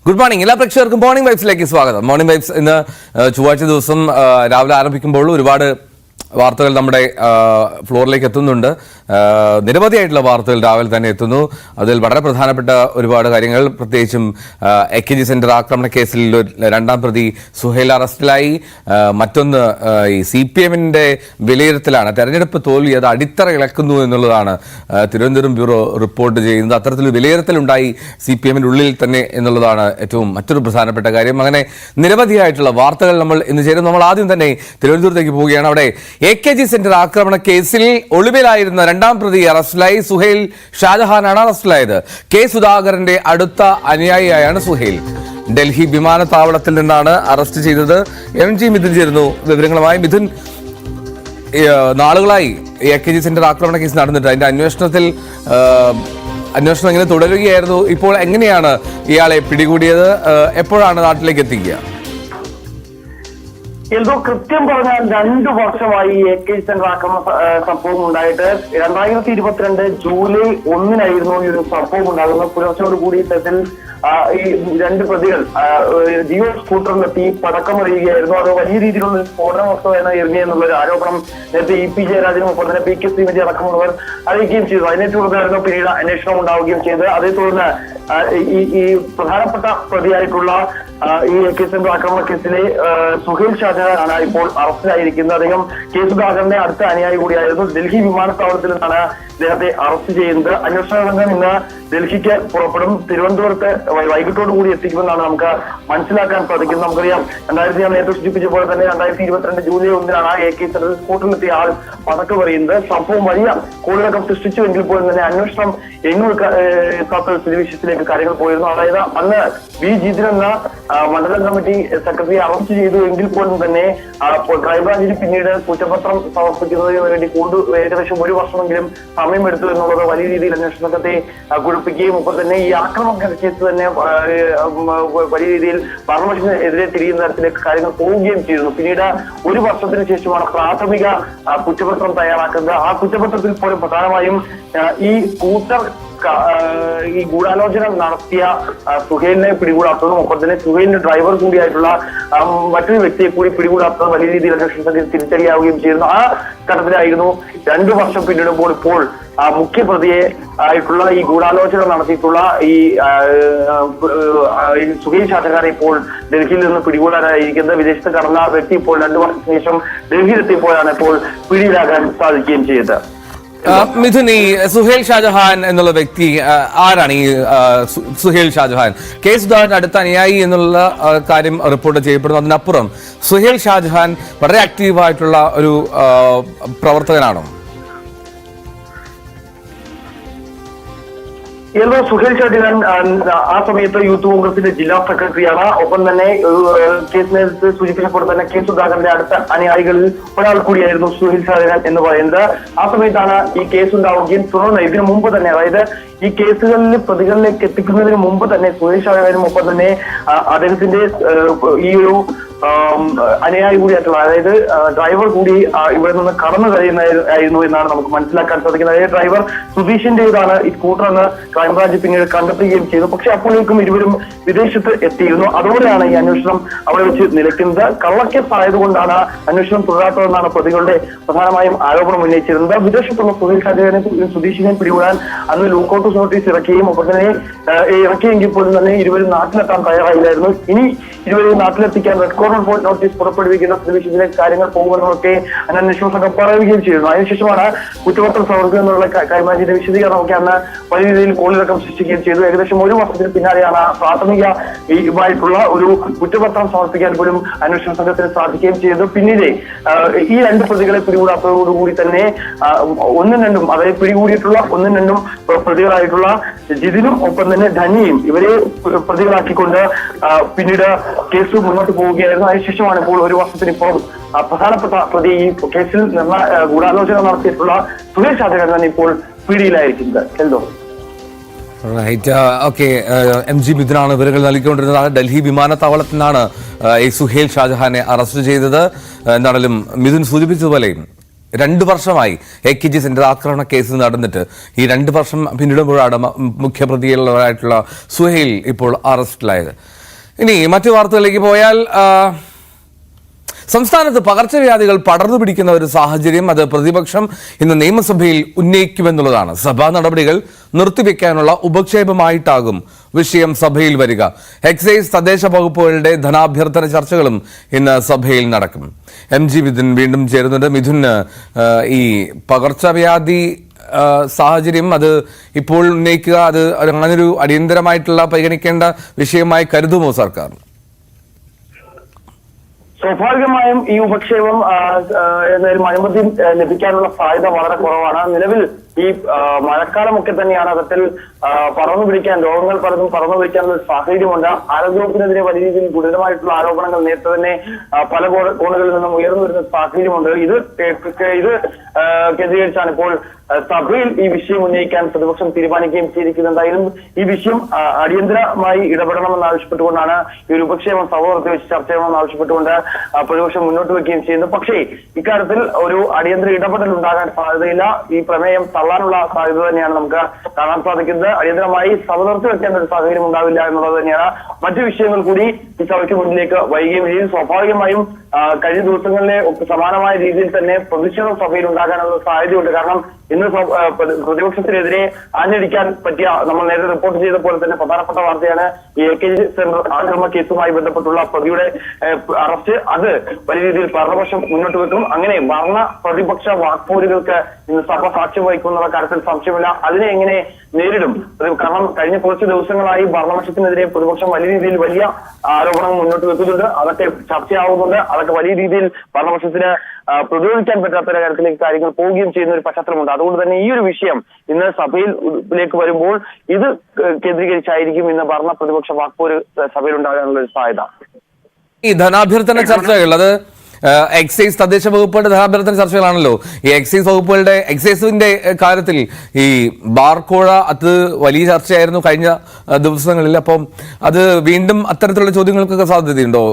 Good morning എല്ലാ പ്രേക്ഷകർക്കും morning വൈബ്സിലേക്ക് സ്വാഗതം. മോർണിംഗ് വൈബ്സ് ഇന്ന് ചൊവ്വാഴ്ച ദിവസം രാവിലെ ആരംഭിക്കുമ്പോൾ ഒരുപാട് വാർത്തകൾ നമ്മുടെ ഫ്ലോറിലേക്ക് എത്തുന്നുണ്ട്. നിരവധിയായിട്ടുള്ള വാർത്തകൾ രാവിലെ തന്നെ എത്തുന്നു. അതിൽ വളരെ പ്രധാനപ്പെട്ട ഒരുപാട് കാര്യങ്ങൾ, പ്രത്യേകിച്ചും AKG സെന്റർ ആക്രമണ കേസിൽ രണ്ടാം പ്രതി സുഹൈൽ അറസ്റ്റിലായി. മറ്റൊന്ന് ഈ CPM-ന്റെ വിലയിരുത്തലാണ്. തെരഞ്ഞെടുപ്പ് തോൽവി അത് അടിത്തറ ഇളക്കുന്നു എന്നുള്ളതാണ് തിരുവനന്തപുരം ബ്യൂറോ റിപ്പോർട്ട് ചെയ്യുന്നത്. അത്തരത്തിലൊരു വിലയിരുത്തലുണ്ടായി CPM-ന്റെ ഉള്ളിൽ തന്നെ എന്നുള്ളതാണ് ഏറ്റവും മറ്റൊരു പ്രധാനപ്പെട്ട കാര്യം. അങ്ങനെ നിരവധിയായിട്ടുള്ള വാർത്തകൾ നമ്മൾ ഇന്ന് ചേരും. നമ്മൾ ആദ്യം തന്നെ തിരുവനന്തപുരത്തേക്ക് പോവുകയാണ്. അവിടെ AKG സെന്റർ ആക്രമണ കേസിൽ ഒളിവിലായിരുന്ന രണ്ടാം പ്രതി അറസ്റ്റിലായി. സുഹൈൽ ഷാജഹാനാണ് അറസ്റ്റിലായത്. കെ സുധാകരന്റെ അടുത്ത അനുയായിയായാണ് സുഹൈൽ. ഡൽഹി വിമാനത്താവളത്തിൽ നിന്നാണ് അറസ്റ്റ് ചെയ്തത്. MG മിഥുൻ ചേരുന്നു വിവരങ്ങളുമായി. മിഥുൻ, നാളുകളായി AKG സെന്റർ ആക്രമണ കേസ് നടന്നിട്ട് അതിന്റെ അന്വേഷണം എങ്ങനെ തുടരുകയായിരുന്നു. ഇപ്പോൾ എങ്ങനെയാണ് ഇയാളെ പിടികൂടിയത്? എപ്പോഴാണ് നാട്ടിലേക്ക് എത്തിക്കുക? എന്തോ കൃത്യം പറഞ്ഞാൽ 2 വർഷമായി AKG സെന്റർ ആക്രമണ സംഭവം ഉണ്ടായിട്ട് 2022 ജൂലൈ 1-നായിരുന്നു ഈ ഒരു സംഭവം ഉണ്ടാകുന്നത്. പുലർച്ചയോടുകൂടി ഇത്തരത്തിൽ ഈ 2 പ്രതികൾ ജിയോ സ്കൂട്ടറിലെത്തി പടക്കമറിയുകയായിരുന്നു. അത് വലിയ രീതിയിലുള്ള സ്ഫോടന വസ്തുവാണ് എറിഞ്ഞെന്നുള്ളൊരു ആരോപണം നേരത്തെ EP ജയരാജനും ഒപ്പം തന്നെ PK ശ്രീമതി അടക്കമുള്ളവർ അറിയിക്കുകയും ചെയ്തു. അതിനെ തുടർന്നായിരുന്നു പിന്നീട് അന്വേഷണം ഉണ്ടാവുകയും ചെയ്തത്. അതേ തുടർന്ന് ഈ പ്രധാനപ്പെട്ട പ്രതിയായിട്ടുള്ള ഈ AKG സെന്റർ ആക്രമണ കേസിലെ സുഹൈൽ ഷാജഹാനാണ് ഇപ്പോൾ അറസ്റ്റിലായിരിക്കുന്നത്. അദ്ദേഹം കെ സുധാകരന്റെ അടുത്ത അനുയായി കൂടിയായിരുന്നു. ഡൽഹി വിമാനത്താവളത്തിൽ നിന്നാണ് അദ്ദേഹത്തെ അറസ്റ്റ് ചെയ്യുന്നത്. അന്വേഷണ സംഘം ഇന്ന് ഡൽഹിക്ക് പുറപ്പെടും. തിരുവനന്തപുരത്ത് വൈകിട്ടോടുകൂടി എത്തിക്കുമെന്നാണ് നമുക്ക് മനസ്സിലാക്കാൻ സാധിക്കുന്നത്. നമുക്കറിയാം, ഞാൻ നേരത്തെ സൂചിപ്പിച്ച പോലെ തന്നെ 2022 ജൂലൈ 1-നാണ് AKG സെന്റർ സ്കൂട്ടറിലെത്തിയ ആൾ പടക്കം പറയുന്നത്. സംഭവം വലിയ കോളിളക്കം സൃഷ്ടിച്ചുവെങ്കിൽ പോലും തന്നെ അന്വേഷണം എങ്ങും എത്താത്ത സ്ഥിതിവിശേഷത്തിലേക്ക് കാര്യങ്ങൾ പോയിരുന്നു. അതായത് അന്ന് V. ജിതിൻ എന്ന മണ്ഡലം കമ്മിറ്റി സെക്രട്ടറി അറസ്റ്റ് ചെയ്തു എങ്കിൽ പോലും തന്നെ ക്രൈംബ്രാഞ്ചിന് പിന്നീട് കുറ്റപത്രം സമർപ്പിക്കുന്നതിന് വേണ്ടി ഏകദേശം 1 വർഷമെങ്കിലും സമയമെടുത്തു എന്നുള്ളത് വലിയ രീതിയിൽ അന്വേഷണ സംഘത്തെ കുഴപ്പിക്കുകയും ഒപ്പം തന്നെ ഈ ആക്രമണ കേസ് തന്നെ വലിയ രീതിയിൽ ഭരണപക്ഷത്തിനെതിരെ തിരിയുന്ന തരത്തിലേക്ക് കാര്യങ്ങൾ പോവുകയും ചെയ്തിരുന്നു. പിന്നീട് 1 വർഷത്തിന് ശേഷമാണ് പ്രാഥമിക കുറ്റപത്രം തയ്യാറാക്കുന്നത്. ആ കുറ്റപത്രത്തിൽ പോലും പ്രധാനമായും ഈ സ്കൂട്ടർ ഈ ഗൂഢാലോചന നടത്തിയ സുഹൈലിനെ പിടികൂടാത്തതും ഒപ്പം തന്നെ സുഹൈലിന്റെ ഡ്രൈവർ കൂടിയായിട്ടുള്ള മറ്റൊരു വ്യക്തിയെ കൂടി പിടികൂടാത്തതും വലിയ രീതിയിൽ അന്വേഷണ സംഘം തിരിച്ചടിയാവുകയും ചെയ്യുന്നു. ആ ഘട്ടത്തിലായിരുന്നു 2 വർഷം പിന്നിടുമ്പോൾ ഇപ്പോൾ മുഖ്യപ്രതിയെ ആയിട്ടുള്ള ഈ ഗൂഢാലോചന നടത്തിയിട്ടുള്ള ഈ സുഹൈൽ ഷാജഹാനെ ഇപ്പോൾ ഡൽഹിയിൽ നിന്ന് പിടികൂടാനായിരിക്കുന്നത്. വിദേശത്ത് കടന്ന വ്യക്തി ഇപ്പോൾ 2 വർഷത്തിന് ശേഷം ഡൽഹിയിലെത്തിയപ്പോഴാണ് ഇപ്പോൾ പിടിയിലാകാൻ സാധിക്കുകയും ചെയ്തത്. മിഥുൻ, ഈ സുഹൈൽ ഷാജഹാൻ എന്നുള്ള വ്യക്തി ആരാണ്? ഈ സുഹൈൽ ഷാജഹാൻ കെ സുധാകരന്റെ അടുത്ത അനുയായി എന്നുള്ള കാര്യം റിപ്പോർട്ട് ചെയ്യപ്പെടുന്നു. അതിനപ്പുറം സുഹൈൽ ഷാജഹാൻ വളരെ ആക്റ്റീവായിട്ടുള്ള ഒരു പ്രവർത്തകനാണോ? സുഹൈൽ ഷാജഹാൻ ആ സമയത്ത് യൂത്ത് കോൺഗ്രസിന്റെ ജില്ലാ സെക്രട്ടറിയാണ്. ഒപ്പം തന്നെ കേസ് നേരത്തെ സൂചിപ്പിച്ചപ്പോൾ തന്നെ കെ സുധാകരന്റെ അടുത്ത അനുയായികളിൽ ഒരാൾ കൂടിയായിരുന്നു സുഹൈൽ ഷാജഹാൻ എന്ന് പറയുന്നത്. ആ സമയത്താണ് ഈ കേസ് ഉണ്ടാവുകയും തുടർന്ന് ഇതിനു മുമ്പ് തന്നെ, അതായത് ഈ കേസുകളിൽ പ്രതികളിലേക്ക് എത്തിക്കുന്നതിന് മുമ്പ് തന്നെ സുഹൈൽ ഷാജഹാനും ഒപ്പം തന്നെ അദ്ദേഹത്തിന്റെ ഈ ഒരു അനുയായി കൂടിയായിട്ടുള്ള, അതായത് ഡ്രൈവർ കൂടി ഇവിടെ നിന്ന് കടന്നു കഴിയുന്നതായിരുന്നു എന്നാണ് നമുക്ക് മനസ്സിലാക്കാൻ സാധിക്കുന്നത്. അതായത് ഡ്രൈവർ സുധീഷിന്റേതാണ് ഈ സ്കൂട്ടർ എന്ന് ക്രൈംബ്രാഞ്ച് പിന്നീട് കണ്ടെത്തുകയും ചെയ്തു. പക്ഷെ അപ്പോഴേക്കും ഇരുവരും വിദേശത്ത് എത്തിയിരുന്നു. അതോടെയാണ് ഈ അന്വേഷണം അവിടെ വെച്ച് നിലയ്ക്കുന്നത്. കള്ളക്കേസ് ആയതുകൊണ്ടാണ് അന്വേഷണം തുടരാത്തതെന്നാണ് പ്രതികളുടെ പ്രധാനമായും ആരോപണം ഉന്നയിച്ചിരുന്നത്. വിദേശത്തുള്ള സുഹൈൽ ഷാജഹാനെ സുധീഷിനെ പിടികൂടാൻ അന്ന് ലൂക്കൌട്ട് നോട്ടീസ് ഇറക്കുകയും ഒപ്പം തന്നെ ഇറക്കിയെങ്കിൽ പോലും തന്നെ ഇരുവരും നാട്ടിലെത്താൻ തയ്യാറായില്ലായിരുന്നു. ഇനി ഇരുവരെയും നാട്ടിലെത്തിക്കാൻ റെഡ് കോർണർ നോട്ടീസ് പുറപ്പെടുവിക്കുന്ന സ്ഥിതിവിശേഷത്തിലേക്ക് കാര്യങ്ങൾ പോകുമെന്നൊക്കെ അന്വേഷണ സംഘം പറയുകയും ചെയ്യുന്നു. അതിനുശേഷമാണ് കുറ്റപത്രം സമർപ്പിക്കുക എന്നുള്ള ക്രൈംബ്രാഞ്ചിന്റെ വിശദീകരണമൊക്കെ അന്ന് വലിയ രീതിയിൽ കോളിളക്കം സൃഷ്ടിക്കുകയും ചെയ്തു. ഏകദേശം 1 വർഷത്തിന് പിന്നാലെയാണ് പ്രാഥമികമായിട്ടുള്ള ഒരു കുറ്റപത്രം സമർപ്പിക്കാൻ പോലും അന്വേഷണ സംഘത്തിന് സാധിക്കുകയും ചെയ്തു. പിന്നീട് ഈ 2 പ്രതികളെ പിടികൂടാത്തതോടുകൂടി തന്നെ 1-2, അതായത് പിടികൂടിയിട്ടുള്ള 1-2 പ്രതികളായിട്ടുള്ള ജിതിനും ഒപ്പം തന്നെ ധനിയും ഇവരെ പ്രതികളാക്കിക്കൊണ്ട് പിന്നീട് കേസ് മുന്നോട്ട് പോവുകയായിരുന്നു. അതിനുശേഷമാണ് ഇപ്പോൾ 1 വർഷത്തിനിപ്പുറം പ്രധാനപ്പെട്ട പ്രതി ഈ കേസിൽ ഗൂഢാലോചന നടത്തിയിട്ടുള്ള സുഹൈൽ ഷാജഹാൻ തന്നെ ഇപ്പോൾ പിടിയിലായിരിക്കുന്നത്. എന്തോ MG മിഥുനാണ് വിവരങ്ങൾ നൽകിക്കൊണ്ടിരുന്നത്. ഡൽഹി വിമാനത്താവളത്തിൽ നിന്നാണ് ഈ സുഹൈൽ ഷാജഹാനെ അറസ്റ്റ് ചെയ്തത്. എന്താണെങ്കിലും മിഥുൻ സൂചിപ്പിച്ചതുപോലെ 2 വർഷമായി AKG സെന്റർ ആക്രമണ കേസ് നടന്നിട്ട് ഈ 2 വർഷം പിന്നിടുമ്പോഴാണ് മുഖ്യപ്രതികളായിട്ടുള്ള സുഹൈൽ ഇപ്പോൾ അറസ്റ്റിലായത്. ഇനി മറ്റു വാർത്തകളിലേക്ക് പോയാൽ സംസ്ഥാനത്ത് പകർച്ചവ്യാധികൾ പടർന്നു പിടിക്കുന്ന ഒരു സാഹചര്യം അത് പ്രതിപക്ഷം ഇന്ന് നിയമസഭയിൽ ഉന്നയിക്കുമെന്നുള്ളതാണ്. സഭാ നടപടികൾ നിർത്തിവെക്കാനുള്ള ഉപക്ഷേപമായിട്ടാകും വിഷയം സഭയിൽ വരിക. എക്സൈസ് തദ്ദേശ വകുപ്പുകളുടെ ധനാഭ്യർത്ഥന ചർച്ചകളും ഇന്ന് സഭയിൽ നടക്കും. MG മിഥുൻ വീണ്ടും ചേരുന്നുണ്ട്. മിഥുന്, ഈ പകർച്ചവ്യാധി സാഹചര്യം അത് ഇപ്പോൾ ഉന്നയിക്കുക, അത് അങ്ങനൊരു അടിയന്തരമായിട്ടുള്ള പരിഗണിക്കേണ്ട വിഷയമായി കരുതുമോ സർക്കാർ? സ്വാഭാവികമായും ഈ ഉപക്ഷേപം എന്തായാലും അനുമതി ലഭിക്കാനുള്ള സാധ്യത വളരെ കുറവാണ്. നിലവിൽ ഈ മഴക്കാലമൊക്കെ തന്നെയാണ് അകത്തിൽ പറന്നു പിടിക്കാൻ, രോഗങ്ങൾ പലതും പറന്നു പിടിക്കാനുള്ള സാഹചര്യമുണ്ട്. ആരോഗ്യവകുപ്പിനെതിരെ വലിയ രീതിയിൽ ഗുരുതരമായിട്ടുള്ള ആരോപണങ്ങൾ നേരത്തെ തന്നെ പല കോണുകളിൽ നിന്നും ഉയർന്നു വരുന്ന സാഹചര്യമുണ്ട്. ഇത് കേന്ദ്രീകരിച്ചാണ് ഇപ്പോൾ സഭയിൽ ഈ വിഷയം ഉന്നയിക്കാൻ പ്രതിപക്ഷം തീരുമാനിക്കുകയും ചെയ്തിരിക്കുന്നത്. എന്തായാലും ഈ വിഷയം അടിയന്തരമായി ഇടപെടണമെന്ന് ആവശ്യപ്പെട്ടുകൊണ്ടാണ് ഈ ഒരു ഉപക്ഷേപം സഭ നിർത്തിവെച്ച് ചർച്ച ചെയ്യണമെന്ന് ആവശ്യപ്പെട്ടുകൊണ്ട് പ്രതിപക്ഷം മുന്നോട്ട് വയ്ക്കുകയും ചെയ്യുന്നത്. പക്ഷേ ഇക്കാര്യത്തിൽ ഒരു അടിയന്തര ഇടപെടൽ ഉണ്ടാകാൻ സാധ്യതയില്ല. ഈ പ്രമേയം തള്ളാനുള്ള സാധ്യത തന്നെയാണ് നമുക്ക് കാണാൻ സാധിക്കുന്നത്. അടിയന്തരമായി സഭ നിർത്തി വെക്കേണ്ട ഒരു സാഹചര്യം ഉണ്ടാവില്ല എന്നുള്ളത് തന്നെയാണ്. മറ്റു വിഷയങ്ങൾ കൂടി ഈ സഭയ്ക്ക് മുന്നിലേക്ക് വൈകുകയും ചെയ്യും. സ്വാഭാവികമായും കഴിഞ്ഞ ദിവസങ്ങളിലെ സമാനമായ രീതിയിൽ തന്നെ പ്രതിഷേധം സഭയിൽ ഉണ്ടാകാനുള്ള സാധ്യതയുണ്ട്. കാരണം ഇന്ന് പ്രതിപക്ഷത്തിനെതിരെ ആഞ്ഞടിക്കാൻ പറ്റിയ, നമ്മൾ നേരത്തെ റിപ്പോർട്ട് ചെയ്ത പോലെ തന്നെ പ്രധാനപ്പെട്ട വാർത്തയാണ് ഈ AKG സെന്റർ ആക്രമണ കേസുമായി ബന്ധപ്പെട്ടുള്ള പ്രതിയുടെ അറസ്റ്റ്. അത് വലിയ രീതിയിൽ ഭരണപക്ഷം മുന്നോട്ട് വെക്കും. അങ്ങനെ ഭരണ പ്രതിപക്ഷ വാക്പോരുകൾക്ക് ഇന്ന് സഭ സാക്ഷ്യം വഹിക്കുന്ന കാര്യത്തിൽ സംശയമില്ല. അതിനെ എങ്ങനെ നേരിടും? കാരണം കഴിഞ്ഞ കുറച്ച് ദിവസങ്ങളായി ഭരണപക്ഷത്തിനെതിരെ പ്രതിപക്ഷം വലിയ രീതിയിൽ വലിയ ആരോപണങ്ങൾ മുന്നോട്ട് വെക്കുന്നുണ്ട്. അതൊക്കെ ചർച്ചയാവുന്നുണ്ട്. അതൊക്കെ വലിയ രീതിയിൽ ഭരണപക്ഷത്തിന് പ്രതിരോധിക്കാൻ പറ്റാത്ത കാര്യത്തിലേക്ക് കാര്യങ്ങൾ പോവുകയും ചെയ്യുന്ന ഒരു പശ്ചാത്തലമുണ്ട്. അതുകൊണ്ട് തന്നെ ഈ ഒരു വിഷയം ഇന്ന് സഭയിലേക്ക് വരുമ്പോൾ ഇത് കേന്ദ്രീകരിച്ചായിരിക്കും ഇന്ന് ഭരണ പ്രതിപക്ഷ വാക്പോര് സഭയിൽ ഉണ്ടാകാനുള്ള ഒരു സാധ്യത. ഈ ധനാഭ്യർത്ഥന ചർച്ചകൾ, അത് എക്സൈസ് തദ്ദേശ വകുപ്പുകളുടെ ധനാഭ്യർത്ഥന ചർച്ചകളാണല്ലോ. ഈ എക്സൈസിന്റെ കാര്യത്തിൽ ഈ ബാർക്കോഴ അത് വലിയ ചർച്ചയായിരുന്നു കഴിഞ്ഞ ദിവസങ്ങളിൽ. അപ്പം അത് വീണ്ടും അത്തരത്തിലുള്ള ചോദ്യങ്ങൾക്കൊക്കെ സാധ്യതയുണ്ടോ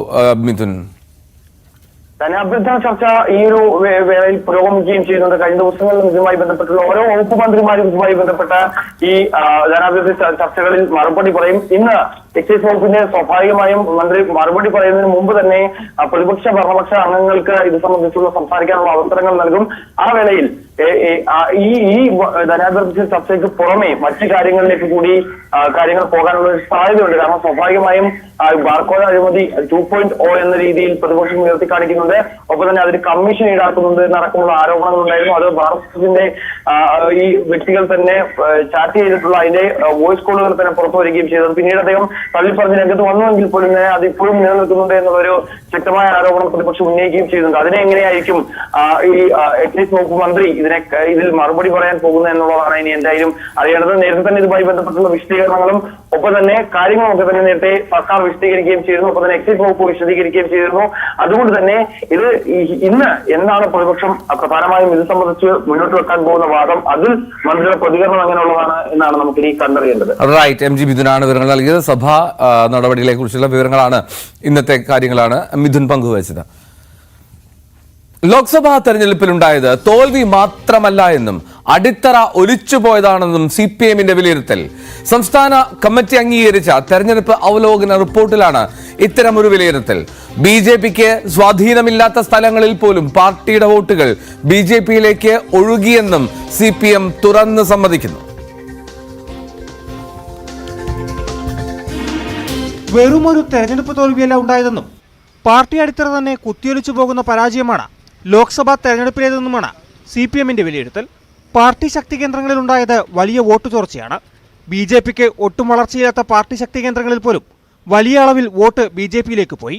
മിഥുൻ? ധനാഭ്യർത്ഥന ചർച്ച ഈ ഒരു വേളയിൽ പുരോഗമിക്കുകയും ചെയ്യുന്നുണ്ട്. കഴിഞ്ഞ ദിവസങ്ങളിൽ ഇതുമായി ബന്ധപ്പെട്ടുള്ള ഓരോ വകുപ്പ് മന്ത്രിമാരും ഇതുമായി ബന്ധപ്പെട്ട ഈ ധനാഭ്യർത്ഥന ചർച്ചകളിൽ മറുപടി പറയും. ഇന്ന് എക്സൈസ് വകുപ്പിന്റെ സ്വാഭാവികമായും മന്ത്രി മറുപടി പറയുന്നതിന് മുമ്പ് തന്നെ പ്രതിപക്ഷ ഭരണപക്ഷ അംഗങ്ങൾക്ക് ഇത് സംബന്ധിച്ചുള്ള സംസാരിക്കാനുള്ള അവസരങ്ങൾ നൽകും. ആ വേളയിൽ ഈ ധനാഭ്യർത്ഥന ചർച്ചയ്ക്ക് പുറമെ മറ്റു കാര്യങ്ങളിലേക്ക് കൂടി കാര്യങ്ങൾ പോകാനുള്ള ഒരു സാധ്യതയുണ്ട്. കാരണം സ്വാഭാവികമായും ബാർക്കോഴ അഴിമതി 2.0 എന്ന രീതിയിൽ പ്രതിപക്ഷം ഉയർത്തി കാണിക്കുന്നുണ്ട്. ഒപ്പം തന്നെ അതിന് കമ്മീഷൻ ഈടാക്കുന്നുണ്ട് എന്നടക്കമുള്ള ആരോപണങ്ങൾ ഉണ്ടായിരുന്നു. അത് ഭാരതത്തിന്റെ ഈ വ്യക്തികൾ തന്നെ ചാറ്റ് ചെയ്തിട്ടുള്ള അതിന്റെ വോയിസ് കോളുകൾ തന്നെ പുറത്തു വരികയും ചെയ്തത്. പിന്നീട് അദ്ദേഹം തള്ളിപ്പറഞ്ഞ് രംഗത്ത് വന്നുവെങ്കിൽ പോലും അതിപ്പോഴും നിലനിൽക്കുന്നുണ്ട് എന്നുള്ളൊരു ശക്തമായ ആരോപണം പ്രതിപക്ഷം ഉന്നയിക്കുകയും ചെയ്യുന്നുണ്ട്. അതിനെ എങ്ങനെയായിരിക്കും ഈ എക്സൈസ് വകുപ്പ് മന്ത്രി ഇതിൽ മറുപടി പറയാൻ പോകുന്നത് എന്നുള്ളതാണ് ഇനി എന്തായാലും അറിയേണ്ടത്. നേരത്തെ തന്നെ ഇതുമായി ബന്ധപ്പെട്ടുള്ള വിശദീകരണങ്ങളും ഒപ്പം തന്നെ കാര്യങ്ങളൊക്കെ തന്നെ നേരത്തെ സർക്കാർ വിശദീകരിക്കുകയും ചെയ്തിരുന്നു. ഒപ്പം തന്നെ എക്സൈസ് വകുപ്പ് വിശദീകരിക്കുകയും ചെയ്തിരുന്നു. അതുകൊണ്ട് തന്നെ ഇത് ഇന്ന് എന്താണ് പ്രതിപക്ഷം പ്രധാനമായും ഇത് സംബന്ധിച്ച് മുന്നോട്ട് വെക്കാൻ പോകുന്ന വാദം, അതിൽ മന്ത്രിയുടെ പ്രതികരണം എങ്ങനെയുള്ളതാണ് എന്നാണ് നമുക്ക് ഇനി കണ്ടറിയേണ്ടത്. റൈറ്റ്, MG മിഥുനാണ് വിവരങ്ങൾ നൽകിയത്. സഭാ നടപടികളെ കുറിച്ചുള്ള വിവരങ്ങളാണ്, ഇന്നത്തെ കാര്യങ്ങളാണ് മിഥുൻ പങ്കുവച്ചത്. ലോക്സഭാ തെരഞ്ഞെടുപ്പിലുണ്ടായത് തോൽവി മാത്രമല്ല എന്നും അടിത്തറ ഒലിച്ചുപോയതാണെന്നും CPM-ന്റെ വിലയിരുത്തൽ. സംസ്ഥാന കമ്മിറ്റി അംഗീകരിച്ച തെരഞ്ഞെടുപ്പ് അവലോകന റിപ്പോർട്ടിലാണ് ഇത്തരമൊരു വിലയിരുത്തൽ. BJPക്ക് സ്വാധീനമില്ലാത്ത സ്ഥലങ്ങളിൽ പോലും പാർട്ടിയുടെ വോട്ടുകൾ BJPയിലേക്ക് ഒഴുകിയെന്നും CPM തുറന്ന് സമ്മതിക്കുന്നു. വെറുമൊരു തെരഞ്ഞെടുപ്പ് തോൽവിയല്ല ഉണ്ടായതെന്നും പാർട്ടി അടിത്തറ തന്നെ കുത്തിയൊലിച്ചു പോകുന്ന പരാജയമാണ് ലോക്സഭാ തെരഞ്ഞെടുപ്പിലേതെന്നുമാണ് CPM-ന്റെ വിലയിരുത്തൽ. പാർട്ടി ശക്തി കേന്ദ്രങ്ങളിൽ ഉണ്ടായത് വലിയ വോട്ട് ചോർച്ചയാണ്. BJPക്ക് ഒട്ടും വളർച്ചയില്ലാത്ത പാർട്ടി ശക്തി കേന്ദ്രങ്ങളിൽ പോലും വലിയ അളവിൽ വോട്ട് BJPയിലേക്ക് പോയി.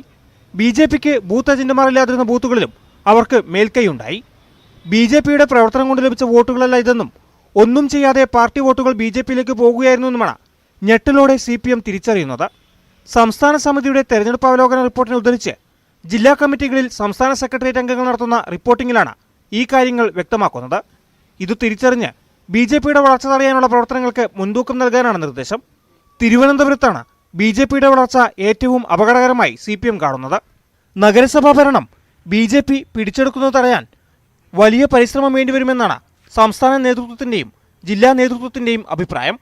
BJPക്ക് ബൂത്ത് ഏജന്റുമാരില്ലാതിരുന്ന ബൂത്തുകളിലും അവർക്ക് മേൽക്കൈയുണ്ടായി. BJPയുടെ പ്രവർത്തനം കൊണ്ട് ലഭിച്ച വോട്ടുകളല്ല ഇതെന്നും ഒന്നും ചെയ്യാതെ പാർട്ടി വോട്ടുകൾ BJPയിലേക്ക് പോകുകയായിരുന്നുവെന്നുമാണ് ഞെട്ടലോടെ CPM തിരിച്ചറിയുന്നത്. സംസ്ഥാന സമിതിയുടെ തെരഞ്ഞെടുപ്പ് അവലോകന റിപ്പോർട്ടിനെ ഉദ്ധരിച്ച് ജില്ലാ കമ്മിറ്റികളിൽ സംസ്ഥാന സെക്രട്ടേറിയറ്റ് അംഗങ്ങൾ നടത്തുന്ന റിപ്പോർട്ടിംഗിലാണ് ഈ കാര്യങ്ങൾ വ്യക്തമാക്കുന്നത്. ഇത് തിരിച്ചറിഞ്ഞ് BJPയുടെ വളർച്ച തടയാനുള്ള പ്രവർത്തനങ്ങൾക്ക് മുൻതൂക്കം നൽകാനാണ് നിർദ്ദേശം. തിരുവനന്തപുരത്താണ് BJPയുടെ വളർച്ച ഏറ്റവും അപകടകരമായി CPM കാണുന്നത്. നഗരസഭാ ഭരണം BJP പിടിച്ചെടുക്കുന്നത് തടയാൻ വലിയ പരിശ്രമം വേണ്ടിവരുമെന്നാണ് സംസ്ഥാന നേതൃത്വത്തിന്റെയും ജില്ലാ നേതൃത്വത്തിന്റെയും അഭിപ്രായം.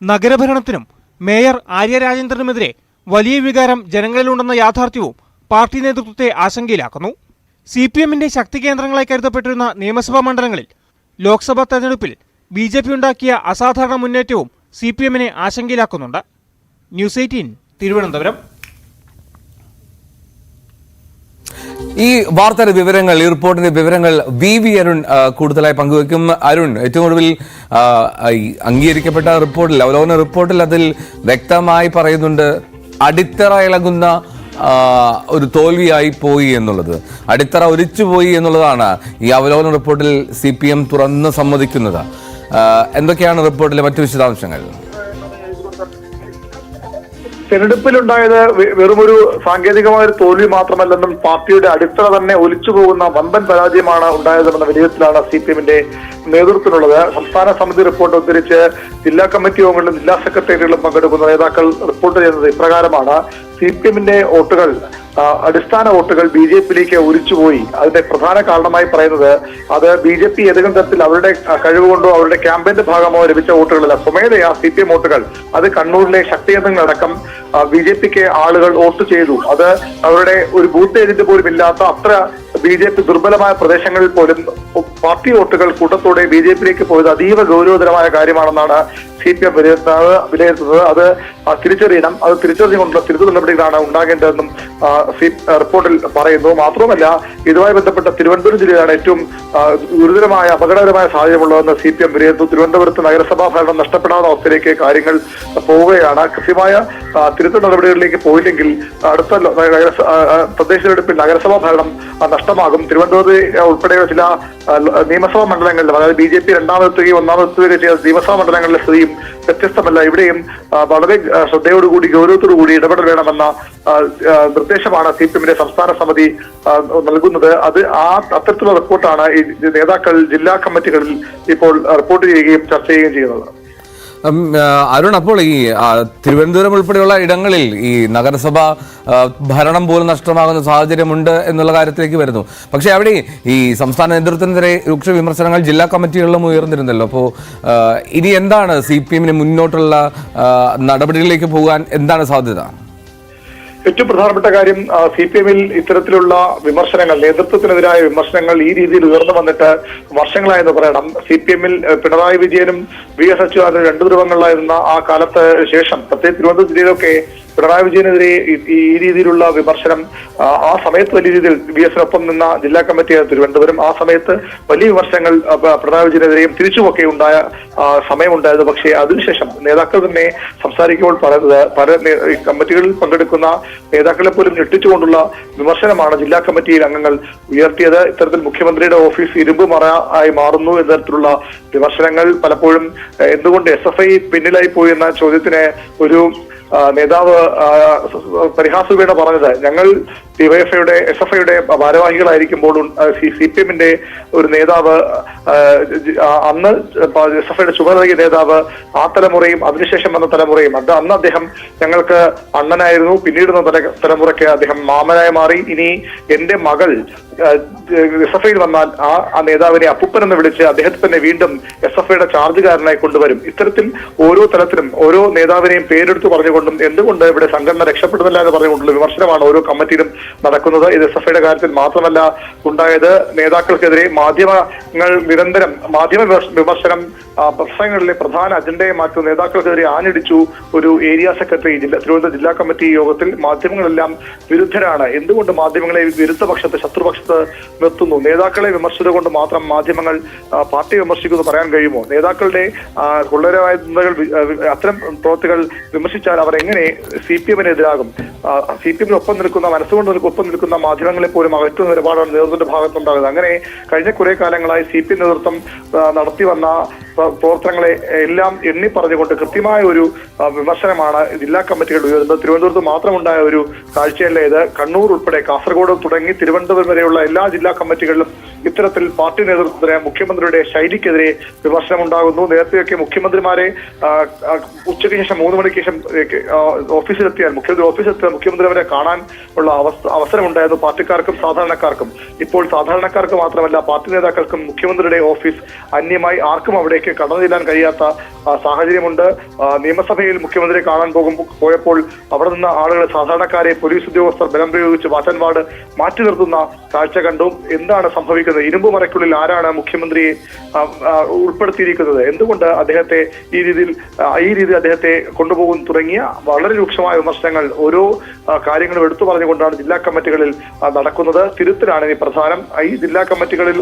നഗരഭരണത്തിനും മേയർ ആര്യ രാജേന്ദ്രനുമെതിരെ വലിയ വികാരം ജനങ്ങളിലുണ്ടെന്ന യാഥാർത്ഥ്യവും പാർട്ടി നേതൃത്വത്തെ ആശങ്കയിലാക്കുന്നു. CPM-ന്റെ ശക്തി കേന്ദ്രങ്ങളായി കരുതപ്പെട്ടിരുന്ന നിയമസഭാ മണ്ഡലങ്ങളിൽ ലോക്സഭാ തെരഞ്ഞെടുപ്പിൽ BJP ഉണ്ടാക്കിയ അസാധാരണ മുന്നേറ്റവും CPM-നെ ആശങ്കയിലാക്കുന്നുണ്ട്. ന്യൂസ് 18 തിരുവനന്തപുരം. ഈ വാർത്തയുടെ വിവരങ്ങൾ, ഈ റിപ്പോർട്ടിന്റെ വിവരങ്ങൾ VV അരുൺ കൂടുതലായി പങ്കുവെക്കും. അരുൺ, ഏറ്റവും ഒടുവിൽ അംഗീകരിക്കപ്പെട്ട റിപ്പോർട്ടിൽ, അവലോകന റിപ്പോർട്ടിൽ അതിൽ വ്യക്തമായി പറയുന്നുണ്ട് അടിത്തറ ഇളകുന്ന ഒരു തോൽവിയായി പോയി എന്നുള്ളത്, അടിത്തറ ഒലിച്ചുപോയി എന്നുള്ളതാണ് ഈ അവലോകന റിപ്പോർട്ടിൽ CPM തുറന്ന് സമ്മതിക്കുന്നത്. എന്തൊക്കെയാണ് റിപ്പോർട്ടിലെ മറ്റു വിശദാംശങ്ങൾ? തെരഞ്ഞെടുപ്പിലുണ്ടായത് വെറുമൊരു സാങ്കേതികമായ ഒരു തോൽവി മാത്രമല്ലെന്നും പാർട്ടിയുടെ അടിത്തറ തന്നെ ഒലിച്ചു പോകുന്ന വമ്പൻ പരാജയമാണ് ഉണ്ടായതെന്ന വിലയിരുത്തലാണ് CPM-ന്റെ നേതൃത്വത്തിനുള്ളത്. സംസ്ഥാന സമിതി റിപ്പോർട്ട് ഉദ്ധരിച്ച് ജില്ലാ കമ്മിറ്റി യോഗങ്ങളിലും ജില്ലാ സെക്രട്ടേറിയറ്റുകളിലും പങ്കെടുക്കുന്ന നേതാക്കൾ റിപ്പോർട്ട് ചെയ്യുന്നത് ഇപ്രകാരമാണ്. CPM-ന്റെ വോട്ടുകൾ, അടിസ്ഥാന വോട്ടുകൾ BJP-യിലേക്ക് ഒലിച്ചുപോയി. അതിന്റെ പ്രധാന കാരണമായി പറയുന്നത് അത് BJP ഏതെങ്കിലും തരത്തിൽ അവരുടെ കഴിവുകൊണ്ടോ അവരുടെ ക്യാമ്പയിന്റെ ഭാഗമായോ ലഭിച്ച വോട്ടുകളല്ല, സ്വമേധയാ CPM വോട്ടുകൾ അത് കണ്ണൂരിലെ ശക്തി കേന്ദ്രങ്ങളടക്കം BJP-ക്ക് ആളുകൾ വോട്ട് ചെയ്തു. അത് അവരുടെ ഒരു ബൂത്ത് ഏജന്റ് പോലും ഇല്ലാത്ത അത്ര BJP ദുർബലമായ പ്രദേശങ്ങളിൽ പോലും പാർട്ടി വോട്ടുകൾ കൂട്ടത്തോടെ BJP-യിലേക്ക് പോയത് അതീവ ഗൗരവതരമായ കാര്യമാണെന്നാണ് CPM വിലയിരുത്തുന്നത്. അത് തിരിച്ചറിയണം, അത് തിരിച്ചറിഞ്ഞുകൊണ്ടുള്ള തിരുത്തൽ നടപടികളാണ് ഉണ്ടാകേണ്ടതെന്നും റിപ്പോർട്ടിൽ പറയുന്നു. മാത്രമല്ല, ഇതുമായി ബന്ധപ്പെട്ട തിരുവനന്തപുരം ജില്ലയിലാണ് ഏറ്റവും ഗുരുതരമായ അപകടകരമായ സാഹചര്യമുള്ളതെന്ന് CPM വിലയിരുത്തുന്നു. തിരുവനന്തപുരത്ത് നഗരസഭാ ഭരണം നഷ്ടപ്പെടാവുന്ന അവസ്ഥയിലേക്ക് കാര്യങ്ങൾ പോവുകയാണ്. കൃത്യമായ തിരുത്തൽ നടപടികളിലേക്ക് പോയില്ലെങ്കിൽ അടുത്ത തദ്ദേശ തെരഞ്ഞെടുപ്പിൽ നഗരസഭാ ഭരണം നഷ്ടമാകും. തിരുവനന്തപുരത്ത് ഉൾപ്പെടെയുള്ള ചില നിയമസഭാ മണ്ഡലങ്ങളിലും, അതായത് BJP രണ്ടാമതെത്തുകയും ഒന്നാമതെത്തുകയും ചെയ്ത നിയമസഭാ മണ്ഡലങ്ങളിലെ സ്ഥിതിയും വ്യത്യസ്തമല്ല. ഇവിടെയും വളരെ ശ്രദ്ധയോടുകൂടി ഗൗരവത്തോടുകൂടി ഇടപെടൽ വേണമെന്ന നിർദ്ദേശമാണ് CPM-ന്റെ സംസ്ഥാന സമിതി നൽകുന്നത്. അത് അത്തരത്തിലുള്ള റിപ്പോർട്ടാണ് ഈ നേതാക്കൾ ജില്ലാ കമ്മിറ്റികളിൽ ഇപ്പോൾ റിപ്പോർട്ട് ചെയ്യുകയും ചർച്ച ചെയ്യുകയും ചെയ്യുന്നത്. അരുൺ, അപ്പോൾ ഈ തിരുവനന്തപുരം ഉൾപ്പെടെയുള്ള ഇടങ്ങളിൽ ഈ നഗരസഭ ഭരണം പോലും നഷ്ടമാകുന്ന സാഹചര്യമുണ്ട് എന്നുള്ള കാര്യത്തിലേക്ക് വരുന്നു. പക്ഷേ അവിടെ ഈ സംസ്ഥാന നേതൃത്വത്തിനെതിരെ രൂക്ഷ വിമർശനങ്ങൾ ജില്ലാ കമ്മിറ്റികളിലും ഉയർന്നിരുന്നല്ലോ. അപ്പോൾ ഇനി എന്താണ് CPM-ന് മുന്നോട്ടുള്ള നടപടികളിലേക്ക് പോകാൻ എന്താണ് സാധ്യത? ഏറ്റവും പ്രധാനപ്പെട്ട കാര്യം, CPM-ൽ ഇത്തരത്തിലുള്ള വിമർശനങ്ങൾ, നേതൃത്വത്തിനെതിരായ വിമർശനങ്ങൾ ഈ രീതിയിൽ ഉയർന്നു വന്നിട്ട് വർഷങ്ങളായെന്ന് പറയണം. CPM-ൽ പിണറായി വിജയനും VS അച്യുതാനന്ദനും രണ്ടു ധ്രുവങ്ങളിലായിരുന്ന ആ കാലത്ത് ശേഷം, പ്രത്യേകിച്ച് തിരുവനന്തപുരം ജില്ലയിലൊക്കെ പിണറായി വിജയനെതിരെ ഈ രീതിയിലുള്ള വിമർശനം ആ സമയത്ത് വലിയ രീതിയിൽ VS-നൊപ്പം നിന്ന ജില്ലാ കമ്മിറ്റിയായ തിരുവനന്തപുരം ആ സമയത്ത് വലിയ വിമർശനങ്ങൾ പിണറായി വിജയനെതിരെയും തിരിച്ചുമൊക്കെ ഉണ്ടായ സമയമുണ്ടായത്. പക്ഷേ അതിനുശേഷം നേതാക്കൾ തന്നെ സംസാരിക്കുമ്പോൾ പറയുന്നത് പല കമ്മിറ്റികളിൽ പങ്കെടുക്കുന്ന നേതാക്കളെ പോലും ഞെട്ടിച്ചുകൊണ്ടുള്ള വിമർശനമാണ് ജില്ലാ കമ്മിറ്റിയിൽ അംഗങ്ങൾ ഉയർത്തിയത്. ഇത്തരത്തിൽ മുഖ്യമന്ത്രിയുടെ ഓഫീസ് ഇരുമ്പ് മറ ആയി മാറുന്നു എന്ന തരത്തിലുള്ള വിമർശനങ്ങൾ പലപ്പോഴും എന്തുകൊണ്ട് SFI പിന്നിലായി പോയി എന്ന ചോദ്യത്തിന് ഒരു നേതാവ് പരിഹാസരൂപേണ പറഞ്ഞത്, ഞങ്ങൾ ഡിവൈഎഫ്ഐയുടെ SFIയുടെ ഭാരവാഹികളായിരിക്കുമ്പോൾ CPM-ന്റെ ഒരു നേതാവ്, അന്ന് SFIയുടെ ചുമതലയ നേതാവ്, ആ തലമുറയും അതിനുശേഷം വന്ന തലമുറയും, അന്ന് അദ്ദേഹം ഞങ്ങൾക്ക് അണ്ണനായിരുന്നു, പിന്നീട് തലമുറയ്ക്ക് അദ്ദേഹം മാമനായി മാറി. ഇനി എന്റെ മകൾ SFIയിൽ വന്നാൽ ആ നേതാവിനെ അപ്പൂപ്പൻ എന്ന് വിളിച്ച് അദ്ദേഹത്തെ തന്നെ വീണ്ടും SFIയുടെ ചാർജുകാരനായി കൊണ്ടുവരും. ഇത്തരത്തിൽ ഓരോ തലത്തിലും ഓരോ നേതാവിനെയും പേരെടുത്ത് പറഞ്ഞുകൊണ്ടും എന്തുകൊണ്ട് ഇവിടെ സംഘടന രക്ഷപ്പെടുന്നില്ല എന്ന് പറഞ്ഞുകൊണ്ടുള്ള വിമർശനമാണ് ഓരോ കമ്മിറ്റിയിലും നടക്കുന്നത്. ഇത് SFIയുടെ കാര്യത്തിൽ മാത്രമല്ല ഉണ്ടായത്. നേതാക്കൾക്കെതിരെ മാധ്യമങ്ങൾ നിരന്തരം മാധ്യമ വിമർശനം പ്രസംഗങ്ങളിലെ പ്രധാന അജണ്ടയെ മാറ്റുന്ന നേതാക്കൾക്കെതിരെ ആഞ്ഞടിച്ചു ഒരു ഏരിയ സെക്രട്ടറി തിരുവനന്തപുരം ജില്ലാ കമ്മിറ്റി യോഗത്തിൽ. മാധ്യമങ്ങളെല്ലാം വിരുദ്ധരാണ്, എന്തുകൊണ്ട് മാധ്യമങ്ങളെ വിരുദ്ധപക്ഷത്ത് ശത്രുപക്ഷത്ത് നിർത്തുന്നു? നേതാക്കളെ വിമർശിച്ചത് കൊണ്ട് മാത്രം മാധ്യമങ്ങൾ പാർട്ടി വിമർശിക്കുമെന്ന് പറയാൻ കഴിയുമോ? നേതാക്കളുടെ കൊള്ളരമായ അത്തരം പ്രവൃത്തികൾ വിമർശിച്ചാൽ അവർ എങ്ങനെ CPM-നെതിരാകും? CPM-നൊപ്പം നിൽക്കുന്ന, മനസ്സുകൊണ്ട് ഒപ്പം നിൽക്കുന്ന മാധ്യമങ്ങളെ പോലും അകറ്റുന്ന നിലപാടാണ് നേതൃത്വത്തിന്റെ ഭാഗത്തുണ്ടാകുന്നത്. അങ്ങനെ കഴിഞ്ഞ കുറെ കാലങ്ങളായി CPM നേതൃത്വം നടത്തി വന്ന പ്രവർത്തനങ്ങളെ എല്ലാം എണ്ണി പറഞ്ഞുകൊണ്ട് കൃത്യമായ ഒരു വിമർശനമാണ് ജില്ലാ കമ്മിറ്റികൾ ഉയരുന്നത്. തിരുവനന്തപുരത്ത് മാത്രമുണ്ടായ ഒരു കാഴ്ചയല്ല ഇത്. കണ്ണൂർ ഉൾപ്പെടെ കാസർഗോഡ് തുടങ്ങി തിരുവനന്തപുരം വരെയുള്ള എല്ലാ ജില്ലാ കമ്മിറ്റികളിലും ഇത്തരത്തിൽ പാർട്ടി നേതൃത്വത്തിന് മുഖ്യമന്ത്രിയുടെ ശൈലിക്കെതിരെ വിമർശനമുണ്ടാകുന്നു. നേരത്തെയൊക്കെ മുഖ്യമന്ത്രിമാരെ ഉച്ചയ്ക്ക് ശേഷം 3 മണിക്ക് ശേഷം ഓഫീസിലെത്തിയാൽ മുഖ്യമന്ത്രി അവരെ കാണാൻ ഉള്ള അവസരമുണ്ടായിരുന്നു പാർട്ടിക്കാർക്കും സാധാരണക്കാർക്കും. ഇപ്പോൾ സാധാരണക്കാർക്ക് മാത്രമല്ല പാർട്ടി നേതാക്കൾക്കും മുഖ്യമന്ത്രിയുടെ ഓഫീസ് അന്യമായി ആർക്കും അവിടേക്ക് കടന്നു ചെല്ലാൻ കഴിയാത്ത സാഹചര്യമുണ്ട്. നിയമസഭയിൽ മുഖ്യമന്ത്രിയെ കാണാൻ പോയപ്പോൾ അവിടെ നിന്ന് ആളുകൾ സാധാരണക്കാരെ പോലീസ് ഉദ്യോഗസ്ഥർ ബലം പ്രയോഗിച്ച് വാറ്റൻപാട് മാറ്റി നിർത്തുന്ന കാഴ്ച കണ്ടു. എന്താണ് സംഭവിക്കുന്നത്? ഇരുമ്പ് മറയ്ക്കുള്ളിൽ ആരാണ് മുഖ്യമന്ത്രിയെ ഉൾപ്പെടുത്തിയിരിക്കുന്നത്? എന്തുകൊണ്ട് അദ്ദേഹത്തെ ഈ രീതിയിൽ അദ്ദേഹത്തെ കൊണ്ടുപോകുന്നു തുടങ്ങിയ വളരെ രൂക്ഷമായ വിമർശനങ്ങൾ ഓരോ കാര്യങ്ങളും എടുത്തു പറഞ്ഞുകൊണ്ടാണ് ജില്ലാ കമ്മിറ്റികളിൽ നടക്കുന്നത്. തിരുത്തലാണ് ഇനി പ്രധാനം. ഈ ജില്ലാ കമ്മിറ്റികളിൽ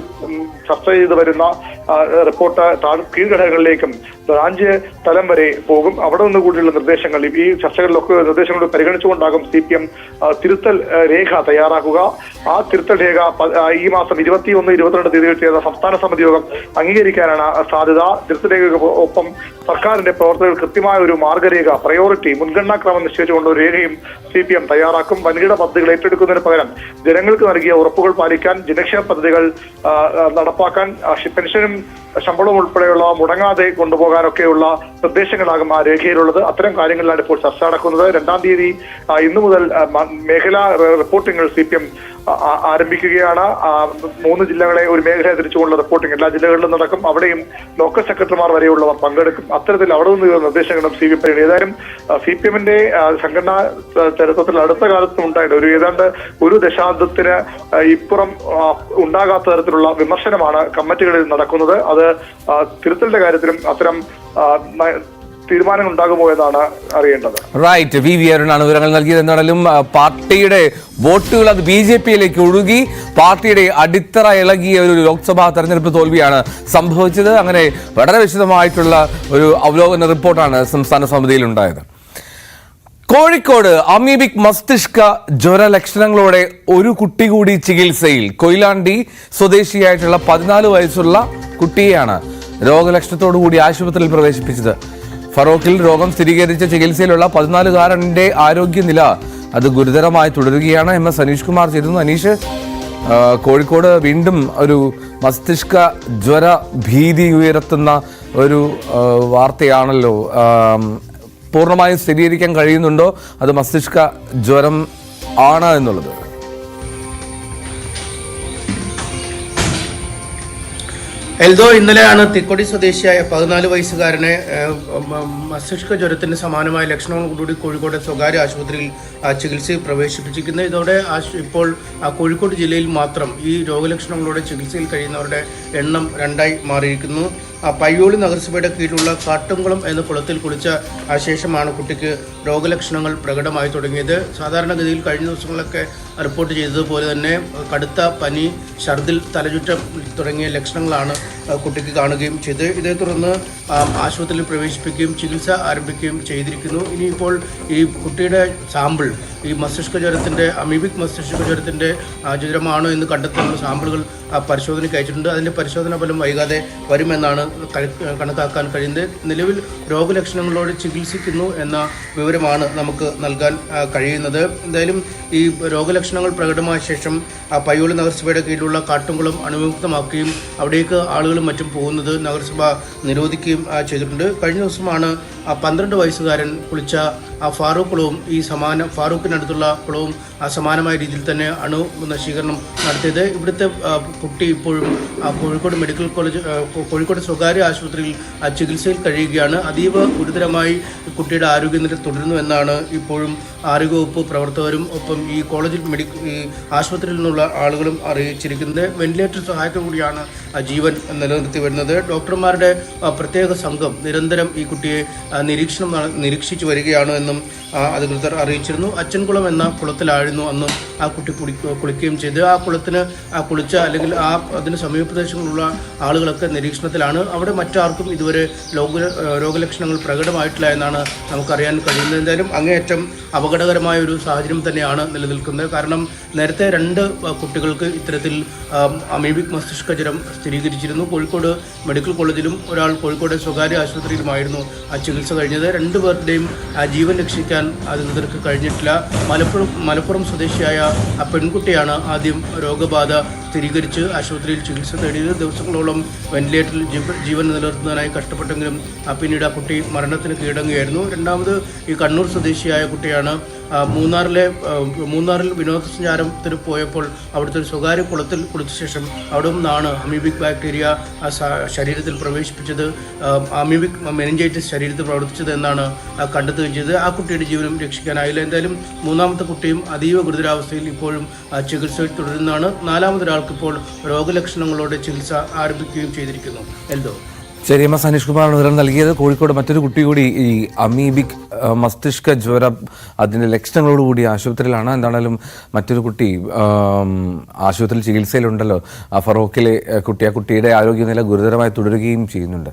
ചർച്ച ചെയ്തു വരുന്ന റിപ്പോർട്ട് കീഴ്ഘടകങ്ങളിലേക്കും ബ്രാഞ്ച് തലം വരെ പോകും. അവിടെ നിന്ന് കൂടിയുള്ള നിർദ്ദേശങ്ങൾ ഈ ചർച്ചകളിലൊക്കെ നിർദ്ദേശങ്ങൾ പരിഗണിച്ചുകൊണ്ടാകും CPM തിരുത്തൽ രേഖ തയ്യാറാക്കുക. ആ തിരുത്തൽ രേഖ ഈ മാസം 21, 22 തീയതികൾ ചേർന്ന സംസ്ഥാന സമിതി യോഗം അംഗീകരിക്കാനാണ് സാധ്യത. തിരുത്തൽ രേഖയ്ക്ക് ഒപ്പം സർക്കാരിന്റെ പ്രവർത്തകർ കൃത്യമായ ഒരു മാർഗരേഖ, പ്രയോറിറ്റി, മുൻഗണനാക്രമം നിശ്ചയിച്ചുകൊണ്ട് ഒരു രേഖയും CPM തയ്യാറാക്കും. വൻകിട പദ്ധതികൾ ഏറ്റെടുക്കുന്നതിന് പകരം ജനങ്ങൾക്ക് നൽകിയ ഉറപ്പുകൾ പാലിക്കാൻ, ജനക്ഷേമ പദ്ധതികൾ നടപ്പാക്കാൻ, പെൻഷനും ശമ്പളവും ഉൾപ്പെടെയുള്ള മുടങ്ങാതെ കൊണ്ടുപോകാനൊക്കെയുള്ള നിർദ്ദേശങ്ങളാകും ആ രേഖയിലുള്ളത്. അത്തരം കാര്യങ്ങളിലാണ് ഇപ്പോൾ ചർച്ച നടക്കുന്നത്. 2-ാം തീയതി ഇന്നു മുതൽ മേഖലാ റിപ്പോർട്ടിങ്ങൾ CPM ആരംഭിക്കുകയാണ്. 3 ജില്ലകളെ ഒരു മേഖലയെ തിരിച്ചുകൊണ്ടുള്ള റിപ്പോർട്ടിംഗ് എല്ലാ ജില്ലകളിലും നടക്കും. അവിടെയും ലോക്കൽ സെക്രട്ടറിമാർ വരെയുള്ളവർ പങ്കെടുക്കും. അത്തരത്തിൽ അവിടെ നിന്ന് നിർദ്ദേശങ്ങളും CPM പറയുന്നത്. ഏതായാലും CPMന്റെ സംഘടനാ ചരിത്രത്തിൽ അടുത്ത കാലത്തും ഉണ്ടായിട്ട് ഏതാണ്ട് ഒരു ദശാബ്ദത്തിന് ഇപ്പുറം ഉണ്ടാകാത്ത തരത്തിലുള്ള വിമർശനമാണ് കമ്മിറ്റികളിൽ നടക്കുന്നത്. അത് തിരുത്തലിന്റെ കാര്യത്തിലും അത്തരം തീരുമാനങ്ങൾ ഉണ്ടാകുമോ എന്നാണ് അറിയേണ്ടത്. റൈറ്റ്, വി അരുണാണ് വിവരങ്ങൾ നൽകിയത്. എന്നാലും പാർട്ടിയുടെ വോട്ടുകൾ അത് BJPയിലേക്ക് ഒഴുകി പാർട്ടിയുടെ അടിത്തറ ഇളകിയ ഒരു ലോക്സഭാ തെരഞ്ഞെടുപ്പ് തോൽവിയാണ് സംഭവിച്ചത്. അങ്ങനെ വളരെ വിശദമായിട്ടുള്ള ഒരു അവലോകന റിപ്പോർട്ടാണ് സംസ്ഥാന സമിതിയിൽ ഉണ്ടായത്. കോഴിക്കോട് അമീബിക് മസ്തിഷ്ക ജ്വര ലക്ഷണങ്ങളോടെ ഒരു കുട്ടി കൂടി ചികിത്സയിൽ. കൊയിലാണ്ടി സ്വദേശിയായിട്ടുള്ള 14 വയസ്സുള്ള കുട്ടിയെയാണ് രോഗലക്ഷണത്തോടുകൂടി ആശുപത്രിയിൽ പ്രവേശിപ്പിച്ചത്. ഫറോക്കിൽ രോഗം സ്ഥിരീകരിച്ച ചികിത്സയിലുള്ള 14-കാരന്റെ ആരോഗ്യനില അത് ഗുരുതരമായി തുടരുകയാണ്. MS അനീഷ് കുമാർ ചേരുന്നു. അനീഷ്, കോഴിക്കോട് വീണ്ടും ഒരു മസ്തിഷ്ക ജ്വര ഭീതി ഉയർത്തുന്ന ഒരു വാർത്തയാണല്ലോ. പൂർണ്ണമായും സ്ഥിരീകരിക്കാൻ കഴിയുന്നുണ്ടോ അത് മസ്തിഷ്ക ജ്വരം ആണ് എന്നുള്ളത്? എൽദോ, ഇന്നലെയാണ് തിക്കൊടി സ്വദേശിയായ 14 വയസ്സുകാരനെ മസ്തിഷ്ക ജ്വരത്തിന് സമാനമായ ലക്ഷണങ്ങളോടുകൂടി കോഴിക്കോട് സ്വകാര്യ ആശുപത്രിയിൽ ചികിത്സയിൽ പ്രവേശിപ്പിച്ചിരിക്കുന്നത്. ഇതോടെ ഇപ്പോൾ കോഴിക്കോട് ജില്ലയിൽ മാത്രം ഈ രോഗലക്ഷണങ്ങളോടെ ചികിത്സയിൽ കഴിയുന്നവരുടെ എണ്ണം 2ആയി മാറിയിരിക്കുന്നു. പയ്യോളി നഗരസഭയുടെ കീഴിലുള്ള കാട്ടുംകുളം എന്ന കുളത്തിൽ കുളിച്ച ശേഷമാണ് കുട്ടിക്ക് രോഗലക്ഷണങ്ങൾ പ്രകടമായി തുടങ്ങിയത്. സാധാരണഗതിയിൽ കഴിഞ്ഞ ദിവസങ്ങളൊക്കെ റിപ്പോർട്ട് ചെയ്തതുപോലെ തന്നെ കടുത്ത പനി, ഛർദിൽ, തലചുറ്റം തുടങ്ങിയ ലക്ഷണങ്ങളാണ് കുട്ടിക്ക് കാണുകയും ചെയ്ത് ഇതേ തുടർന്ന് ആശുപത്രിയിൽ പ്രവേശിപ്പിക്കുകയും ചികിത്സ ആരംഭിക്കുകയും ചെയ്തിരിക്കുന്നു. ഇനിയിപ്പോൾ ഈ കുട്ടിയുടെ സാമ്പിൾ ഈ മസ്തിഷ്ക ജ്വരത്തിൻ്റെ അമീബിക് മസ്തിഷ്ക ജ്വരത്തിൻ്റെ ജ്വരമാണോ എന്ന് കണ്ടെത്താനുള്ള സാമ്പിളുകൾ പരിശോധനയ്ക്ക് അയച്ചിട്ടുണ്ട്. അതിൻ്റെ പരിശോധനാ ഫലം വൈകാതെ വരുമെന്നാണ് കണക്കാക്കാൻ കഴിയുന്നത്. നിലവിൽ രോഗലക്ഷണങ്ങളോട് ചികിത്സിക്കുന്നു എന്ന വിവരമാണ് നമുക്ക് നൽകാൻ കഴിയുന്നത്. എന്തായാലും ഈ രോഗലക്ഷണങ്ങൾ പ്രകടമായ ശേഷം പയ്യോളി നഗരസഭയുടെ കീഴിലുള്ള കാട്ടുംകുളം അണുവിമുക്തമാക്കുകയും അവിടേക്ക് ആളുകളും മറ്റും പോകുന്നത് നഗരസഭ നിരോധിക്കുകയും ചെയ്തിട്ടുണ്ട്. കഴിഞ്ഞ ദിവസമാണ് 12 വയസ്സുകാരൻ കുളിച്ച ഫാറൂഖ് കുളവും ഫാറൂഖിനടുത്തുള്ള കുളവും സമാനമായ രീതിയിൽ തന്നെ അണു നശീകരണം നടത്തിയത്. ഇവിടുത്തെ കുട്ടി ഇപ്പോഴും കോഴിക്കോട് സ്വകാര്യ ആശുപത്രിയിൽ ചികിത്സയിൽ കഴിയുകയാണ്. അതീവ ഗുരുതരമായി കുട്ടിയുടെ ആരോഗ്യനില തുടരുന്നു എന്നാണ് ഇപ്പോഴും ആരോഗ്യവകുപ്പ് പ്രവർത്തകരും ഒപ്പം ഈ ആശുപത്രിയിൽ നിന്നുള്ള ആളുകളും അറിയിച്ചിരിക്കുന്നത്. വെന്റിലേറ്റർ സഹായത്തോടു കൂടിയാണ് ജീവൻ നിലനിർത്തി വരുന്നത്. ഡോക്ടർമാരുടെ പ്രത്യേക സംഘം നിരന്തരം ഈ കുട്ടിയെ നിരീക്ഷിച്ചു വരികയാണ് എന്നും അധികൃതർ അറിയിച്ചിരുന്നു. അച്ചൻകുളം എന്ന കുളത്തിലായിരുന്നു അന്ന് ആ കുട്ടി കുളിക്കുകയും ചെയ്ത് ആ കുളത്തിന് കുളിച്ച അല്ലെങ്കിൽ അതിന് സമീപ പ്രദേശങ്ങളിലുള്ള ആളുകളൊക്കെ നിരീക്ഷണത്തിലാണ്. അവിടെ മറ്റാർക്കും ഇതുവരെ രോഗലക്ഷണങ്ങൾ പ്രകടമായിട്ടില്ല എന്നാണ് നമുക്കറിയാൻ കഴിയുന്നത്. എന്തായാലും അങ്ങേയറ്റം അപകടകരമായ ഒരു സാഹചര്യം തന്നെയാണ് നിലനിൽക്കുന്നത്. കാരണം നേരത്തെ 2 കുട്ടികൾക്ക് ഇത്തരത്തിൽ അമീബിക് മസ്തിഷ്ക ജ്വരം സ്ഥിരീകരിച്ചിരുന്നു. കോഴിക്കോട് മെഡിക്കൽ കോളേജിലും ഒരാൾ കോഴിക്കോട് സ്വകാര്യ ആശുപത്രിയിലുമായിരുന്നു ചികിത്സ ചികിത്സ കഴിഞ്ഞത്. രണ്ടുപേരുടെയും ജീവൻ രക്ഷിക്കാൻ അധികൃതർക്ക് കഴിഞ്ഞിട്ടില്ല. മലപ്പുറം സ്വദേശിയായ ആ പെൺകുട്ടിയാണ് ആദ്യം രോഗബാധ സ്ഥിരീകരിച്ച് ആശുപത്രിയിൽ ചികിത്സ തേടിയത്. ദിവസങ്ങളോളം വെന്റിലേറ്ററിൽ ജീവൻ നിലനിർത്തുന്നതിനായി കഷ്ടപ്പെട്ടെങ്കിലും പിന്നീട് ആ കുട്ടി മരണത്തിന് കീഴടങ്ങുകയായിരുന്നു. രണ്ടാമത് ഈ കണ്ണൂർ സ്വദേശിയായ കുട്ടിയാണ്. മൂന്നാറിൽ വിനോദസഞ്ചാരത്തിന് പോയപ്പോൾ അവിടുത്തെ ഒരു സ്വകാര്യ കുളത്തിൽ കുളിച്ച ശേഷം അവിടെ നിന്നാണ് അമീബിക് ബാക്ടീരിയ ശരീരത്തിൽ പ്രവേശിപ്പിച്ചത്. അമീബിക് മെനിഞ്ചൈറ്റിസ് ശരീരത്തിൽ പ്രവർത്തിച്ചത് എന്നാണ് കണ്ടെത്തുകയും ചെയ്തത്. ആ കുട്ടിയുടെ ജീവനും രക്ഷിക്കാനായില്ല. എന്തായാലും മൂന്നാമത്തെ കുട്ടിയും അതീവ ഗുരുതരാവസ്ഥയിൽ ഇപ്പോഴും ചികിത്സയിൽ തുടരുന്നതാണ്. നാലാമതൊരാൾക്ക് ഇപ്പോൾ രോഗലക്ഷണങ്ങളോടെ ചികിത്സ ആരംഭിക്കുകയും ചെയ്തിരിക്കുന്നു. എൽദോ. ശരി, എം എസ് അനീഷ് കുമാറാണ് വിവരം നൽകിയത്. കോഴിക്കോട് മറ്റൊരു കുട്ടി കൂടി ഈ അമീബിക് മസ്തിഷ്ക ജ്വരം അതിൻ്റെ ലക്ഷണങ്ങളോടുകൂടി ആശുപത്രിയിലാണ്. എന്താണെങ്കിലും മറ്റൊരു കുട്ടി ആശുപത്രിയിൽ ചികിത്സയിലുണ്ടല്ലോ. ഫറോക്കിലെ കുട്ടി, ആ കുട്ടിയുടെ ആരോഗ്യനില ഗുരുതരമായി തുടരുകയും ചെയ്യുന്നുണ്ട്.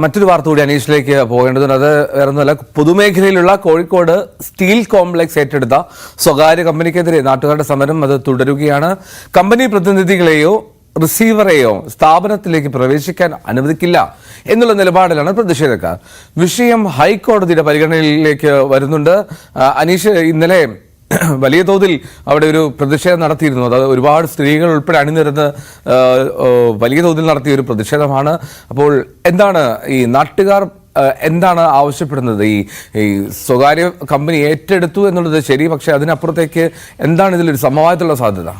മറ്റൊരു വാർത്ത കൂടി അനീഷിലേക്ക് പോകേണ്ടതുണ്ട്. അത് വേറൊന്നുമല്ല, പൊതുമേഖലയിലുള്ള കോഴിക്കോട് സ്റ്റീൽ കോംപ്ലക്സ് ഏറ്റെടുത്ത സ്വകാര്യ കമ്പനിക്കെതിരെ നാട്ടുകാരുടെ സമരം അത് തുടരുകയാണ്. കമ്പനി പ്രതിനിധികളെയോ റിസീവറെയോ സ്ഥാപനത്തിലേക്ക് പ്രവേശിക്കാൻ അനുവദിക്കില്ല എന്നുള്ള നിലപാടിലാണ് പ്രതിഷേധക്കാർ. വിഷയം ഹൈക്കോടതിയുടെ പരിഗണനയിലേക്ക് വരുന്നുണ്ട്. അനീഷ്, ഇന്നലെ വലിയ തോതിൽ അവിടെ ഒരു പ്രതിഷേധം നടത്തിയിരുന്നു. അത് ഒരുപാട് സ്ത്രീകൾ ഉൾപ്പെടെ അണിനിരന്ന് വലിയ തോതിൽ നടത്തിയ ഒരു പ്രതിഷേധമാണ്. അപ്പോൾ എന്താണ് ഈ നാട്ടുകാർ എന്താണ് ആവശ്യപ്പെടുന്നത്? ഈ സ്വകാര്യ കമ്പനി ഏറ്റെടുത്തു എന്നുള്ളത് ശരി, പക്ഷെ അതിനപ്പുറത്തേക്ക് എന്താണ് ഇതിലൊരു സമവായത്തിലുള്ള സാധ്യത?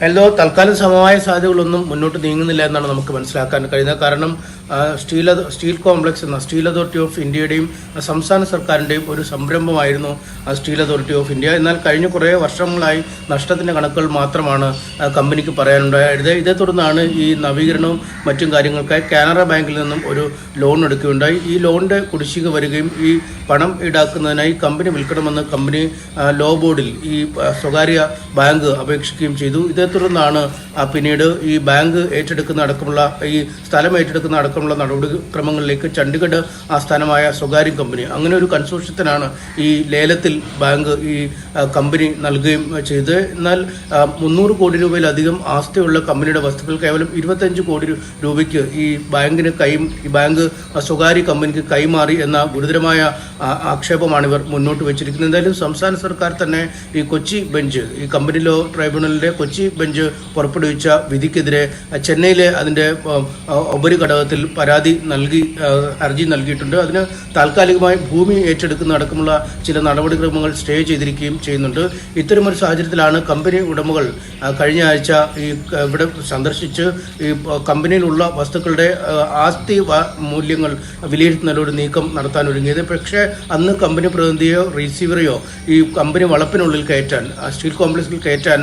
എൽദോ, തൽക്കാലം സമവായ സാധ്യതകളൊന്നും മുന്നോട്ട് നീങ്ങുന്നില്ല എന്നാണ് നമുക്ക് മനസ്സിലാക്കാൻ കഴിയുന്നത്. കാരണം സ്റ്റീൽ കോംപ്ലക്സ് എന്ന സ്റ്റീൽ അതോറിറ്റി ഓഫ് ഇന്ത്യയുടെയും സംസ്ഥാന സർക്കാരിൻ്റെയും ഒരു സംരംഭമായിരുന്നു സ്റ്റീൽ അതോറിറ്റി ഓഫ് ഇന്ത്യ. എന്നാൽ കഴിഞ്ഞ കുറേ വർഷങ്ങളായി നഷ്ടത്തിൻ്റെ കണക്കുകൾ മാത്രമാണ് കമ്പനിക്ക് പറയാനുണ്ടായത്. ഇതേ തുടർന്നാണ് ഈ നവീകരണവും മറ്റും കാര്യങ്ങൾക്കായി കാനറ ബാങ്കിൽ നിന്നും ഒരു ലോൺ എടുക്കുകയുണ്ടായി. ഈ ലോണിൻ്റെ കുടിശ്ശിക വരികയും ഈ പണം ഈടാക്കുന്നതിനായി കമ്പനി വിൽക്കണമെന്ന് കമ്പനി ലോ ബോർഡിൽ ഈ സ്വകാര്യ ബാങ്ക് അപേക്ഷിക്കുകയും ചെയ്തു. ഇതേ തുടർന്നാണ് പിന്നീട് ഈ ബാങ്ക് ഏറ്റെടുക്കുന്ന അടക്കമുള്ള ഈ സ്ഥലം ഏറ്റെടുക്കുന്ന അടക്കമുള്ള നടപടിക്രമങ്ങളിലേക്ക് ചണ്ഡീഗഡ് ആസ്ഥാനമായ സ്വകാര്യ കമ്പനി അങ്ങനെ ഒരു കൺസോർഷ്യത്തിനാണ് ഈ ലേലത്തിൽ ബാങ്ക് ഈ കമ്പനി നൽകുകയും ചെയ്തത്. എന്നാൽ 300 കോടി രൂപയിലധികം ആസ്തിയുള്ള കമ്പനിയുടെ വസ്തുക്കൾ കേവലം 25 കോടി രൂപയ്ക്ക് ഈ ബാങ്ക് സ്വകാര്യ കമ്പനിക്ക് കൈമാറി എന്ന ഗുരുതരമായ ആക്ഷേപമാണ് ഇവർ മുന്നോട്ട് വെച്ചിരിക്കുന്നത്. എന്തായാലും സംസ്ഥാന സർക്കാർ തന്നെ ഈ കൊച്ചി ബെഞ്ച്, ഈ കമ്പനി ലോ ട്രൈബ്യൂണലിന്റെ കൊച്ചി ബെഞ്ച് പുറപ്പെടുവിച്ച വിധിക്കെതിരെ ചെന്നൈയിലെ അതിൻ്റെ ഉപരിഘടകത്തിൽ ഹർജി നൽകിയിട്ടുണ്ട്. അതിന് താൽക്കാലികമായി ഭൂമി ഏറ്റെടുക്കുന്ന അടക്കമുള്ള ചില നടപടിക്രമങ്ങൾ സ്റ്റേ ചെയ്തിരിക്കുകയും ചെയ്യുന്നുണ്ട്. ഇത്തരമൊരു സാഹചര്യത്തിലാണ് കമ്പനി ഉടമകൾ കഴിഞ്ഞ ആഴ്ച ഈ ഇവിടെ സന്ദർശിച്ച് ഈ കമ്പനിയിലുള്ള വസ്തുക്കളുടെ ആസ്തി മൂല്യങ്ങൾ വിലയിരുത്തുന്നതിലൊരു നീക്കം നടത്താൻ ഒരുങ്ങിയത്. പക്ഷേ അന്ന് കമ്പനി പ്രതിനിധിയോ റിസീവറെയോ ഈ കമ്പനി വളപ്പിനുള്ളിൽ കയറ്റാൻ, സ്റ്റീൽ കോംപ്ലക്സിൽ കയറ്റാൻ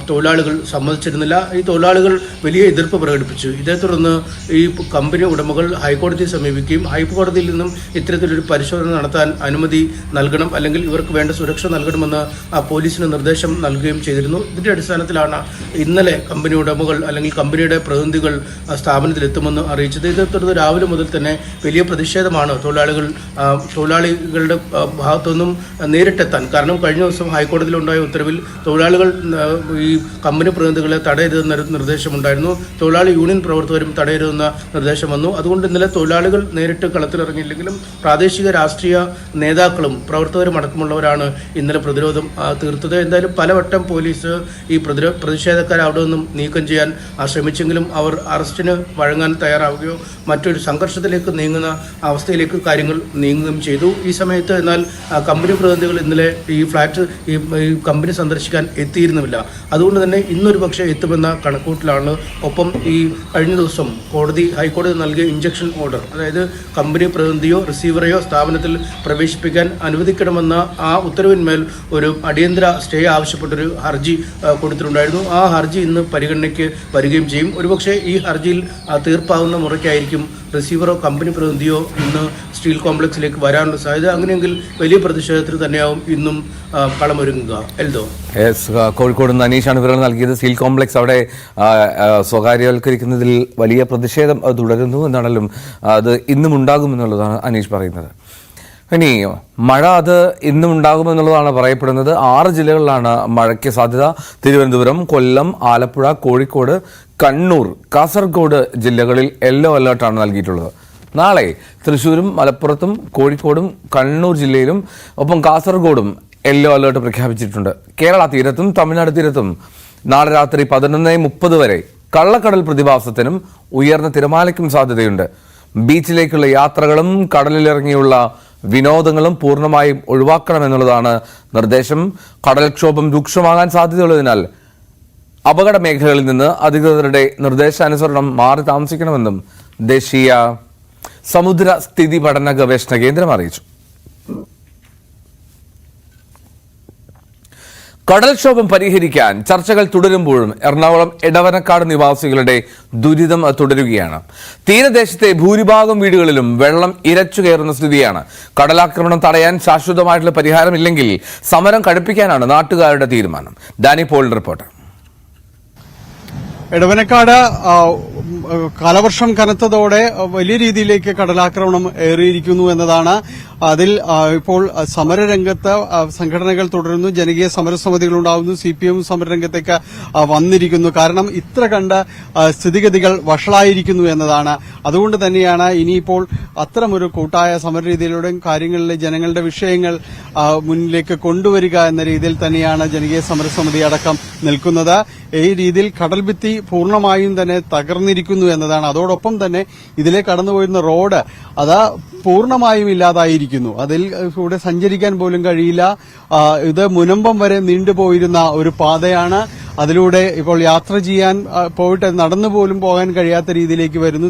തൊഴിലാളികൾ സമ്മതിച്ചിരുന്നില്ല. ഈ തൊഴിലാളികൾ വലിയ എതിർപ്പ് പ്രകടിപ്പിച്ചു. ഇതേ തുടർന്ന് ഈ കമ്പനി ഉടമകൾ ഹൈക്കോടതിയെ സമീപിക്കുകയും ഹൈക്കോടതിയിൽ നിന്നും ഇത്തരത്തിലൊരു പരിശോധന നടത്താൻ അനുമതി നൽകണം, അല്ലെങ്കിൽ ഇവർക്ക് വേണ്ട സുരക്ഷ നൽകണമെന്ന് പോലീസിന് നിർദ്ദേശം നൽകുകയും ചെയ്തിരുന്നു. ഇതിന്റെ അടിസ്ഥാനത്തിലാണ് ഇന്നലെ കമ്പനി ഉടമകൾ അല്ലെങ്കിൽ കമ്പനിയുടെ പ്രതിനിധികൾ സ്ഥാപനത്തിലെത്തുമെന്ന് അറിയിച്ചത്. ഇതേ തുടർന്ന് രാവിലെ മുതൽ തന്നെ വലിയ പ്രതിഷേധമാണ് തൊഴിലാളികളുടെ ഭാഗത്തുനിന്നും നേരിട്ടെത്താൻ. കാരണം കഴിഞ്ഞ ദിവസം ഹൈക്കോടതിയിലുണ്ടായ ഉത്തരവിൽ തൊഴിലാളികൾ ഈ കമ്പനി പ്രതിനിധികളെ തടയരുതെന്ന നിർദ്ദേശമുണ്ടായിരുന്നു. തൊഴിലാളി യൂണിയൻ പ്രവർത്തകരും തടയരുതെന്ന നിർദ്ദേശം വന്നു. അതുകൊണ്ട് ഇന്നലെ തൊഴിലാളികൾ നേരിട്ട് കളത്തിലിറങ്ങിയില്ലെങ്കിലും പ്രാദേശിക രാഷ്ട്രീയ നേതാക്കളും പ്രവർത്തകരും അടക്കമുള്ളവരാണ് ഇന്നലെ പ്രതിരോധം തീർത്തത്. എന്തായാലും പലവട്ടം പോലീസ് ഈ പ്രതിഷേധക്കാരെ അവിടെ നിന്നും നീക്കം ചെയ്യാൻ ശ്രമിച്ചെങ്കിലും അവർ അറസ്റ്റിന് വഴങ്ങാൻ തയ്യാറാവുകയോ മറ്റൊരു സംഘർഷത്തിലേക്ക് നീങ്ങുന്ന അവസ്ഥയിലേക്ക് കാര്യങ്ങൾ നീങ്ങുകയും ചെയ്തു. ഈ സമയത്ത് എന്നാൽ കമ്പനി പ്രതിനിധികൾ ഇന്നലെ ഈ കമ്പനി സന്ദർശിക്കാൻ എത്തിയിരുന്നുമില്ല. അതുകൊണ്ട് തന്നെ ഇന്നൊരു പക്ഷേ എത്തുമെന്ന കണക്കൂട്ടിലാണ്. ഒപ്പം ഈ കഴിഞ്ഞ ദിവസം ഹൈക്കോടതി നൽകിയ ഇഞ്ചക്ഷൻ ഓർഡർ, അതായത് കമ്പനി പ്രതിനിധിയോ റിസീവറെയോ സ്ഥാപനത്തിൽ പ്രവേശിപ്പിക്കാൻ അനുവദിക്കണമെന്ന ആ ഉത്തരവിന്മേൽ ഒരു അടിയന്തര സ്റ്റേ ആവശ്യപ്പെട്ടൊരു ഹർജി കൊടുത്തിട്ടുണ്ടായിരുന്നു. ആ ഹർജി ഇന്ന് പരിഗണനയ്ക്ക് വരികയും ചെയ്യും. ഒരുപക്ഷെ ഈ ഹർജിയിൽ തീർപ്പാകുന്ന മുറയ്ക്കായിരിക്കും റിസീവറോ കമ്പനി പ്രതിനിധിയോ ഇന്ന് സ്റ്റീൽ കോംപ്ലക്സിലേക്ക് വരാനുള്ള സാധ്യത. അങ്ങനെയെങ്കിൽ വലിയ പ്രതിഷേധത്തിന് തന്നെയാവും ഇന്നും കളമൊരുങ്ങുക. എൽദോ. കോഴിക്കോട് നിന്ന് അനീഷാണ് വിവരങ്ങൾ നൽകിയത്. സ്റ്റീൽ കോംപ്ലക്സ് അവിടെ സ്വകാര്യവൽക്കരിക്കുന്നതിൽ വലിയ പ്രതിഷേധം തുടരുന്നു എന്നാണല്ലോ അത് ഇന്നും ഉണ്ടാകുമെന്നുള്ളതാണ് അനീഷ് പറയുന്നത്. ഇനി മഴ അത് ഇന്നും ഉണ്ടാകുമെന്നുള്ളതാണ് പറയപ്പെടുന്നത്. 6 ജില്ലകളിലാണ് മഴയ്ക്ക് സാധ്യത. തിരുവനന്തപുരം, കൊല്ലം, ആലപ്പുഴ, കോഴിക്കോട്, കണ്ണൂർ, കാസർഗോഡ് ജില്ലകളിൽ യെല്ലോ അലർട്ടാണ് നൽകിയിട്ടുള്ളത്. നാളെ തൃശ്ശൂരും മലപ്പുറത്തും കോഴിക്കോടും കണ്ണൂർ ജില്ലയിലും ഒപ്പം കാസർഗോഡും യെല്ലോ അലർട്ട് പ്രഖ്യാപിച്ചിട്ടുണ്ട്. കേരള തീരത്തും തമിഴ്നാട് തീരത്തും നാളെ രാത്രി 11:30 വരെ കള്ളക്കടൽ പ്രതിഭാസത്തിനും ഉയർന്ന തിരമാലയ്ക്കും സാധ്യതയുണ്ട്. ബീച്ചിലേക്കുള്ള യാത്രകളും കടലിലിറങ്ങിയുള്ള വിനോദങ്ങളും പൂർണ്ണമായും ഒഴിവാക്കണമെന്നുള്ളതാണ് നിർദ്ദേശം. കടൽക്ഷോഭം രൂക്ഷമാകാൻ സാധ്യതയുള്ളതിനാൽ അപകട മേഖലകളിൽ നിന്ന് അധികൃതരുടെ നിർദ്ദേശാനുസരണം മാറി താമസിക്കണമെന്നും ദേശീയ സമുദ്ര സ്ഥിതി പഠന ഗവേഷണ കേന്ദ്രം അറിയിച്ചു. കടൽക്ഷോഭം പരിഹരിക്കാൻ ചർച്ചകൾ തുടരുമ്പോഴും എറണാകുളം എടവനക്കാട് നിവാസികളുടെ ദുരിതം തുടരുകയാണ്. തീരദേശത്തെ ഭൂരിഭാഗം വീടുകളിലും വെള്ളം ഇരച്ചു കയറുന്ന സ്ഥിതിയാണ്. കടലാക്രമണം തടയാൻ ശാശ്വതമായിട്ടുള്ള പരിഹാരമില്ലെങ്കിൽ സമരം കടുപ്പിക്കാനാണ് നാട്ടുകാരുടെ തീരുമാനം. ഡാനി പോളിന്റെ റിപ്പോർട്ട്. എടവനക്കാട് കാലവർഷം കനത്തതോടെ വലിയ രീതിയിലേക്ക് കടലാക്രമണം ഏറിയിരിക്കുന്നു എന്നതാണ്. അതിൽ ഇപ്പോൾ സമരരംഗത്ത് സംഘടനകൾ തുടരുന്നു, ജനകീയ സമരസമിതികൾ ഉണ്ടാകുന്നു, CPM സമരരംഗത്തേക്ക് വന്നിരിക്കുന്നു. കാരണം ഇത്ര കണ്ട സ്ഥിതിഗതികൾ വഷളായിരിക്കുന്നു എന്നതാണ്. അതുകൊണ്ട് തന്നെയാണ് ഇനിയിപ്പോൾ അത്തരമൊരു കൂട്ടായ സമരരീതിയിലൂടെയും കാര്യങ്ങളിലെ ജനങ്ങളുടെ വിഷയങ്ങൾ മുന്നിലേക്ക് കൊണ്ടുവരിക എന്ന രീതിയിൽ തന്നെയാണ് ജനകീയ സമരസമിതി അടക്കം നിൽക്കുന്നത്. ഈ രീതിയിൽ കടൽഭിത്തി പൂർണ്ണമായും തന്നെ തകർന്നിരിക്കുന്നു എന്നതാണ്. അതോടൊപ്പം തന്നെ ഇതിലെ കടന്നുപോയിരുന്ന റോഡ് അത് പൂർണ്ണമായും ഇല്ലാതായിരിക്കുന്നു. അതിൽ കൂടെ സഞ്ചരിക്കാൻ പോലും കഴിയില്ല. ഇത് മുനമ്പം വരെ നീണ്ടുപോയിരുന്ന ഒരു പാതയാണ്. അതിലൂടെ ഇപ്പോൾ യാത്ര ചെയ്യാൻ പോയിട്ട് നടന്നു പോലും പോകാൻ കഴിയാത്ത രീതിയിലേക്ക് വരുന്നു.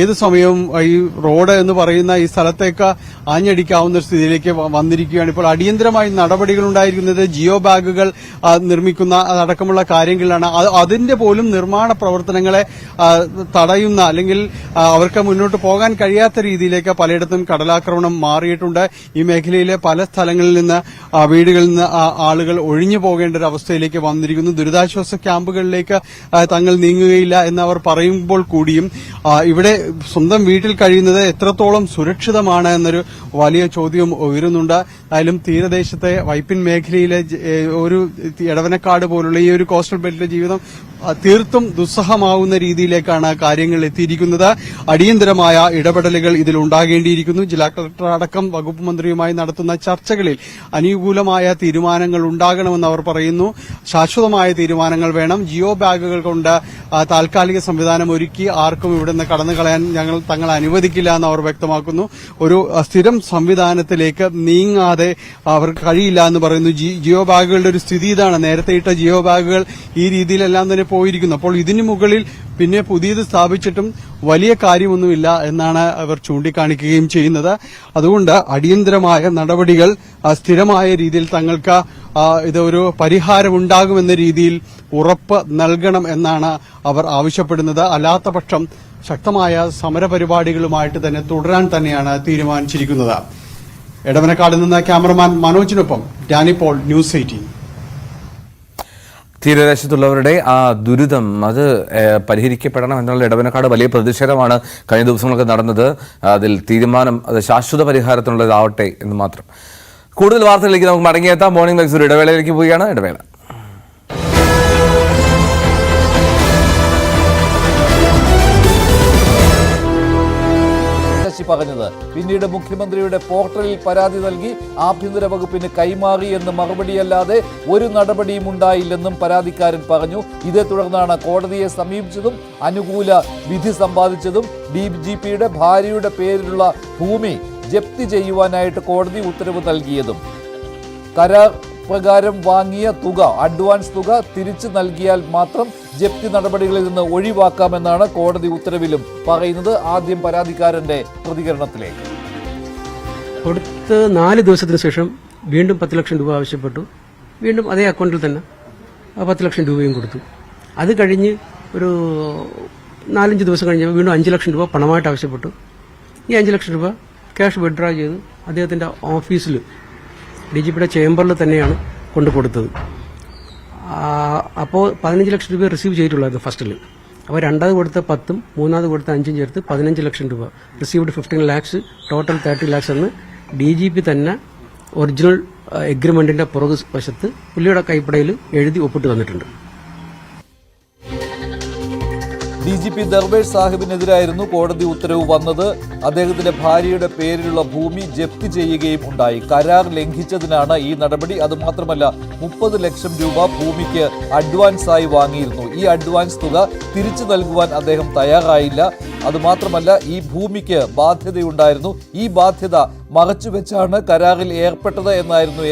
ഏത് സമയവും ഈ റോഡ് എന്ന് പറയുന്ന ഈ സ്ഥലത്തേക്ക് ആഞ്ഞടിക്കാവുന്ന സ്ഥിതിയിലേക്ക് വന്നിരിക്കുകയാണ്. ഇപ്പോൾ അടിയന്തരമായി നടപടികൾ ഉണ്ടായിരിക്കുന്നത് ജിയോ ബാഗുകൾ നിർമ്മിക്കുന്ന അടക്കമുള്ള കാര്യങ്ങളിലാണ്. അതിന്റെ പോലും നിർമ്മാണ പ്രവർത്തനങ്ങളെ തടയുന്ന അല്ലെങ്കിൽ അവർക്ക് മുന്നോട്ട് പോകാൻ കഴിയാത്ത രീതിയിലേക്ക് പലയിടത്തും കടലാക്രമണം മാറിയിട്ടുണ്ട്. ഈ മേഖലയിലെ പല സ്ഥലങ്ങളിൽ നിന്ന് വീടുകളിൽ നിന്ന് ആളുകൾ ഒഴിഞ്ഞു പോകേണ്ട ഒരു അവസ്ഥയിലേക്ക് വന്നിരിക്കുന്നു. ദുരിതാശ്വാസ ക്യാമ്പുകളിലേക്ക് തങ്ങൾ നീങ്ങുകയില്ല എന്നവർ പറയുമ്പോൾ കൂടിയും ഇവിടെ സ്വന്തം വീട്ടിൽ കഴിയുന്നത് എത്രത്തോളം സുരക്ഷിതമാണ് എന്നൊരു വലിയ ചോദ്യം ഉയരുന്നുണ്ട്. അതിലും തീരദേശത്തെ വൈപ്പിൻ മേഖലയിലെ ഒരു എടവനക്കാട് പോലുള്ള ഈ ഒരു കോസ്റ്റൽ ബെൽറ്റിലെ ജീവിതം തീർത്തും ദുസ്സഹമാവുന്ന രീതിയിലേക്കാണ് കാര്യങ്ങൾ എത്തിയിരിക്കുന്നത്. അടിയന്തരമായ ഇടപെടലുകൾ ഇതിൽ ഉണ്ടാകേണ്ടിയിരിക്കുന്നു. ജില്ലാ കളക്ടർ അടക്കം വകുപ്പ് മന്ത്രിയുമായി നടത്തുന്ന ചർച്ചകളിൽ അനുകൂലമായ തീരുമാനങ്ങൾ ഉണ്ടാകണമെന്ന് അവർ പറയുന്നു. ശാശ്വതമായ തീരുമാനങ്ങൾ വേണം. ജിയോ ബാഗുകൾ കൊണ്ട് താൽക്കാലിക സംവിധാനം ഒരുക്കി ആർക്കും ഇവിടെ നിന്ന് കടന്നു കളയാൻ തങ്ങൾ അനുവദിക്കില്ല എന്ന് അവർ വ്യക്തമാക്കുന്നു. ഒരു സ്ഥിരം സംവിധാനത്തിലേക്ക് നീങ്ങാതെ അവർക്ക് കഴിയില്ല എന്ന് പറയുന്നു. ജിയോ ബാഗുകളുടെ ഒരു സ്ഥിതി ഇതാണ്. നേരത്തെ ഇട്ട ജിയോ ബാഗുകൾ ഈ രീതിയിലെല്ലാം തന്നെ പോയിരിക്കുന്നു. അപ്പോൾ ഇതിനു മുകളിൽ പിന്നെ പുതിയത് സ്ഥാപിച്ചിട്ടും വലിയ കാര്യമൊന്നുമില്ല എന്നാണ് അവർ ചൂണ്ടിക്കാണിക്കുകയും ചെയ്യുന്നത്. അതുകൊണ്ട് അടിയന്തരമായ നടപടികൾ സ്ഥിരമായ രീതിയിൽ തങ്ങൾക്ക് ഇതൊരു പരിഹാരമുണ്ടാകുമെന്ന രീതിയിൽ ഉറപ്പ് നൽകണം എന്നാണ് അവർ ആവശ്യപ്പെടുന്നത്. അല്ലാത്തപക്ഷം ശക്തമായ സമരപരിപാടികളുമായിട്ട് തന്നെ തുടരാൻ തന്നെയാണ് തീരുമാനിച്ചിരിക്കുന്നത്. എടവനക്കാട് നിന്ന് ക്യാമറമാൻ മനോജിനൊപ്പം ഡാനി പോൾ, ന്യൂസ് 18. തീരദേശത്തുള്ളവരുടെ ആ ദുരിതം അത് പരിഹരിക്കപ്പെടണം എന്നുള്ള എടവനക്കാട് വലിയ പ്രതിഷേധമാണ് കഴിഞ്ഞ ദിവസങ്ങളൊക്കെ നടന്നത്. അതിൽ തീരുമാനം അത് ശാശ്വത പരിഹാരത്തിനുള്ളതാവട്ടെ എന്ന് മാത്രം. കൂടുതൽ വാർത്തകളിലേക്ക് നമുക്ക് മടങ്ങിയെത്താം. മോർണിംഗ് വൈബ്സ് ഒരു ഇടവേളയിലേക്ക് പോവുകയാണ്. ഇടവേള. പറഞ്ഞത് പിന്നീട് മുഖ്യമന്ത്രിയുടെ പോർട്ടലിൽ പരാതി നൽകി ആഭ്യന്തര വകുപ്പിന് കൈമാറി എന്ന് മറുപടിയല്ലാതെ ഒരു നടപടിയും ഉണ്ടായില്ലെന്നും പരാതിക്കാരൻ പറഞ്ഞു. ഇതേ തുടർന്നാണ് കോടതിയെ സമീപിച്ചതും അനുകൂല വിധി സമ്പാദിച്ചതും DGPയുടെ ഭാര്യയുടെ പേരിലുള്ള ഭൂമി ജപ്തി ചെയ്യുവാനായിട്ട് കോടതി ഉത്തരവ് നൽകിയതും. കരാർ പ്രകാരം വാങ്ങിയ തുക, അഡ്വാൻസ് തുക തിരിച്ചു നൽകിയാൽ മാത്രം ജപ്തി നടപടികളിൽ നിന്ന് ഒഴിവാക്കാമെന്നാണ് കോടതി ഉത്തരവിലും പറയുന്നത്. ആദ്യം പരാതിക്കാരന്റെ പ്രതികരണത്തിലേക്ക്. കൊടുത്ത് 4 ദിവസത്തിന് ശേഷം വീണ്ടും 10 ലക്ഷം രൂപ ആവശ്യപ്പെട്ടു. വീണ്ടും അതേ അക്കൗണ്ടിൽ തന്നെ 10 ലക്ഷം രൂപയും കൊടുത്തു. അത് കഴിഞ്ഞ് ഒരു 4-5 ദിവസം കഴിഞ്ഞപ്പോൾ വീണ്ടും 5 ലക്ഷം രൂപ പണമായിട്ട് ആവശ്യപ്പെട്ടു. ഈ 5 ലക്ഷം രൂപ ക്യാഷ് വിഡ്രാ ചെയ്ത് അദ്ദേഹത്തിന്റെ ഓഫീസിൽ DGPയുടെ ചേംബറിൽ തന്നെയാണ് കൊണ്ടു കൊടുത്തത്. അപ്പോൾ 15 ലക്ഷം രൂപ റിസീവ് ചെയ്തിട്ടുള്ളായിരുന്നു ഫസ്റ്റിൽ. അപ്പോൾ രണ്ടാമത് കൊടുത്ത 10ഉം മൂന്നാമത് കൊടുത്ത 5ഉം ചേർത്ത് 15 ലക്ഷം രൂപ. റിസീവ്ഡ് 15 lakhs, ടോട്ടൽ 30 lakhs എന്ന് DGP തന്നെ ഒറിജിനൽ എഗ്രിമെന്റിന്റെ പുറകു വശത്ത് പുള്ളിയുടെ കൈപ്പടയിൽ എഴുതി ഒപ്പിട്ട് തന്നിട്ടുണ്ട്. DGP ദർവേഷ് സാഹിബിനെതിരായിരുന്നു കോടതി ഉത്തരവ് വന്നത്. അദ്ദേഹത്തിന്റെ ഭാര്യയുടെ പേരിലുള്ള ഭൂമി ജപ്തി ചെയ്യുകയും ഉണ്ടായി. കരാർ ലംഘിച്ചതിനാണ് ഈ നടപടി. അതുമാത്രമല്ല 30 ലക്ഷം രൂപ ഭൂമിക്ക് അഡ്വാൻസായി വാങ്ങിയിരുന്നു. ഈ അഡ്വാൻസ് തുക തിരിച്ചു നൽകുവാൻ അദ്ദേഹം തയ്യാറായില്ല. അതുമാത്രമല്ല ഈ ഭൂമിക്ക് ബാധ്യതയുണ്ടായിരുന്നു. ഈ ബാധ്യത മറച്ചുവെച്ചാണ് കരാറിൽ ഏർപ്പെട്ടത് എന്നായിരുന്നു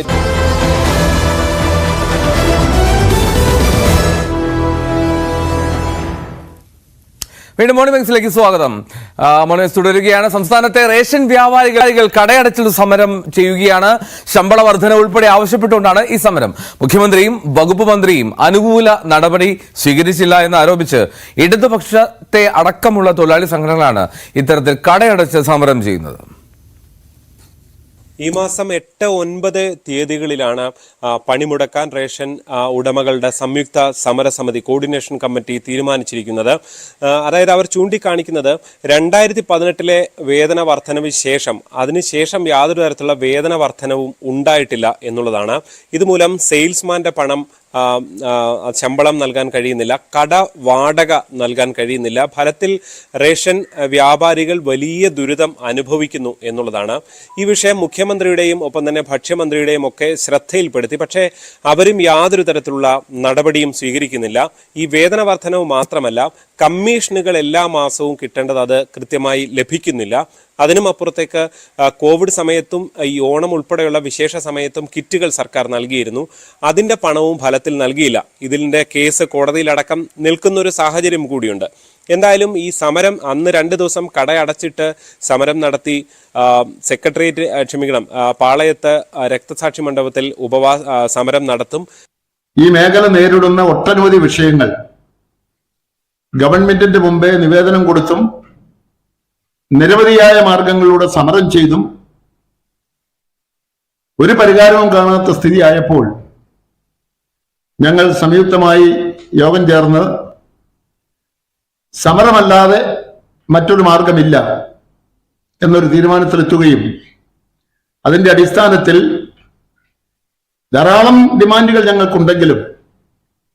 വീണ്ടും മോർണിംഗ് ബൈറ്റ്സിലേക്ക് സ്വാഗതം. മോർണിംഗ് ബൈറ്റ്സ് തുടരുകയാണ്. സംസ്ഥാനത്തെ റേഷൻ വ്യാപാരികൾ കടയടച്ചിട്ട് സമരം ചെയ്യുകയാണ്. ശമ്പള വർധന ഉൾപ്പെടെ ആവശ്യപ്പെട്ടുകൊണ്ടാണ് ഈ സമരം. മുഖ്യമന്ത്രിയും വകുപ്പ് മന്ത്രിയും അനുകൂല നടപടി സ്വീകരിച്ചില്ല എന്ന് ആരോപിച്ച് ഇടതുപക്ഷത്തെ അടക്കമുള്ള തൊഴിലാളി സംഘടനകളാണ് ഇത്തരത്തിൽ കടയടച്ച് സമരം ചെയ്യുന്നത്. ഈ മാസം 8, 9 തീയതികളിലാണ് പണിമുടക്കാൻ റേഷൻ ഉടമകളുടെ സംയുക്ത സമരസമിതി കോർഡിനേഷൻ കമ്മിറ്റി തീരുമാനിച്ചിരിക്കുന്നത്. അതായത് അവർ ചൂണ്ടിക്കാണിക്കുന്നത് 2018 വേതന വർധനവിന് ശേഷം അതിനുശേഷം യാതൊരു തരത്തിലുള്ള വേതന വർധനവും ഉണ്ടായിട്ടില്ല എന്നുള്ളതാണ്. ഇതുമൂലം സെയിൽസ്മാന്റെ പണം ശമ്പളം നൽകാൻ കഴിയുന്നില്ല, കട വാടക നൽകാൻ കഴിയുന്നില്ല. ഫലത്തിൽ റേഷൻ വ്യാപാരികൾ വലിയ ദുരിതം അനുഭവിക്കുന്നു എന്നുള്ളതാണ്. ഈ വിഷയം മുഖ്യമന്ത്രിയുടെയും ഒപ്പം തന്നെ ഭക്ഷ്യമന്ത്രിയുടെയും ഒക്കെ ശ്രദ്ധയിൽപ്പെടുത്തി. പക്ഷേ അവരും യാതൊരു തരത്തിലുള്ള നടപടിയും സ്വീകരിക്കുന്നില്ല. ഈ വേതന വർധനവ് മാത്രമല്ല, കമ്മീഷനുകൾ എല്ലാ മാസവും കിട്ടേണ്ടത് അത് കൃത്യമായി ലഭിക്കുന്നില്ല. അതിനും അപ്പുറത്തേക്ക് കോവിഡ് സമയത്തും ഈ ഓണം ഉൾപ്പെടെയുള്ള വിശേഷ സമയത്തും കിറ്റുകൾ സർക്കാർ നൽകിയിരുന്നു. അതിന്റെ പണവും ഫലത്തിൽ നൽകിയില്ല. ഇതിന്റെ കേസ് കോടതിയിലടക്കം നിൽക്കുന്നൊരു സാഹചര്യം കൂടിയുണ്ട്. എന്തായാലും ഈ സമരം അന്ന് 2 ദിവസം കടയടച്ചിട്ട് സമരം നടത്തി. പാളയത്ത് രക്തസാക്ഷി മണ്ഡപത്തിൽ സമരം നടത്തും. ഈ മേഖല നേരിടുന്ന ഒട്ടനവധി വിഷയങ്ങൾ ഗവൺമെന്റിന്റെ മുമ്പേ നിവേദനം കൊടുത്തും നിരവധിയായ മാർഗങ്ങളിലൂടെ സമരം ചെയ്തും ഒരു പരിഹാരവും കാണാത്ത സ്ഥിതിയായപ്പോൾ ഞങ്ങൾ സംയുക്തമായി യോഗം ചേർന്ന് സമരമല്ലാതെ മറ്റൊരു മാർഗമില്ല എന്നൊരു തീരുമാനത്തിലെത്തുകയും അതിന്റെ അടിസ്ഥാനത്തിൽ ധാരാളം ഡിമാൻഡുകൾ ഞങ്ങൾക്കുണ്ടെങ്കിലും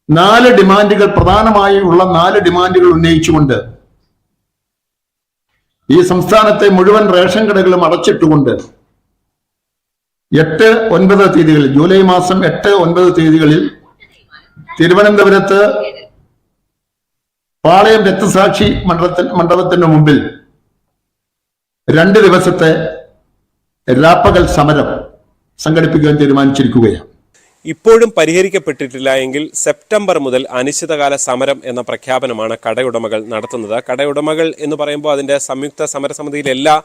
4 ഡിമാൻഡുകൾ പ്രധാനമായി ഉള്ള 4 ഡിമാൻഡുകൾ ഉന്നയിച്ചുകൊണ്ട് ഈ സംസ്ഥാനത്തെ മുഴുവൻ റേഷൻ കടകളും അടച്ചിട്ടുകൊണ്ട് 8, 9 തീയതികളിൽ ജൂലൈ മാസം 8, 9 തീയതികളിൽ തിരുവനന്തപുരത്ത് പാളയം രക്തസാക്ഷി മണ്ഡപത്തിന് മുമ്പിൽ 2 ദിവസത്തെ രാപ്പകൽ സമരം സംഘടിപ്പിക്കാൻ തീരുമാനിച്ചിരിക്കുകയാണ്. ഇപ്പോഴും പരിഹരിക്കപ്പെട്ടിട്ടില്ല എങ്കിൽ സെപ്റ്റംബർ മുതൽ അനിശ്ചിതകാല സമരം എന്ന പ്രഖ്യാപനമാണ് കടയുടമകൾ നടത്തുന്നത്. കടയുടമകൾ എന്ന് പറയുമ്പോൾ അതിന്റെ സംയുക്ത സമരസമിതിയിൽ എല്ലാ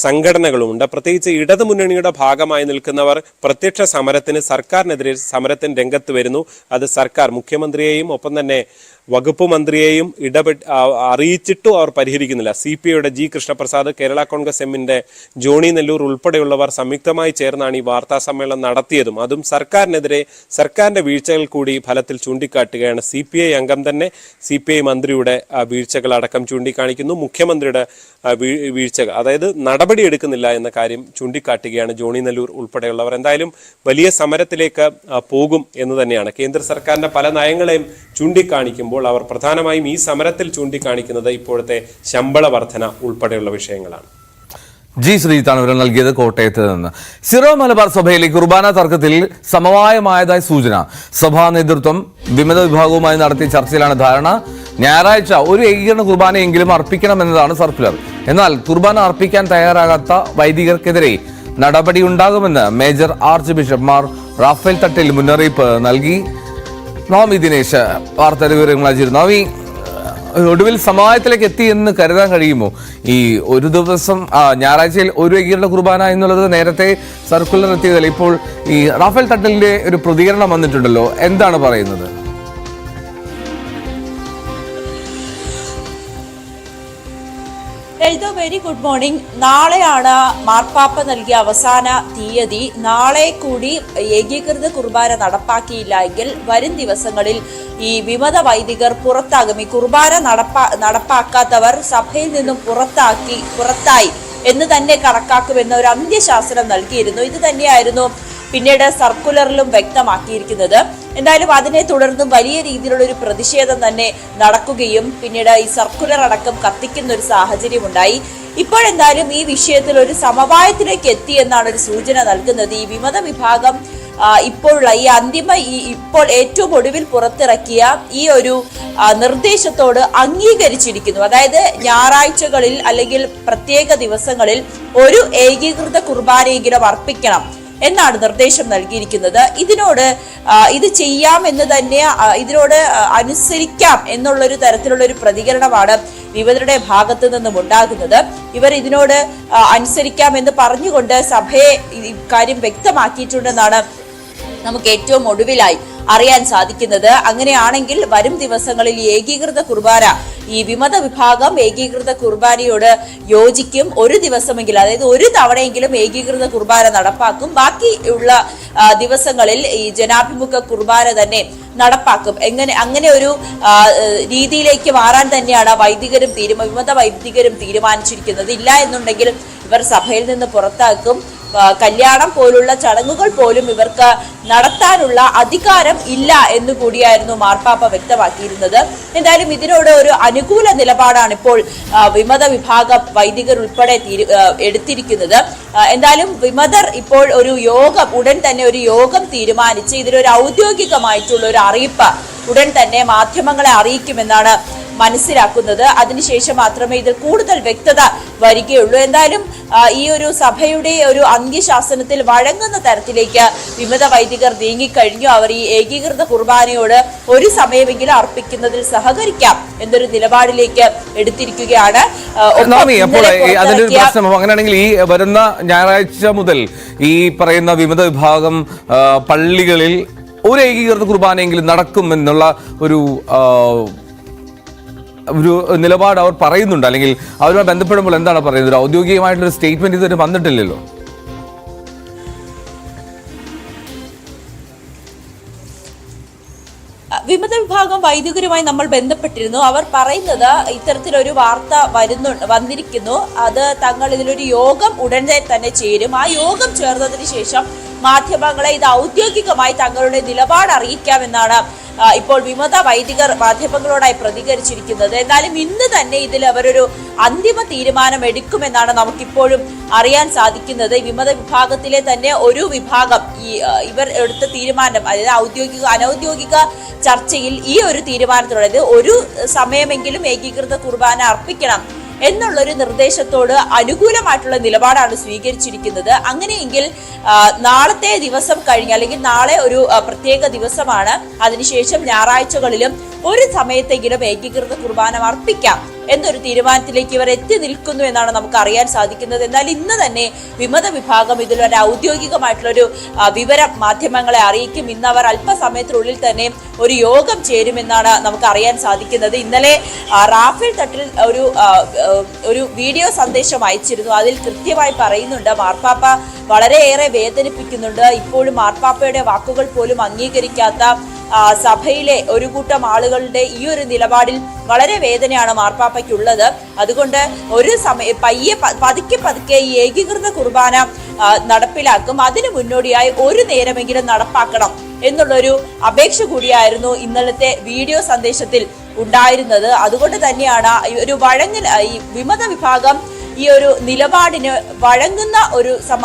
സംഘടനകളുമുണ്ട്. പ്രത്യേകിച്ച് ഇടതുമുന്നണിയുടെ ഭാഗമായി നിൽക്കുന്നവർ പ്രത്യക്ഷ സമരത്തിന് സർക്കാരിനെതിരെ സമരത്തിന് രംഗത്ത് വരുന്നു. അത് സർക്കാർ മുഖ്യമന്ത്രിയെയും ഒപ്പം തന്നെ വകുപ്പ് മന്ത്രിയെയും അറിയിച്ചിട്ടും അവർ പരിഹരിക്കുന്നില്ല. CPIയുടെ G. കൃഷ്ണപ്രസാദ്, കേരള കോൺഗ്രസ് എമ്മിന്റെ ജോണി നെല്ലൂർ ഉൾപ്പെടെയുള്ളവർ സംയുക്തമായി ചേർന്നാണ് ഈ വാർത്താ സമ്മേളനം നടത്തിയതും. അതും സർക്കാരിനെതിരെ സർക്കാരിന്റെ വീഴ്ചകൾ കൂടി ഫലത്തിൽ ചൂണ്ടിക്കാട്ടുകയാണ്. CPI അംഗം തന്നെ CPI മന്ത്രിയുടെ വീഴ്ചകൾ അടക്കം ചൂണ്ടിക്കാണിക്കുന്നു. മുഖ്യമന്ത്രിയുടെ വീഴ്ചകൾ, അതായത് നടപടിയെടുക്കുന്നില്ല എന്ന കാര്യം ചൂണ്ടിക്കാട്ടുകയാണ് ജോണി നെല്ലൂർ ഉൾപ്പെടെയുള്ളവർ. എന്തായാലും വലിയ സമരത്തിലേക്ക് പോകും എന്ന് തന്നെയാണ്. കേന്ദ്ര സർക്കാരിന്റെ പല നയങ്ങളെയും ചൂണ്ടിക്കാണിക്കുമ്പോൾ അവർ പ്രധാനമായും ഈ സമരത്തിൽ ചൂണ്ടിക്കാണിക്കുന്നത് ഇപ്പോഴത്തെ ശമ്പള വർധന ഉൾപ്പെടെയുള്ള വിഷയങ്ങളാണ്. G. ശ്രീജിത്താണ് വിവരം നൽകിയത് കോട്ടയത്ത് നിന്ന്. സിറോ മലബാർ സഭയിലെ കുർബാന തർക്കത്തിൽ സമവായമായതായി സൂചന. സഭാ നേതൃത്വം വിമത വിഭാഗവുമായി നടത്തിയ ചർച്ചയിലാണ് ധാരണ. ഞായറാഴ്ച ഒരു ഏകീകരണ കുർബാനയെങ്കിലും അർപ്പിക്കണമെന്നതാണ് സർക്കുലർ. എന്നാൽ കുർബാന അർപ്പിക്കാൻ തയ്യാറാകാത്ത വൈദികർക്കെതിരെ നടപടിയുണ്ടാകുമെന്ന് major arch bishop Mar Raphael Thattil മുന്നറിയിപ്പ് നൽകി. നവമി ദിനേശ് വാർത്താ വിവരങ്ങൾ അയച്ചിരുന്നു. നവമി, ഒടുവിൽ സമവായത്തിലേക്ക് എത്തി എന്ന് കരുതാൻ കഴിയുമോ? ഈ ഒരു ദിവസം ഞായറാഴ്ചയിൽ ഒരു ഏകീകരണ കുർബാന എന്നുള്ളത് നേരത്തെ സർക്കുലർ എത്തിയതല്ല. ഇപ്പോൾ ഈ റാഫേൽ തട്ടലിന്റെ ഒരു പ്രതികരണം വന്നിട്ടുണ്ടല്ലോ, എന്താണ് പറയുന്നത്? Very good morning. നാളെയാണ് മാർപ്പാപ്പ നൽകിയ അവസാന തീയതി. നാളെ കൂടി ഏകീകൃത കുർബാന നടപ്പാക്കിയില്ല എങ്കിൽ വരും ദിവസങ്ങളിൽ ഈ വിമത വൈദികർ പുറത്താകും. ഈ കുർബാന നടപ്പാക്കാത്തവർ സഭയിൽ നിന്നും പുറത്തായി എന്ന് തന്നെ കണക്കാക്കുമെന്ന ഒരു അന്ത്യശാസനം നൽകിയിരുന്നു. ഇത് തന്നെയായിരുന്നു പിന്നീട് സർക്കുലറിലും വ്യക്തമാക്കിയിരിക്കുന്നത്. എന്തായാലും അതിനെ തുടർന്നും വലിയ രീതിയിലുള്ള ഒരു പ്രതിഷേധം തന്നെ നടക്കുകയും പിന്നീട് ഈ സർക്കുലർ അടക്കം കത്തിക്കുന്ന ഒരു സാഹചര്യം ഉണ്ടായി. ഇപ്പോഴെന്തായാലും ഈ വിഷയത്തിൽ ഒരു സമവായത്തിലേക്ക് എത്തി എന്നാണ് ഒരു സൂചന നൽകുന്നത്. ഈ വിമത വിഭാഗം ഇപ്പോഴുള്ള ഈ ഇപ്പോൾ ഏറ്റവും ഒടുവിൽ പുറത്തിറക്കിയ ഈ ഒരു നിർദ്ദേശത്തോട് അംഗീകരിച്ചിരിക്കുന്നു. അതായത് ഞായറാഴ്ചകളിൽ അല്ലെങ്കിൽ പ്രത്യേക ദിവസങ്ങളിൽ ഒരു ഏകീകൃത കുർബാനയെങ്കിലും അർപ്പിക്കണം എന്നാണ് നിർദ്ദേശം നൽകിയിരിക്കുന്നത്. ഇത് ചെയ്യാം എന്ന് തന്നെ ഇതിനോട് അനുസരിക്കാം എന്നുള്ളൊരു തരത്തിലുള്ള ഒരു പ്രതികരണമാണ് വിമതരുടെ ഭാഗത്തു നിന്നും ഉണ്ടാകുന്നത്. ഇവർ ഇതിനോട് അനുസരിക്കാം എന്ന് പറഞ്ഞുകൊണ്ട് സഭയെ ഇക്കാര്യം വ്യക്തമാക്കിയിട്ടുണ്ടെന്നാണ് നമുക്ക് ഏറ്റവും ഒടുവിലായി അറിയാൻ സാധിക്കുന്നത്. അങ്ങനെയാണെങ്കിൽ വരും ദിവസങ്ങളിൽ ഏകീകൃത കുർബാന, ഈ വിമത വിഭാഗം ഏകീകൃത കുർബാനയോട് യോജിക്കും. ഒരു ദിവസമെങ്കിലും, അതായത് ഒരു തവണയെങ്കിലും ഏകീകൃത കുർബാന നടപ്പാക്കും. ബാക്കിയുള്ള ദിവസങ്ങളിൽ ഈ ജനാഭിമുഖ കുർബാന തന്നെ നടപ്പാക്കും. അങ്ങനെ ഒരു രീതിയിലേക്ക് മാറാൻ തന്നെയാണ് വിമത വൈദികരും തീരുമാനിച്ചിരിക്കുന്നത്. ഇല്ല എന്നുണ്ടെങ്കിൽ ഇവർ സഭയിൽ നിന്ന് പുറത്താക്കും. കല്യാണം പോലുള്ള ചടങ്ങുകൾ പോലും ഇവർക്ക് നടത്താനുള്ള അധികാരം ഇല്ല എന്നുകൂടിയായിരുന്നു മാർപ്പാപ്പ വ്യക്തമാക്കിയിരുന്നത്. എന്തായാലും ഇതിനോട് ഒരു അനുകൂല നിലപാടാണ് ഇപ്പോൾ വിമത വിഭാഗം വൈദികർ ഉൾപ്പെടെ എടുത്തിരിക്കുന്നത്. എന്തായാലും വിമതർ ഇപ്പോൾ ഉടൻ തന്നെ ഒരു യോഗം തീരുമാനിച്ച് ഇതിലൊരു ഔദ്യോഗികമായിട്ടുള്ള ഒരു അറിയിപ്പ് ഉടൻ തന്നെ മാധ്യമങ്ങളെ അറിയിക്കുമെന്നാണ് മനസ്സിലാക്കുന്നത്. അതിനുശേഷം മാത്രമേ ഇതിൽ കൂടുതൽ വ്യക്തത വരികയുള്ളൂ. എന്തായാലും ഈ ഒരു സഭയുടെ ഒരു അന്ത്യശാസനത്തിൽ വഴങ്ങുന്ന തരത്തിലേക്ക് വിമത വൈദികർ നീങ്ങിക്കഴിഞ്ഞു. അവർ ഈ ഏകീകൃത കുർബാനയോട് ഒരു സമയമെങ്കിലും അർപ്പിക്കുന്നതിൽ സഹകരിക്കാം എന്നൊരു നിലപാടിലേക്ക് എടുത്തിരിക്കുകയാണ്. അതിന്റെ ഒരു പ്രശ്നം അങ്ങനെയാണെങ്കിൽ ഈ വരുന്ന ഞായറാഴ്ച മുതൽ ഈ പറയുന്ന വിമത വിഭാഗം പള്ളികളിൽ ഒരു ഏകീകൃത കുർബാനയെങ്കിലും നടക്കുമെന്നുള്ള ഒരു നിലപാട് അവർ പറയുന്നുണ്ട്, അല്ലെങ്കിൽ അവരുമായി ബന്ധപ്പെടുമ്പോൾ എന്താണ് പറയുന്നത്? ഔദ്യോഗികമായിട്ടുള്ള സ്റ്റേറ്റ്മെന്റ് ഇതുവരെ വന്നിട്ടില്ലല്ലോ. വിമത വിഭാഗം വൈദികരുമായി നമ്മൾ ബന്ധപ്പെട്ടിരുന്നു. അവർ പറയുന്നത് ഇത്തരത്തിലൊരു വാർത്ത വന്നിരിക്കുന്നു. അത് തങ്ങൾ ഇതിലൊരു യോഗം ഉടനെ തന്നെ ചേരും. ആ യോഗം ചേർന്നതിന് ശേഷം മാധ്യമങ്ങളെ ഇത് ഔദ്യോഗികമായി തങ്ങളുടെ നിലപാട് അറിയിക്കാമെന്നാണ് ഇപ്പോൾ വിമത വൈദികർ മാധ്യമങ്ങളോടായി പ്രതികരിച്ചിരിക്കുന്നത്. എന്നാലും ഇന്ന് തന്നെ ഇതിൽ അവരൊരു അന്തിമ തീരുമാനം എടുക്കുമെന്നാണ് നമുക്കിപ്പോഴും അറിയാൻ സാധിക്കുന്നത്. വിമത വിഭാഗത്തിലെ തന്നെ ഒരു വിഭാഗം ഇവർ എടുത്ത തീരുമാനം, അതായത് അനൌദ്യോഗിക ചർച്ചയിൽ ഈ ഒരു തീരുമാനത്തോടെ ഒരു സമയമെങ്കിലും ഏകീകൃത കുർബാന അർപ്പിക്കണം എന്നുള്ളൊരു നിർദ്ദേശത്തോട് അനുകൂലമായിട്ടുള്ള നിലപാടാണ് സ്വീകരിച്ചിരിക്കുന്നത്. അങ്ങനെയെങ്കിൽ നാളത്തെ ദിവസം കഴിഞ്ഞ്, അല്ലെങ്കിൽ നാളെ ഒരു പ്രത്യേക ദിവസമാണ്, അതിനുശേഷം ഞായറാഴ്ചകളിലും ഒരു സമയത്തെങ്കിലും ഏകീകൃത കുർബാന അർപ്പിക്കാം എന്നൊരു തീരുമാനത്തിലേക്ക് ഇവർ എത്തി നിൽക്കുന്നു എന്നാണ് നമുക്ക് അറിയാൻ സാധിക്കുന്നത്. എന്നാൽ ഇന്ന് തന്നെ വിമത വിഭാഗം ഇതിലൊരു ഔദ്യോഗികമായിട്ടുള്ളൊരു വിവരം മാധ്യമങ്ങളെ അറിയിക്കും. ഇന്ന് അവർ അല്പസമയത്തിനുള്ളിൽ തന്നെ ഒരു യോഗം ചേരുമെന്നാണ് നമുക്ക് അറിയാൻ സാധിക്കുന്നത്. ഇന്നലെ റാഫേൽ തട്ടിൽ ഒരു വീഡിയോ സന്ദേശം അയച്ചിരുന്നു. അതിൽ കൃത്യമായി പറയുന്നുണ്ട്, മാർപ്പാപ്പ വളരെയേറെ വേദനിപ്പിക്കുന്നുണ്ട്. ഇപ്പോഴും മാർപ്പാപ്പയുടെ വാക്കുകൾ പോലും അംഗീകരിക്കാത്ത സഭയിലെ ഒരു കൂട്ടം ആളുകളുടെ ഈ ഒരു നിലപാടിൽ വളരെ വേദനയാണ് മാർപ്പാപ്പയ്ക്കുള്ളത്. അതുകൊണ്ട് ഒരു പതുക്കെ ഈ ഏകീകൃത കുർബാന നടപ്പിലാക്കും. അതിനു മുന്നോടിയായി ഒരു നേരമെങ്കിലും നടപ്പാക്കണം എന്നുള്ളൊരു അപേക്ഷ കൂടിയായിരുന്നു ഇന്നലത്തെ വീഡിയോ സന്ദേശത്തിൽ ഉണ്ടായിരുന്നത്. അതുകൊണ്ട് തന്നെയാണ് ഈ വിമത വിഭാഗം ഈ ഒരു നിലപാടിന് വഴങ്ങുന്ന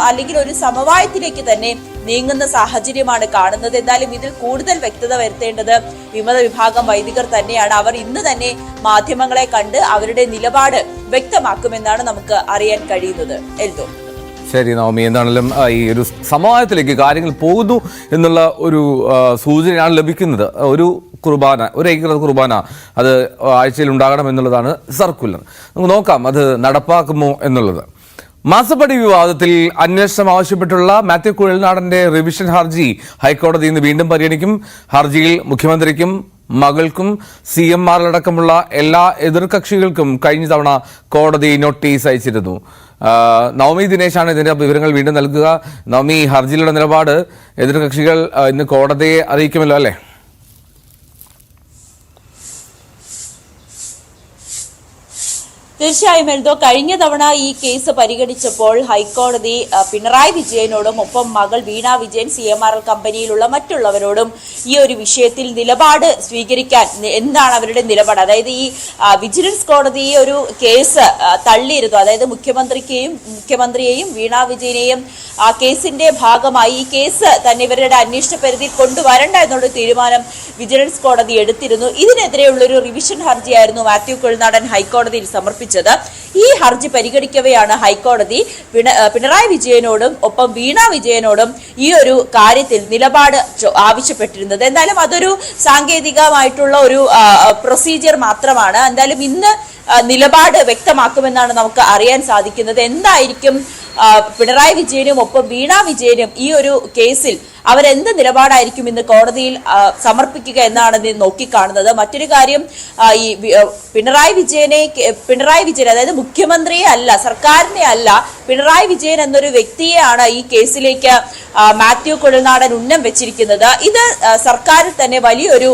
അല്ലെങ്കിൽ ഒരു സമവായത്തിലേക്ക് തന്നെ നീങ്ങുന്ന സാഹചര്യമാണ് കാണുന്നത്. എന്തായാലും ഇതിൽ കൂടുതൽ വ്യക്തത വരുത്തേണ്ടത് വിമത വിഭാഗം വൈദികർ തന്നെയാണ്. അവർ ഇന്ന് തന്നെ മാധ്യമങ്ങളെ കണ്ട് അവരുടെ നിലപാട് വ്യക്തമാക്കുമെന്നാണ് നമുക്ക് അറിയാൻ കഴിയുന്നത്. എൽദോ. ശരി നവമി, എന്താണെങ്കിലും ഈ ഒരു സമവായത്തിലേക്ക് കാര്യങ്ങൾ പോകുന്നു എന്നുള്ള ഒരു സൂചനയാണ് ലഭിക്കുന്നത്. ഒരു ഏകീകൃത കുർബാന അത് ആഴ്ചയിൽ ഉണ്ടാകണം എന്നുള്ളതാണ് സർക്കുലർ. നമുക്ക് നോക്കാം അത് നടപ്പാക്കുമോ എന്നുള്ളത്. മാസപ്പടി വിവാദത്തിൽ അന്വേഷണം ആവശ്യപ്പെട്ടുള്ള മാത്യു കുഴൽനാടന്റെ റിവിഷൻ ഹർജി ഹൈക്കോടതി ഇന്ന് വീണ്ടും പരിഗണിക്കും. ഹർജിയിൽ മുഖ്യമന്ത്രിക്കും മകൾക്കും CMമാരടക്കമുള്ള എല്ലാ എതിർകക്ഷികൾക്കും കഴിഞ്ഞ തവണ കോടതി നോട്ടീസ് അയച്ചിരുന്നു. നവമി ദിനേശാണ് ഇതിന്റെ വിവരങ്ങൾ വീണ്ടും നൽകുക. നവമി, ഹർജിയിലുള്ള നിലപാട് എതിർകക്ഷികൾ ഇന്ന് കോടതിയെ അറിയിക്കുമല്ലോ അല്ലേ? തീർച്ചയായും എൽദോ, കഴിഞ്ഞ തവണ ഈ കേസ് പരിഗണിച്ചപ്പോൾ ഹൈക്കോടതി പിണറായി വിജയനോടും ഒപ്പം മകൾ വീണ വിജയൻ CMRL കമ്പനിയിലുള്ള മറ്റുള്ളവരോടും ഈ ഒരു വിഷയത്തിൽ നിലപാട് സ്വീകരിക്കാൻ എന്താണ് അവരുടെ നിലപാട്, അതായത് ഈ വിജിലൻസ് കോടതി ഈ ഒരു കേസ് തള്ളിയിരുന്നു, അതായത് മുഖ്യമന്ത്രിയെയും വീണ വിജയനെയും ആ കേസിന്റെ ഭാഗമായി ഈ കേസ് തന്നെ ഇവരുടെ അന്വേഷണ പരിധിയിൽ കൊണ്ടുവരണ്ട എന്നുള്ള തീരുമാനം വിജിലൻസ് കോടതി എടുത്തിരുന്നു. ഇതിനെതിരെയുള്ളൊരു റിവിഷൻ ഹർജിയായിരുന്നു മാത്യു കുഴൽനാടൻ ഹൈക്കോടതിയിൽ സമർപ്പിച്ചത്. ഈ ഹർജി പരിഗണിക്കവെയാണ് ഹൈക്കോടതി പിണറായി വിജയനോടും ഒപ്പം വീണ വിജയനോടും ഈ ഒരു കാര്യത്തിൽ നിലപാട് ആവശ്യപ്പെട്ടിരുന്നത്. എന്തായാലും അതൊരു സാങ്കേതികമായിട്ടുള്ള ഒരു പ്രൊസീജിയർ മാത്രമാണ്. എന്തായാലും ഇന്ന് നിലപാട് വ്യക്തമാക്കുമെന്നാണ് നമുക്ക് അറിയാൻ സാധിക്കുന്നത്. എന്തായിരിക്കും പിണറായി വിജയനും ഒപ്പം വീണ വിജയനും ഈ ഒരു കേസിൽ അവരെന്ത് നിലപാടായിരിക്കും ഇന്ന് കോടതിയിൽ സമർപ്പിക്കുക എന്നാണ് നോക്കിക്കാണുന്നത്. മറ്റൊരു കാര്യം, ഈ പിണറായി വിജയൻ അതായത് മുഖ്യമന്ത്രിയെ അല്ല, സർക്കാരിനെ അല്ല, പിണറായി വിജയൻ എന്നൊരു വ്യക്തിയെയാണ് ഈ കേസിലേക്ക് മാത്യു കുഴൽനാടൻ ഉന്നം വെച്ചിരിക്കുന്നത്. ഇത് സർക്കാരിൽ തന്നെ വലിയൊരു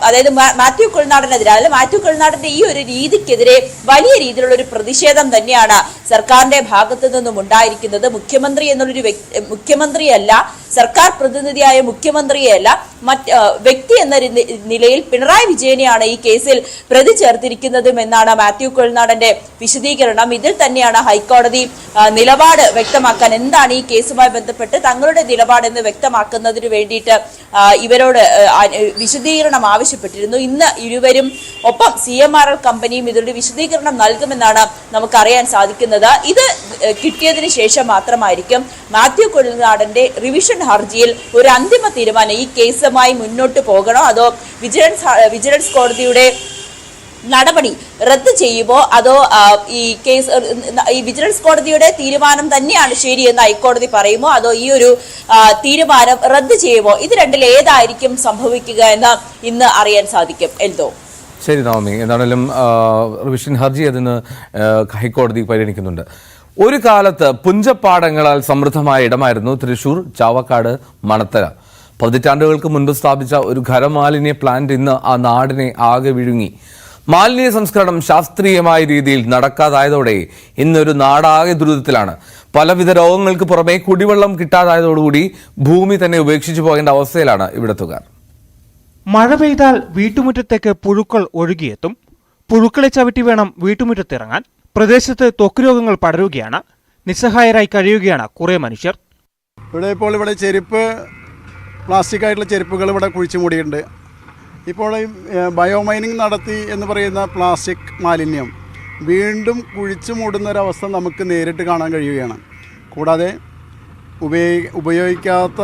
അതായത് മാത്യു കുഴൽനാടനെതിരെ, അതായത് മാത്യു കുഴൽനാടന്റെ ഈ ഒരു രീതിക്കെതിരെ വലിയ രീതിയിലുള്ള ഒരു പ്രതിഷേധം തന്നെയാണ് സർക്കാരിന്റെ ഭാഗത്തു നിന്നും ഉണ്ടായിരിക്കുന്നത്. മുഖ്യമന്ത്രി എന്നുള്ളൊരു മുഖ്യമന്ത്രിയല്ല, സർക്കാർ പ്രതിനിധിയായ മുഖ്യമന്ത്രിയല്ല, വ്യക്തി എന്ന നിലയിൽ പിണറായി വിജയനെയാണ് ഈ കേസിൽ പ്രതി ചേർത്തിരിക്കുന്നതും എന്നാണ് മാത്യു കുഴൽനാടന്റെ വിശദീകരണം. ഇതിൽ തന്നെയാണ് ഹൈക്കോടതി നിലപാട് വ്യക്തമാക്കാൻ, എന്താണ് ഈ കേസുമായി ബന്ധപ്പെട്ട് തങ്ങളുടെ നിലപാടെന്ന് വ്യക്തമാക്കുന്നതിന് വേണ്ടിയിട്ട് ഇവരോട് വിശദീകരണം ആവശ്യപ്പെട്ടിരുന്നു. ഇന്ന് ഇരുവരും ഒപ്പം CMRL കമ്പനിയും ഇതിന്റെ വിശദീകരണം നൽകുമെന്നാണ് നമുക്കറിയാൻ സാധിക്കുന്നത്. ഇത് കിട്ടിയതിന് ശേഷം മാത്രമായിരിക്കും മാത്യു കുഴൽനാടന്റെ റിവിഷൻ ഹർജിയിൽ ഒരു അന്തിമ തീരുമാനം, ഈ കേസുമായി മുന്നോട്ട് പോകണോ അതോ വിജിലൻസ് കോടതിയുടെ നടപടി റദ്ദ് ചെയ്യുമോ അതോ ഈ വിജിലൻസ് കോടതിയുടെ തീരുമാനം തന്നെയാണ് ശരിയെന്ന് ഹൈക്കോടതി പറയുമോ അതോ ഈ ഒരു തീരുമാനം റദ്ദ് ചെയ്യുമോ, ഇത് രണ്ടിൽ ഏതായിരിക്കും സംഭവിക്കുക എന്ന് ഇന്ന് അറിയാൻ സാധിക്കും. എൽദോ. ശരി നവമി, എന്താണെങ്കിലും റിവിഷൻ ഹർജി അതിന് ഹൈക്കോടതി പരിഗണിക്കുന്നുണ്ട്. ഒരു കാലത്ത് പുഞ്ചപ്പാടങ്ങളാൽ സമൃദ്ധമായ ഇടമായിരുന്നു തൃശൂർ ചാവക്കാട് മണത്തല. പതിറ്റാണ്ടുകൾക്ക് മുൻപ് സ്ഥാപിച്ച ഒരു ഖരമാലിന്യ പ്ലാന്റ് ഇന്ന് ആ നാടിനെ ആകെ വിഴുങ്ങി. മാലിന്യ സംസ്കരണം ശാസ്ത്രീയമായ രീതിയിൽ നടക്കാതായതോടെ ഇന്നൊരു നാടാകെ ദുരിതത്തിലാണ്. പലവിധ രോഗങ്ങൾക്ക് പുറമെ കുടിവെള്ളം കിട്ടാതായതോടുകൂടി ഭൂമി തന്നെ ഉപേക്ഷിച്ചു പോകേണ്ട അവസ്ഥയിലാണ് ഇവിടത്തുകാർ. മഴ പെയ്താൽ വീട്ടുമുറ്റത്തേക്ക് പുഴുക്കൾ ഒഴുകിയെത്തും. പുഴുക്കളെ ചവിട്ടി വേണം വീട്ടുമുറ്റത്തിറങ്ങാൻ. പ്രദേശത്ത് ത്വക്ക് രോഗങ്ങൾ പടരുകയാണ്. നിസ്സഹായരായി കഴിയുകയാണ് കുറേ മനുഷ്യർ. ഇവിടെ ചെരുപ്പ്, പ്ലാസ്റ്റിക് ആയിട്ടുള്ള ചെരുപ്പുകൾ ഇവിടെ കുഴിച്ചു മൂടിയിട്ടുണ്ട്. ഇപ്പോൾ ബയോമൈനിങ് നടത്തി എന്ന് പറയുന്ന പ്ലാസ്റ്റിക് മാലിന്യം വീണ്ടും കുഴിച്ചു മൂടുന്നൊരവസ്ഥ നമുക്ക് നേരിട്ട് കാണാൻ കഴിയുകയാണ്. കൂടാതെ ഉപയോഗിക്കാത്ത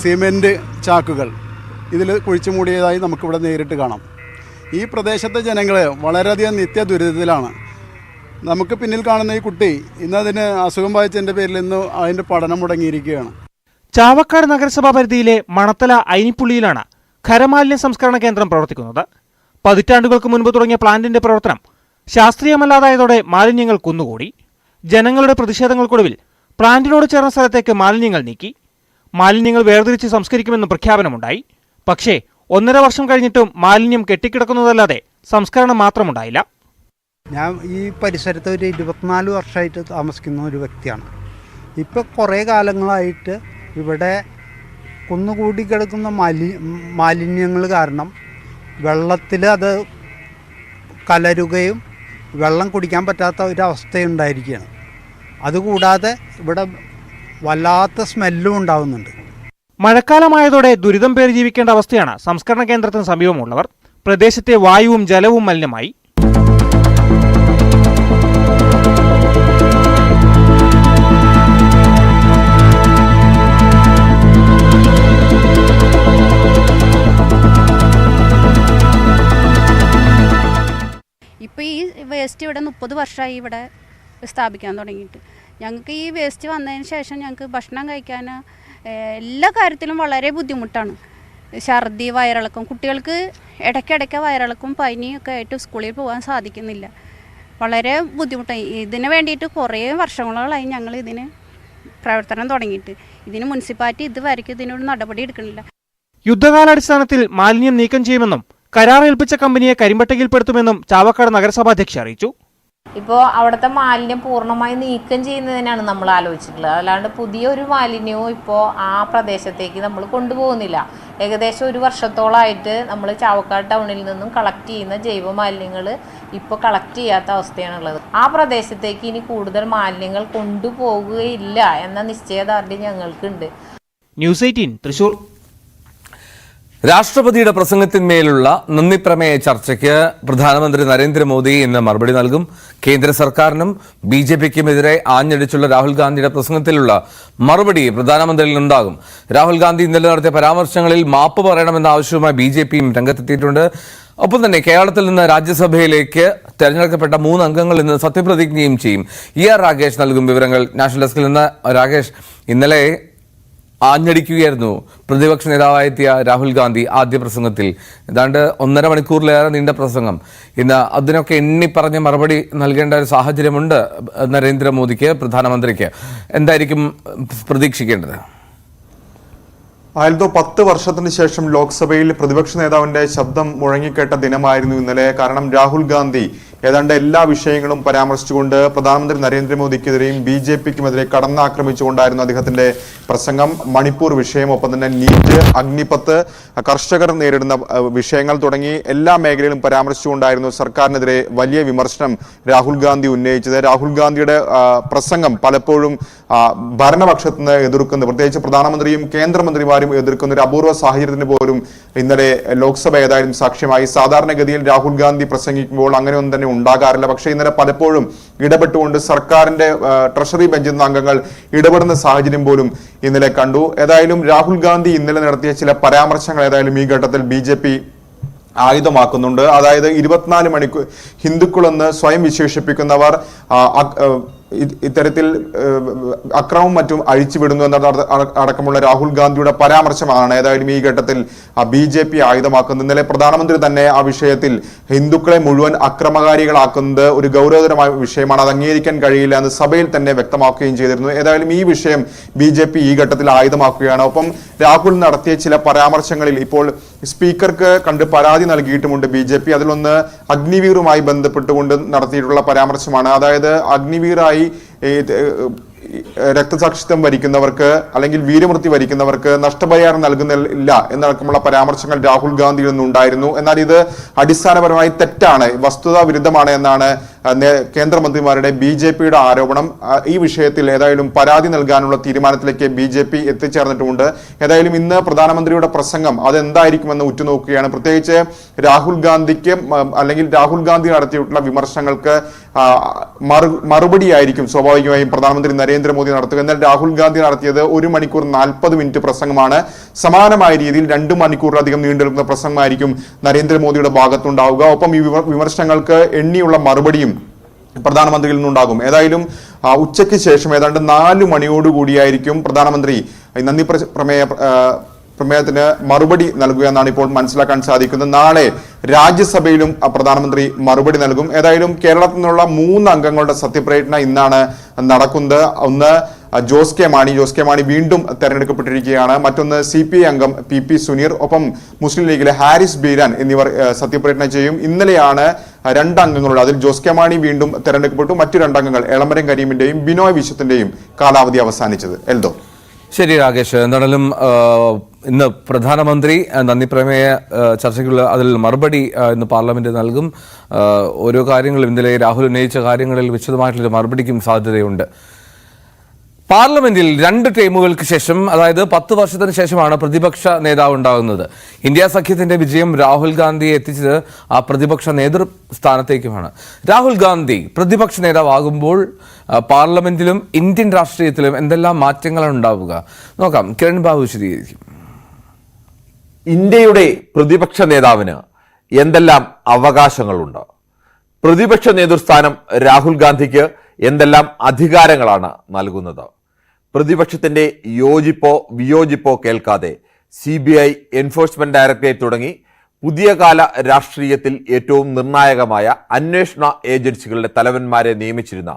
സിമെൻറ്റ് ചാക്കുകൾ ഇതിൽ കുഴിച്ചു മൂടിയതായി നമുക്കിവിടെ നേരിട്ട് കാണാം. ഈ പ്രദേശത്തെ ജനങ്ങൾ വളരെയധികം നിത്യ ദുരിതത്തിലാണ്. നമുക്ക് പിന്നിൽ കാണുന്ന ഈ കുട്ടി ഇന്നതിന് അസുഖം ബാധിച്ചതിൻ്റെ പേരിൽ ഇന്ന് അതിൻ്റെ പഠനം മുടങ്ങിയിരിക്കുകയാണ്. ചാവക്കാട് നഗരസഭാ പരിധിയിലെ മണത്തല അയിനിപ്പുള്ളിയിലാണ് ഖരമാലിന്യ സംസ്കരണ കേന്ദ്രം പ്രവർത്തിക്കുന്നത്. പതിറ്റാണ്ടുകൾക്ക് മുൻപ് തുടങ്ങിയ പ്ലാന്റിന്റെ പ്രവർത്തനം ശാസ്ത്രീയമല്ലാതായതോടെ മാലിന്യങ്ങൾ കുന്നുകൂടി. ജനങ്ങളുടെ പ്രതിഷേധങ്ങൾക്കൊടുവിൽ പ്ലാന്റിനോട് ചേർന്ന സ്ഥലത്തേക്ക് മാലിന്യങ്ങൾ നീക്കി. മാലിന്യങ്ങൾ വേർതിരിച്ച് സംസ്കരിക്കുമെന്ന് പ്രഖ്യാപനമുണ്ടായി. പക്ഷേ 1.5 വർഷം കഴിഞ്ഞിട്ടും മാലിന്യം കെട്ടിക്കിടക്കുന്നതല്ലാതെ സംസ്കരണം മാത്രമുണ്ടായില്ല. ഞാൻ ഈ പരിസരത്ത് ഒരു 24 വർഷമായിട്ട് താമസിക്കുന്ന ഒരു വ്യക്തിയാണ്. ഇപ്പോൾ കുറേ കാലങ്ങളായിട്ട് ഇവിടെ കുന്നുകൂടി കിടക്കുന്ന മാലിന്യങ്ങൾ കാരണം വെള്ളത്തിൽ അത് കലരുകയും വെള്ളം കുടിക്കാൻ പറ്റാത്ത ഒരവസ്ഥയുണ്ടായിരിക്കുകയാണ്. അതുകൂടാതെ ഇവിടെ വല്ലാത്ത സ്മെല്ലും ഉണ്ടാകുന്നുണ്ട്. മഴക്കാലമായതോടെ ദുരിതം പേറി ജീവിക്കേണ്ട അവസ്ഥയാണ് സംസ്കരണ കേന്ദ്രത്തിന് സമീപമുള്ളവർ. പ്രദേശത്തെ വായുവും ജലവും മലിനമായി. ഇപ്പോൾ ഈ വേസ്റ്റ് ഇവിടെ 30 വർഷമായി ഇവിടെ സ്ഥാപിക്കാൻ തുടങ്ങിയിട്ട്. ഞങ്ങൾക്ക് ഈ വേസ്റ്റ് വന്നതിന് ശേഷം ഞങ്ങൾക്ക് ഭക്ഷണം കഴിക്കാൻ എല്ലാ കാര്യത്തിലും വളരെ ബുദ്ധിമുട്ടാണ്. ഛർദി, വയറിളക്കം, കുട്ടികൾക്ക് ഇടയ്ക്കിടയ്ക്ക് വയറിളക്കും പനിയൊക്കെ ആയിട്ട് സ്കൂളിൽ പോകാൻ സാധിക്കുന്നില്ല. വളരെ ബുദ്ധിമുട്ടായി. ഇതിന് വേണ്ടിയിട്ട് കുറേ വർഷങ്ങളായി ഞങ്ങൾ ഇതിന് പ്രവർത്തനം തുടങ്ങിയിട്ട്. ഇതിന് മുനിസിപ്പാലിറ്റി ഇതുവരെയ്ക്കും ഇതിനൊരു നടപടി എടുക്കുന്നില്ല. യുദ്ധകാലാടിസ്ഥാനത്തിൽ മാലിന്യം നീക്കം ചെയ്യുമെന്നും കരാർ ഏൽപ്പിച്ച കമ്പനിയെ കരിമ്പട്ടികയിൽപ്പെടുത്തുമെന്നും ചാവക്കാട് നഗരസഭാ അധ്യക്ഷ അറിയിച്ചു. ഇപ്പോൾ അവിടുത്തെ മാലിന്യം പൂർണ്ണമായി നീക്കം ചെയ്യുന്നതിനാണ് നമ്മൾ ആലോചിച്ചിട്ടുള്ളത്. അല്ലാണ്ട് പുതിയൊരു മാലിന്യവും ഇപ്പോൾ ആ പ്രദേശത്തേക്ക് നമ്മൾ കൊണ്ടുപോകുന്നില്ല. ഏകദേശം 1 വർഷത്തോളമായിട്ട് നമ്മൾ ചാവക്കാട് ടൗണിൽ നിന്നും കളക്ട് ചെയ്യുന്ന ജൈവ മാലിന്യങ്ങൾ ഇപ്പോൾ കളക്ട് ചെയ്യാത്ത അവസ്ഥയാണുള്ളത്. ആ പ്രദേശത്തേക്ക് ഇനി കൂടുതൽ മാലിന്യങ്ങൾ കൊണ്ടുപോകുകയില്ല എന്ന നിശ്ചയദാർഢ്യം ഞങ്ങൾക്കുണ്ട്. ന്യൂസ് 18 തൃശൂർ. രാഷ്ട്രപതിയുടെ പ്രസംഗത്തിന്മേലുള്ള നന്ദി പ്രമേയ ചർച്ചയ്ക്ക് പ്രധാനമന്ത്രി നരേന്ദ്രമോദി ഇന്ന് മറുപടി നൽകും. കേന്ദ്ര സർക്കാരിനും BJPക്കുമെതിരെ ആഞ്ഞടിച്ചുള്ള രാഹുൽ ഗാന്ധിയുടെ പ്രസംഗത്തിലുള്ള മറുപടി പ്രധാനമന്ത്രിയിൽ നിന്നുണ്ടാകും. രാഹുൽ ഗാന്ധി ഇന്നലെ നടത്തിയ പരാമർശങ്ങളിൽ മാപ്പ് പറയണമെന്ന ആവശ്യവുമായി BJPയും രംഗത്തെത്തിയിട്ടുണ്ട്. ഒപ്പം തന്നെ കേരളത്തിൽ നിന്ന് രാജ്യസഭയിലേക്ക് തെരഞ്ഞെടുക്കപ്പെട്ട 3 അംഗങ്ങൾ ഇന്ന് സത്യപ്രതിജ്ഞയും ചെയ്യും. ER രാകേഷ് നൽകും വിവരങ്ങൾ. നാഷണൽ ഡെസ്കിൽ നിന്ന് രാകേഷ്, ഇന്നലെ ആഞ്ഞടിക്കുകയായിരുന്നു പ്രതിപക്ഷ നേതാവായെത്തിയ രാഹുൽ ഗാന്ധി ആദ്യ പ്രസംഗത്തിൽ. ഏതാണ്ട് 1.5 മണിക്കൂറിലേറെ നീണ്ട പ്രസംഗം. ഇന്ന് അതിനൊക്കെ എണ്ണിപ്പറഞ്ഞ് മറുപടി നൽകേണ്ട ഒരു സാഹചര്യമുണ്ട് നരേന്ദ്രമോദിക്ക്, പ്രധാനമന്ത്രിക്ക്. എന്തായിരിക്കും പ്രതീക്ഷിക്കേണ്ടത്? ആയതോ 10 വർഷത്തിന് ശേഷം ലോക്സഭയിൽ പ്രതിപക്ഷ നേതാവിന്റെ ശബ്ദം മുഴങ്ങിക്കേട്ട ദിനമായിരുന്നു ഇന്നലെ. കാരണം രാഹുൽ ഗാന്ധി ഏതാണ്ട് എല്ലാ വിഷയങ്ങളും പരാമർശിച്ചുകൊണ്ട് പ്രധാനമന്ത്രി നരേന്ദ്രമോദിക്കെതിരെയും BJPക്കുമെതിരെ കടന്നാക്രമിച്ചുകൊണ്ടായിരുന്നു അദ്ദേഹത്തിന്റെ പ്രസംഗം. മണിപ്പൂർ വിഷയം, ഒപ്പം തന്നെ നീറ്റ്, അഗ്നിപത്ത്, കർഷകർ നേരിടുന്ന വിഷയങ്ങൾ തുടങ്ങി എല്ലാ മേഖലയിലും പരാമർശിച്ചുകൊണ്ടായിരുന്നു സർക്കാരിനെതിരെ വലിയ വിമർശനം രാഹുൽ ഗാന്ധി ഉന്നയിച്ചത്. രാഹുൽ ഗാന്ധിയുടെ പ്രസംഗം പലപ്പോഴും ഭരണപക്ഷത്ത് നിന്ന് എതിർക്കുന്നു, പ്രത്യേകിച്ച് പ്രധാനമന്ത്രിയും കേന്ദ്രമന്ത്രിമാരും എതിർക്കുന്ന ഒരു അപൂർവ സാഹചര്യത്തിന് പോലും ഇന്നലെ ലോക്സഭ ഏതായാലും സാക്ഷ്യമായി. സാധാരണഗതിയിൽ രാഹുൽ ഗാന്ധി പ്രസംഗിക്കുമ്പോൾ അങ്ങനെയൊന്നും തന്നെ ഉണ്ടാകാറില്ല. പക്ഷേ ഇന്നലെ പലപ്പോഴും ഇടപെട്ടുകൊണ്ട് സർക്കാരിന്റെ ട്രഷറി ബെഞ്ചിൽ നിന്ന് അംഗങ്ങൾ ഇടപെടുന്ന സാഹചര്യം പോലും ഇന്നലെ കണ്ടു. ഏതായാലും രാഹുൽ ഗാന്ധി ഇന്നലെ നടത്തിയ ചില പരാമർശങ്ങൾ ഏതായാലും ഈ ഘട്ടത്തിൽ BJP ആയുധമാക്കുന്നുണ്ട്. അതായത് 24 മണിക്കൂർ ഹിന്ദുക്കളെന്ന് സ്വയം വിശേഷിപ്പിക്കുന്നവർ ഇത്തരത്തിൽ അക്രമവും മറ്റും അഴിച്ചുവിടുന്നു എന്ന അടക്കമുള്ള രാഹുൽ ഗാന്ധിയുടെ പരാമർശമാണ് ഏതായാലും ഈ ഘട്ടത്തിൽ BJP ആയുധമാക്കുന്നത്. ഇന്നലെ പ്രധാനമന്ത്രി തന്നെ ആ വിഷയത്തിൽ ഹിന്ദുക്കളെ മുഴുവൻ അക്രമകാരികളാക്കുന്നത് ഒരു ഗൗരവതരമായ വിഷയമാണ്, അത് അംഗീകരിക്കാൻ കഴിയില്ല എന്ന് സഭയിൽ തന്നെ വ്യക്തമാക്കുകയും ചെയ്തിരുന്നു. ഏതായാലും ഈ വിഷയം BJP ഈ ഘട്ടത്തിൽ ആയുധമാക്കുകയാണ്. ഒപ്പം രാഹുൽ നടത്തിയ ചില പരാമർശങ്ങളിൽ ഇപ്പോൾ സ്പീക്കർക്ക് കണ്ട് പരാതി നൽകിയിട്ടുമുണ്ട് BJP. അതിലൊന്ന് അഗ്നിവീറുമായി ബന്ധപ്പെട്ടുകൊണ്ട് നടത്തിയിട്ടുള്ള പരാമർശമാണ്. അതായത് അഗ്നിവീറായി രക്തസാക്ഷിത്വം വരിക്കുന്നവർക്ക് അല്ലെങ്കിൽ വീരമൃത്യു വരിക്കുന്നവർക്ക് നഷ്ടപരിഹാരം നൽകുന്നില്ല എന്നടക്കമുള്ള പരാമർശങ്ങൾ രാഹുൽ ഗാന്ധിയിൽ നിന്നുണ്ടായിരുന്നു. എന്നാൽ ഇത് അടിസ്ഥാനപരമായി തെറ്റാണ്, വസ്തുതാ വിരുദ്ധമാണ് എന്നാണ് കേന്ദ്രമന്ത്രിമാരുടെ BJPയുടെ ആരോപണം. ഈ വിഷയത്തിൽ ഏതായാലും പരാതി നൽകാനുള്ള തീരുമാനത്തിലേക്ക് BJP എത്തിച്ചേർന്നിട്ടുമുണ്ട്. ഏതായാലും ഇന്ന് പ്രധാനമന്ത്രിയുടെ പ്രസംഗം അതെന്തായിരിക്കുമെന്ന് ഉറ്റുനോക്കുകയാണ്. പ്രത്യേകിച്ച് രാഹുൽ ഗാന്ധിക്ക് അല്ലെങ്കിൽ രാഹുൽ ഗാന്ധി നടത്തിയിട്ടുള്ള വിമർശനങ്ങൾക്ക് മറുപടിയായിരിക്കും സ്വാഭാവികമായും പ്രധാനമന്ത്രി നരേന്ദ്രമോദി നടത്തുക. എന്നാൽ രാഹുൽ ഗാന്ധി നടത്തിയത് 1 മണിക്കൂർ 40 മിനിറ്റ് പ്രസംഗമാണ്. സമാനമായ രീതിയിൽ 2 മണിക്കൂറിലധികം നീണ്ടുനിൽക്കുന്ന പ്രസംഗമായിരിക്കും നരേന്ദ്രമോദിയുടെ ഭാഗത്തുണ്ടാവുക. ഒപ്പം ഈ വിമർശനങ്ങൾക്ക് എണ്ണിയുള്ള മറുപടിയും പ്രധാനമന്ത്രിയിൽ നിന്നുണ്ടാകും. ഏതായാലും ഉച്ചയ്ക്ക് ശേഷം ഏതാണ്ട് 4 മണിയോടുകൂടിയായിരിക്കും പ്രധാനമന്ത്രി നന്ദി പ്രമേയത്തിന് മറുപടി നൽകുക എന്നാണ് ഇപ്പോൾ മനസ്സിലാക്കാൻ സാധിക്കുന്നത്. നാളെ രാജ്യസഭയിലും പ്രധാനമന്ത്രി മറുപടി നൽകും. ഏതായാലും കേരളത്തിൽ നിന്നുള്ള 3 അംഗങ്ങളുടെ സത്യപ്രതിജ്ഞ ഇന്നാണ് നടക്കുന്നത്. ഒന്ന് ജോസ് കെ മാണി വീണ്ടും തെരഞ്ഞെടുക്കപ്പെട്ടിരിക്കുകയാണ്. മറ്റൊന്ന് CPI അംഗം PP സുനീർ, ഒപ്പം മുസ്ലിം ലീഗിലെ ഹാരിസ് ബീരാൻ എന്നിവർ സത്യപ്രതിജ്ഞ ചെയ്യും. ഇന്നലെയാണ് 2 അംഗങ്ങളുടെ, അതിൽ ജോസ് കെ മാണി വീണ്ടും തെരഞ്ഞെടുക്കപ്പെട്ടു. മറ്റു 2 അംഗങ്ങൾ എളമരം കരീമിന്റെയും ബിനോയ് വിശ്വത്തിന്റെയും കാലാവധി അവസാനിച്ചത്. എൽദോ. ശരി രാകേഷ്, എന്തായാലും ഇന്ന് പ്രധാനമന്ത്രി നന്ദി പ്രമേയ ചർച്ചയ്ക്കുള്ള അതിൽ മറുപടി ഇന്ന് പാർലമെന്റ് നൽകും. ഓരോ കാര്യങ്ങളും ഇന്നലെ രാഹുൽ ഉന്നയിച്ച കാര്യങ്ങളിൽ വിശദമായിട്ടുള്ള മറുപടിക്കും സാധ്യതയുണ്ട്. പാർലമെന്റിൽ 2 ടേമുകൾക്ക് ശേഷം, അതായത് 10 വർഷത്തിന് ശേഷമാണ് പ്രതിപക്ഷ നേതാവ് ഉണ്ടാകുന്നത്. ഇന്ത്യ സഖ്യത്തിന്റെ വിജയം രാഹുൽ ഗാന്ധിയെ എത്തിച്ചത് ആ പ്രതിപക്ഷ നേതൃസ്ഥാനത്തേക്കുമാണ്. രാഹുൽ ഗാന്ധി പ്രതിപക്ഷ നേതാവാകുമ്പോൾ പാർലമെന്റിലും ഇന്ത്യൻ രാഷ്ട്രീയത്തിലും എന്തെല്ലാം മാറ്റങ്ങളാണ് ഉണ്ടാവുക? നോക്കാം, കിരൺ ബാബു വിശദീകരിക്കും. ഇന്ത്യയുടെ പ്രതിപക്ഷ നേതാവിന് എന്തെല്ലാം അവകാശങ്ങളുണ്ട്? പ്രതിപക്ഷ നേതൃസ്ഥാനം രാഹുൽ ഗാന്ധിക്ക് എന്തെല്ലാം അധികാരങ്ങളാണ് നൽകുന്നത്? പ്രതിപക്ഷത്തിന്റെ യോജിപ്പോ വിയോജിപ്പോ കേൾക്കാതെ CBI, എൻഫോഴ്സ്മെന്റ് ഡയറക്ടറേറ്റ് തുടങ്ങി പുതിയ കാല രാഷ്ട്രീയത്തിൽ ഏറ്റവും നിർണായകമായ അന്വേഷണ ഏജൻസികളുടെ തലവന്മാരെ നിയമിച്ചിരുന്ന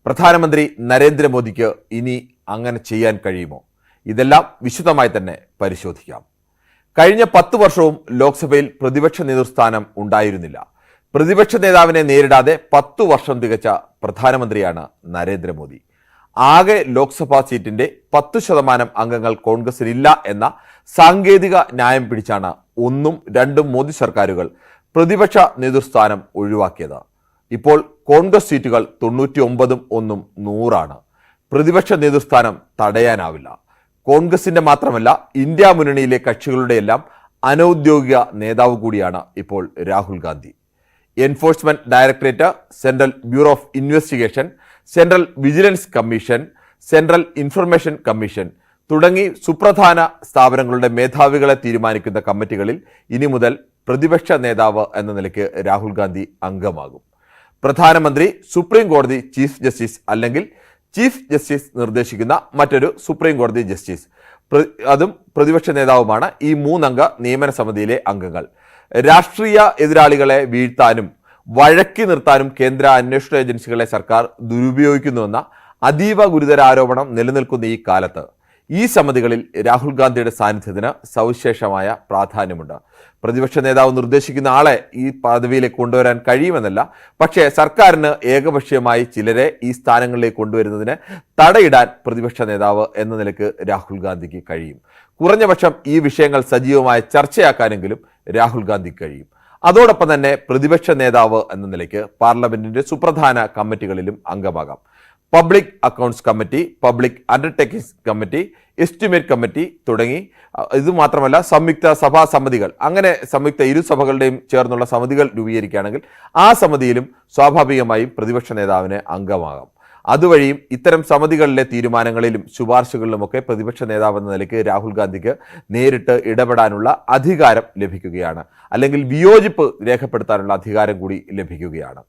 പ്രധാനമന്ത്രി നരേന്ദ്രമോദിക്ക് ഇനി അങ്ങനെ ചെയ്യാൻ കഴിയുമോ? ഇതെല്ലാം വിശദമായി തന്നെ പരിശോധിക്കാം. കഴിഞ്ഞ 10 വർഷവും ലോക്സഭയിൽ പ്രതിപക്ഷ നേതൃസ്ഥാനം ഉണ്ടായിരുന്നില്ല. പ്രതിപക്ഷ നേതാവിനെ നേരിടാതെ 10 വർഷം തികച്ച പ്രധാനമന്ത്രിയാണ് നരേന്ദ്രമോദി. ആകെ ലോക്സഭാ സീറ്റിന്റെ 10% അംഗങ്ങൾ കോൺഗ്രസിനില്ല എന്ന സാങ്കേതിക ന്യായം പിടിച്ചാണ് 1ഉം 2ഉം മോദി സർക്കാരുകൾ പ്രതിപക്ഷ നേതൃസ്ഥാനം ഒഴിവാക്കിയത്. ഇപ്പോൾ കോൺഗ്രസ് സീറ്റുകൾ 99ഉം 1ഉം 100ആണ്. പ്രതിപക്ഷ നേതൃസ്ഥാനം തടയാനാവില്ല. കോൺഗ്രസിന്റെ മാത്രമല്ല ഇന്ത്യ മുന്നണിയിലെ കക്ഷികളുടെയെല്ലാം അനൌദ്യോഗിക നേതാവ് കൂടിയാണ് ഇപ്പോൾ Rahul Gandhi. Enforcement directorate, central bureau of investigation, central vigilance commission, central information commission തുടങ്ങി സുപ്രധാന സ്ഥാപനങ്ങളുടെ മേധാവികളെ തീരുമാനിക്കുന്ന കമ്മിറ്റികളിൽ ഇനി മുതൽ പ്രതിപക്ഷ നേതാവ് എന്ന നിലയ്ക്ക് രാഹുൽ ഗാന്ധി അംഗമാകും. പ്രധാനമന്ത്രി, സുപ്രീം കോടതി ചീഫ് ജസ്റ്റിസ് അല്ലെങ്കിൽ ചീഫ് ജസ്റ്റിസ് നിർദ്ദേശിക്കുന്ന മറ്റൊരു സുപ്രീം കോടതി ജസ്റ്റിസ്, അതും പ്രതിപക്ഷ നേതാവുമാണ് ഈ 3 അംഗ നിയമന സമിതിയിലെ അംഗങ്ങൾ. രാഷ്ട്രീയ എതിരാളികളെ വീഴ്ത്താനും വഴക്കി നിർത്താനും കേന്ദ്ര അന്വേഷണ ഏജൻസികളെ സർക്കാർ ദുരുപയോഗിക്കുന്നുവെന്ന അതീവ ഗുരുതര ആരോപണം നിലനിൽക്കുന്ന ഈ കാലത്ത് ഈ സമിതികളിൽ രാഹുൽ ഗാന്ധിയുടെ സാന്നിധ്യത്തിന് സവിശേഷമായ പ്രാധാന്യമുണ്ട്. പ്രതിപക്ഷ നേതാവ് നിർദ്ദേശിക്കുന്ന ആളെ ഈ പദവിയിലേക്ക് കൊണ്ടുവരാൻ കഴിയുമെന്നല്ല, പക്ഷേ സർക്കാരിന് ഏകപക്ഷീയമായി ചിലരെ ഈ സ്ഥാനങ്ങളിലേക്ക് കൊണ്ടുവരുന്നതിന് തടയിടാൻ പ്രതിപക്ഷ നേതാവ് എന്ന നിലയ്ക്ക് രാഹുൽ ഗാന്ധിക്ക് കഴിയും. കുറഞ്ഞപക്ഷം ഈ വിഷയങ്ങൾ സജീവമായി ചർച്ചയാക്കാനെങ്കിലും രാഹുൽ ഗാന്ധിക്ക് കഴിയും. അതോടൊപ്പം തന്നെ പ്രതിപക്ഷ നേതാവ് എന്ന നിലയ്ക്ക് പാർലമെന്റിന്റെ സുപ്രധാന കമ്മിറ്റികളിലും അംഗമാകാം. Public accounts committee, public undertakings committee, estimate committee തുടങ്ങി, ഇതുമാത്രമല്ല സംയുക്ത സഭാ സമിതികൾ, അങ്ങനെ സംയുക്ത ഇരുസഭകളുടെയും ചേർന്നുള്ള സമിതികൾ രൂപീകരിക്കുകയാണെങ്കിൽ ആ സമിതിയിലും സ്വാഭാവികമായും പ്രതിപക്ഷ നേതാവിന് അംഗമാകാം. അതുവഴിയും ഇത്തരം സമിതികളിലെ തീരുമാനങ്ങളിലും ശുപാർശകളിലുമൊക്കെ പ്രതിപക്ഷ നേതാവ് എന്ന നിലയ്ക്ക് രാഹുൽ ഗാന്ധിക്ക് നേരിട്ട് ഇടപെടാനുള്ള അധികാരം ലഭിക്കുകയാണ്, അല്ലെങ്കിൽ വിയോജിപ്പ് രേഖപ്പെടുത്താനുള്ള അധികാരം കൂടി ലഭിക്കുകയാണ്.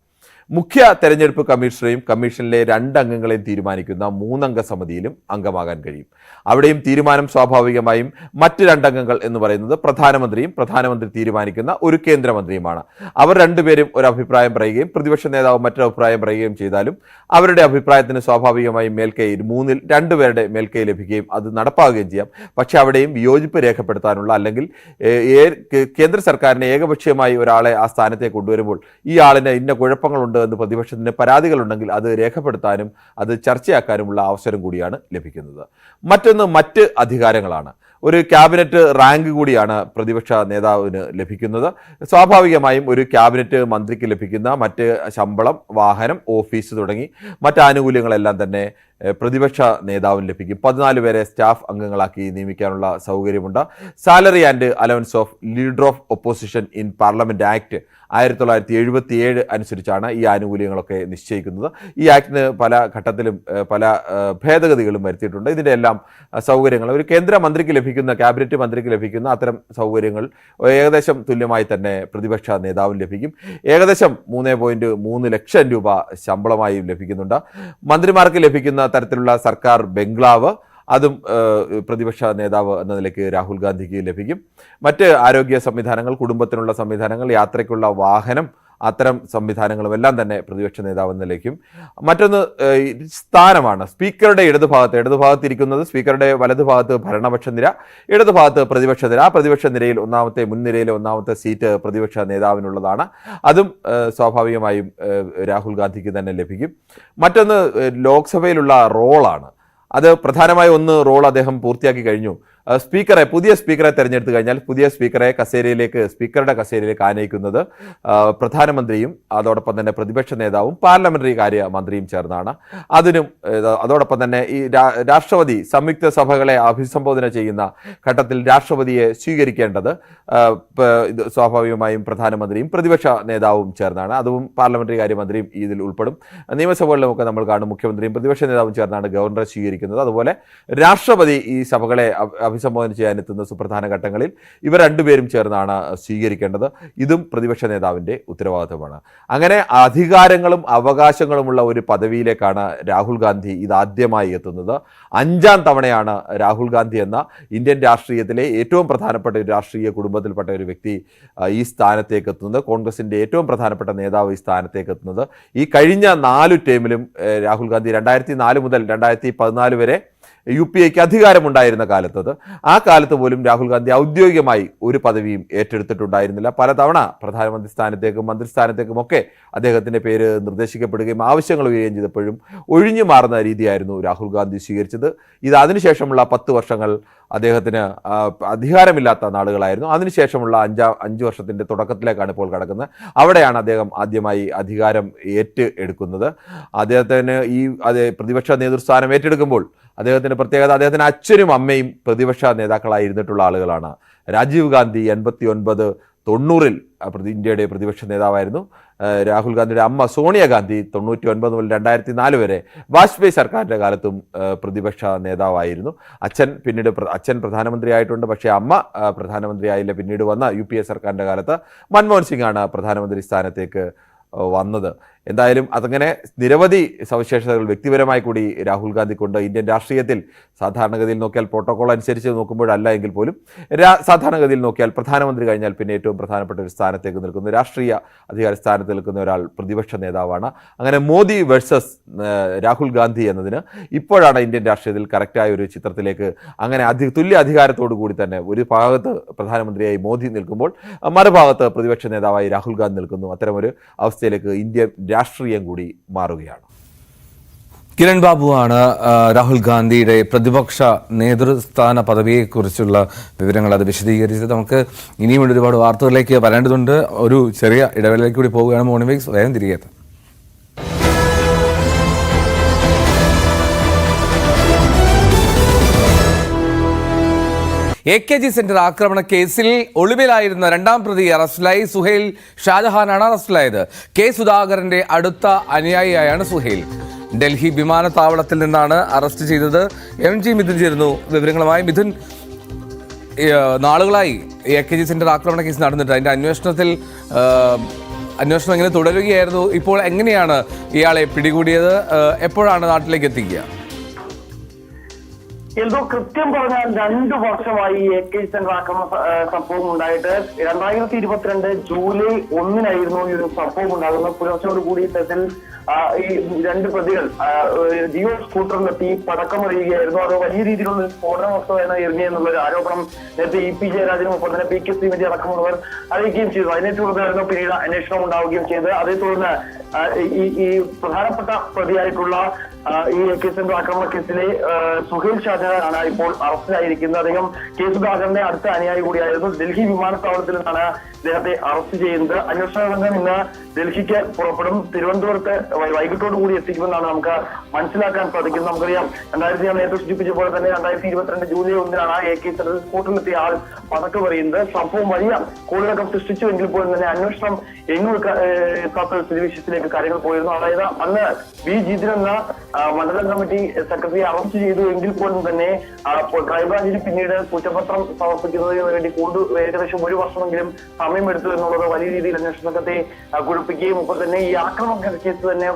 മുഖ്യ തെരഞ്ഞെടുപ്പ് കമ്മീഷണറെയും കമ്മീഷനിലെ 2 അംഗങ്ങളെയും തീരുമാനിക്കുന്ന 3 അംഗ സമിതിയിലും അംഗമാകാൻ കഴിയും. അവിടെയും തീരുമാനം സ്വാഭാവികമായും മറ്റ് 2 അംഗങ്ങൾ എന്ന് പറയുന്നത് പ്രധാനമന്ത്രിയും പ്രധാനമന്ത്രി തീരുമാനിക്കുന്ന ഒരു കേന്ദ്രമന്ത്രിയുമാണ്. അവർ രണ്ടുപേരും ഒരു അഭിപ്രായം പറയുകയും പ്രതിപക്ഷ നേതാവ് മറ്റൊരു അഭിപ്രായം പറയുകയും ചെയ്താലും അവരുടെ അഭിപ്രായത്തിന് സ്വാഭാവികമായും മേൽക്കൈ 3-ൽ 2 പേരുടെ മേൽക്കൈ ലഭിക്കുകയും അത് നടപ്പാവുകയും ചെയ്യാം. പക്ഷെ അവിടെയും വിയോജിപ്പ് രേഖപ്പെടുത്താനുള്ള, അല്ലെങ്കിൽ കേന്ദ്ര സർക്കാരിനെ ഏകപക്ഷീയമായി ഒരാളെ ആ സ്ഥാനത്തേക്ക് കൊണ്ടുവരുമ്പോൾ ഈ ആളിന് ഇന്ന കുഴപ്പങ്ങളുണ്ട് എന്ന് പ്രതിപക്ഷത്തിന് പരാതികളുണ്ടെങ്കിൽ അത് രേഖപ്പെടുത്താനും അത് ചർച്ചയാക്കാനുമുള്ള അവസരം കൂടിയാണ് ലഭിക്കുന്നത്. മറ്റൊന്ന് മറ്റ് അധികാരങ്ങളാണ്. ഒരു ക്യാബിനറ്റ് റാങ്ക് കൂടിയാണ് പ്രതിപക്ഷ നേതാവിന് ലഭിക്കുന്നത്. സ്വാഭാവികമായും ഒരു ക്യാബിനറ്റ് മന്ത്രിക്ക് ലഭിക്കുന്ന മറ്റ് ശമ്പളം, വാഹനം, ഓഫീസ് തുടങ്ങി മറ്റ് ആനുകൂല്യങ്ങളെല്ലാം തന്നെ പ്രതിപക്ഷ നേതാവിന് ലഭിക്കും. 14 പേരെ സ്റ്റാഫ് അംഗങ്ങളാക്കി നിയമിക്കാനുള്ള സൗകര്യമുണ്ട്. Salary and allowance of leader of opposition in parliament act 1977 അനുസരിച്ചാണ് ഈ ആനുകൂല്യങ്ങളൊക്കെ നിശ്ചയിക്കുന്നത്. ഈ ആക്ടിന് പല ഘട്ടത്തിലും പല ഭേദഗതികളും വരുത്തിയിട്ടുണ്ട്. ഇതിൻ്റെ എല്ലാം സൗകര്യങ്ങൾ ഒരു കേന്ദ്ര മന്ത്രിക്ക് ലഭിക്കുന്ന, ക്യാബിനറ്റ് മന്ത്രിക്ക് ലഭിക്കുന്ന അത്തരം സൗകര്യങ്ങൾ ഏകദേശം തുല്യമായി തന്നെ പ്രതിപക്ഷ നേതാവിന് ലഭിക്കും. ഏകദേശം 3.3 ലക്ഷം രൂപ ശമ്പളമായും ലഭിക്കുന്നുണ്ട്. മന്ത്രിമാർക്ക് ലഭിക്കുന്ന തരത്തിലുള്ള സർക്കാർ ബംഗ്ലാവ്, അതും പ്രതിപക്ഷ നേതാവ് എന്ന നിലയ്ക്ക് രാഹുൽ ഗാന്ധിക്ക് ലഭിക്കും. മറ്റ് ആരോഗ്യ സംവിധാനങ്ങൾ, കുടുംബത്തിനുള്ള സംവിധാനങ്ങൾ, യാത്രയ്ക്കുള്ള വാഹനം, അത്തരം സംവിധാനങ്ങളും എല്ലാം തന്നെ പ്രതിപക്ഷ നേതാവ് എന്ന നിലയ്ക്കും. മറ്റൊന്ന് സ്ഥാനമാണ്. സ്പീക്കറുടെ ഇടതുഭാഗത്ത് ഇരിക്കുന്നത് സ്പീക്കറുടെ വലതുഭാഗത്ത് ഭരണപക്ഷ നിര, ഇടതുഭാഗത്ത് പ്രതിപക്ഷ നിര. ആ പ്രതിപക്ഷ നിരയിൽ മുൻനിരയിലെ 1ാമത്തെ സീറ്റ് പ്രതിപക്ഷ നേതാവിനുള്ളതാണ്. അതും സ്വാഭാവികമായും രാഹുൽ ഗാന്ധിക്ക് തന്നെ ലഭിക്കും. മറ്റൊന്ന് ലോക്സഭയിലുള്ള റോളാണ്. അത് പ്രധാനമായി ഒന്ന് റോൾ അദ്ദേഹം പൂർത്തിയാക്കി കഴിഞ്ഞു. പുതിയ സ്പീക്കറെ തെരഞ്ഞെടുത്തു കഴിഞ്ഞാൽ പുതിയ സ്പീക്കറുടെ കസേരയിലേക്ക് ആനയിക്കുന്നത് പ്രധാനമന്ത്രിയും അതോടൊപ്പം തന്നെ പ്രതിപക്ഷ നേതാവും പാർലമെന്ററി കാര്യ മന്ത്രിയും ചേർന്നാണ്. അതോടൊപ്പം തന്നെ ഈ രാഷ്ട്രപതി സംയുക്ത സഭകളെ അഭിസംബോധന ചെയ്യുന്ന ഘട്ടത്തിൽ രാഷ്ട്രപതിയെ സ്വീകരിക്കേണ്ടത് സ്വാഭാവികമായും പ്രധാനമന്ത്രിയും പ്രതിപക്ഷ നേതാവും ചേർന്നാണ്. അതും പാർലമെന്ററി കാര്യമന്ത്രിയും ഇതിൽ ഉൾപ്പെടും. നിയമസഭകളിലുമൊക്കെ നമ്മൾ കാണും മുഖ്യമന്ത്രിയും പ്രതിപക്ഷ നേതാവും ചേർന്നാണ് ഗവർണറെ സ്വീകരിക്കുന്നത്. അതുപോലെ രാഷ്ട്രപതി ഈ സഭകളെ അഭിസംബോധന ചെയ്യാനെത്തുന്ന സുപ്രധാന ഘട്ടങ്ങളിൽ ഇവർ 2 പേരും ചേർന്നാണ് സ്വീകരിക്കേണ്ടത്. ഇതും പ്രതിപക്ഷ നേതാവിൻ്റെ ഉത്തരവാദിത്തമാണ്. അങ്ങനെ അധികാരങ്ങളും അവകാശങ്ങളുമുള്ള ഒരു പദവിയിലേക്കാണ് രാഹുൽ ഗാന്ധി ഇതാദ്യമായി എത്തുന്നത്. 5ാം തവണയാണ് രാഹുൽ ഗാന്ധി എന്ന ഇന്ത്യൻ രാഷ്ട്രീയത്തിലെ ഏറ്റവും പ്രധാനപ്പെട്ട ഒരു രാഷ്ട്രീയ കുടുംബത്തിൽപ്പെട്ട ഒരു വ്യക്തി ഈ സ്ഥാനത്തേക്ക് എത്തുന്നത്. കോൺഗ്രസിൻ്റെ ഏറ്റവും പ്രധാനപ്പെട്ട നേതാവ് ഈ സ്ഥാനത്തേക്ക് എത്തുന്നത്. ഈ കഴിഞ്ഞ 4 ടേമിലും രാഹുൽ ഗാന്ധി 2004 മുതൽ 2014 വരെ UPAക്ക് അധികാരമുണ്ടായിരുന്ന കാലത്തത്. ആ കാലത്ത് പോലും രാഹുൽ ഗാന്ധി ഔദ്യോഗികമായി ഒരു പദവിയും ഏറ്റെടുത്തിട്ടുണ്ടായിരുന്നില്ല. പലതവണ പ്രധാനമന്ത്രി സ്ഥാനത്തേക്കും മന്ത്രിസ്ഥാനത്തേക്കും ഒക്കെ അദ്ദേഹത്തിൻ്റെ പേര് നിർദ്ദേശിക്കപ്പെടുകയും ആവശ്യങ്ങൾ ഉയരുകയും ചെയ്തപ്പോഴും ഒഴിഞ്ഞു മാറുന്ന രീതിയായിരുന്നു രാഹുൽ ഗാന്ധി സ്വീകരിച്ചത്. ഇത് അതിനുശേഷമുള്ള 10 വർഷങ്ങൾ അദ്ദേഹത്തിന് അധികാരമില്ലാത്ത നാളുകളായിരുന്നു. അതിനുശേഷമുള്ള 5 വർഷത്തിൻ്റെ തുടക്കത്തിലേക്കാണ് ഇപ്പോൾ കടക്കുന്നത്. അവിടെയാണ് അദ്ദേഹം ആദ്യമായി അധികാരം ഏറ്റെടുക്കുന്നത്. അദ്ദേഹത്തിന് പ്രതിപക്ഷ നേതൃസ്ഥാനം ഏറ്റെടുക്കുമ്പോൾ അദ്ദേഹത്തിൻ്റെ പ്രത്യേകത, അദ്ദേഹത്തിൻ്റെ അച്ഛനും അമ്മയും പ്രതിപക്ഷ നേതാക്കളായിരുന്നിട്ടുള്ള ആളുകളാണ്. രാജീവ് ഗാന്ധി 89-90 ഇന്ത്യയുടെ പ്രതിപക്ഷ നേതാവായിരുന്നു. രാഹുൽ ഗാന്ധിയുടെ അമ്മ സോണിയാഗാന്ധി 99 മുതൽ 2004 വരെ വാജ്പേയി സർക്കാരിൻ്റെ കാലത്തും പ്രതിപക്ഷ നേതാവായിരുന്നു. അച്ഛൻ പ്രധാനമന്ത്രിയായിട്ടുണ്ട്, പക്ഷേ അമ്മ പ്രധാനമന്ത്രിയായില്ല. പിന്നീട് വന്ന UPA സർക്കാരിൻ്റെ കാലത്ത് മൻമോഹൻ സിംഗ് ആണ് പ്രധാനമന്ത്രി സ്ഥാനത്തേക്ക് വന്നത്. എന്തായാലും അതങ്ങനെ നിരവധി സവിശേഷതകൾ വ്യക്തിപരമായി കൂടി രാഹുൽ ഗാന്ധിക്കുണ്ട്. ഇന്ത്യൻ രാഷ്ട്രീയത്തിൽ സാധാരണഗതിയിൽ നോക്കിയാൽ പ്രോട്ടോകോൾ അനുസരിച്ച് നോക്കുമ്പോഴല്ല എങ്കിൽ പോലും സാധാരണഗതിയിൽ നോക്കിയാൽ പ്രധാനമന്ത്രി കഴിഞ്ഞാൽ പിന്നെ ഏറ്റവും പ്രധാനപ്പെട്ട ഒരു സ്ഥാനത്തേക്ക് നിൽക്കുന്ന, രാഷ്ട്രീയ അധികാര സ്ഥാനത്ത് നിൽക്കുന്ന ഒരാൾ പ്രതിപക്ഷ നേതാവാണ്. അങ്ങനെ മോദി വേഴ്സസ് രാഹുൽ ഗാന്ധി എന്നതിന് ഇപ്പോഴാണ് ഇന്ത്യൻ രാഷ്ട്രീയത്തിൽ കറക്റ്റായ ഒരു ചിത്രത്തിലേക്ക്, അങ്ങനെ തുല്യ അധികാരത്തോടു കൂടി തന്നെ ഒരു ഭാഗത്ത് പ്രധാനമന്ത്രിയായി മോദി നിൽക്കുമ്പോൾ മറുഭാഗത്ത് പ്രതിപക്ഷ നേതാവായി രാഹുൽ ഗാന്ധി നിൽക്കുന്നു. അത്തരമൊരു അവസ്ഥയിലേക്ക് ഇന്ത്യ രാഷ്ട്രീയം കൂടി മാറുകയാണ്. കിരൺ ബാബുവാണ് രാഹുൽ ഗാന്ധിയുടെ പ്രതിപക്ഷ നേതൃസ്ഥാന പദവിയെക്കുറിച്ചുള്ള വിവരങ്ങൾ അത് വിശദീകരിച്ചത്. നമുക്ക് ഇനിയും ഒരുപാട് വാർത്തകളിലേക്ക് വരേണ്ടതുണ്ട്. ഒരു ചെറിയ ഇടവേളയിലേക്ക് കൂടി പോവുകയാണ്. മോർണിംഗ് വൈബ്സ് വേഗം തിരികെ എത്താം. AKG സെന്റർ ആക്രമണ കേസിൽ ഒളിവിലായിരുന്ന 2ാം പ്രതി അറസ്റ്റിലായി. സുഹൈൽ ഷാജഹാനാണ് അറസ്റ്റിലായത്. K. സുധാകരന്റെ അടുത്ത അനുയായിയായാണ് സുഹൈൽ. ഡൽഹി വിമാനത്താവളത്തിൽ നിന്നാണ് അറസ്റ്റ് ചെയ്തത്. MG മിഥുൻ ചേരുന്നു വിവരങ്ങളുമായി. മിഥുൻ, നാളുകളായി AKG സെന്റർ ആക്രമണ കേസ് നടന്നിട്ട് അതിന്റെ അന്വേഷണം എങ്ങനെ തുടരുകയായിരുന്നു. ഇപ്പോൾ എങ്ങനെയാണ് ഇയാളെ പിടികൂടിയത്? എപ്പോഴാണ് നാട്ടിലേക്ക് എത്തിക്കുക? എന്തോ കൃത്യം പറഞ്ഞാൽ 2 വർഷമായി AKG സെന്റർ ആക്രമണ സംഭവം ഉണ്ടായിട്ട് 2022 ജൂലൈ 1-നായിരുന്നു ഈ ഒരു സംഭവം ഉണ്ടാകുന്നത്. പുലർച്ചയോടുകൂടി ഇത്തരത്തിൽ ഈ 2 പ്രതികൾ ജിയോ സ്കൂട്ടറിലെത്തി പടക്കമറിയുകയായിരുന്നു. അത് വലിയ രീതിയിലുള്ള സ്ഫോടന വസ്തുവാണ് എറിഞ്ഞെന്നുള്ളൊരു ആരോപണം നേരത്തെ EP ജയരാജനും ഒപ്പം തന്നെ PK ശ്രീമതി അടക്കമുള്ളവർ അറിയിക്കുകയും ചെയ്തു. അതിനെ തുടർന്നായിരുന്നു പിന്നീട് അന്വേഷണം ഉണ്ടാവുകയും ചെയ്തത്. അതേ തുടർന്ന് ഈ പ്രധാനപ്പെട്ട പ്രതിയായിട്ടുള്ള ഈ AKG സെന്റർ ആക്രമണ കേസിലെ സുഹൈൽ ഷാജഹാനാണ് ഇപ്പോൾ അറസ്റ്റിലായിരിക്കുന്നത്. അദ്ദേഹം K. സുധാകരന്റെ അടുത്ത അനുയായി കൂടിയായിരുന്നു. ഡൽഹി വിമാനത്താവളത്തിൽ നിന്നാണ് അദ്ദേഹത്തെ അറസ്റ്റ് ചെയ്യുന്നത്. അന്വേഷണ സംഘം ഇന്ന് ഡൽഹിക്ക് പുറപ്പെടും. തിരുവനന്തപുരത്ത് വൈകിട്ടോടു കൂടി എത്തിക്കുമെന്നാണ് നമുക്ക് മനസ്സിലാക്കാൻ സാധിക്കുന്നത്. നമുക്കറിയാം, ഞാൻ നേരത്തെ സൂചിപ്പിച്ച പോലെ തന്നെ 2022 ജൂലൈ 1-നാണ് AKG സെന്ററിൽ സ്കൂട്ടറിലെത്തിയ ആൾ പടക്കം എറിയുന്നത്. സംഭവം വലിയ കോളിളക്കം സൃഷ്ടിച്ചുവെങ്കിൽ പോലും തന്നെ അന്വേഷണം എങ്ങും എത്താത്ത സ്ഥിതിവിശേഷത്തിലേക്ക് കാര്യങ്ങൾ പോയിരുന്നു. അതായത് അന്ന് B. ജിതിൻ എന്ന മണ്ഡലം കമ്മിറ്റി സെക്രട്ടറിയെ അറസ്റ്റ് ചെയ്തു എങ്കിൽ പോലും തന്നെ ക്രൈംബ്രാഞ്ചിന് പിന്നീട് കുറ്റപത്രം സമർപ്പിക്കുന്നതിന് വേണ്ടി ഏകദേശം 1 വർഷമെങ്കിലും സമയമെടുത്തു എന്നുള്ളത് വലിയ രീതിയിൽ അന്വേഷണ സംഘത്തെ കുഴപ്പിക്കുകയും ഒപ്പം തന്നെ ഈ ആക്രമണ കേസ് തന്നെ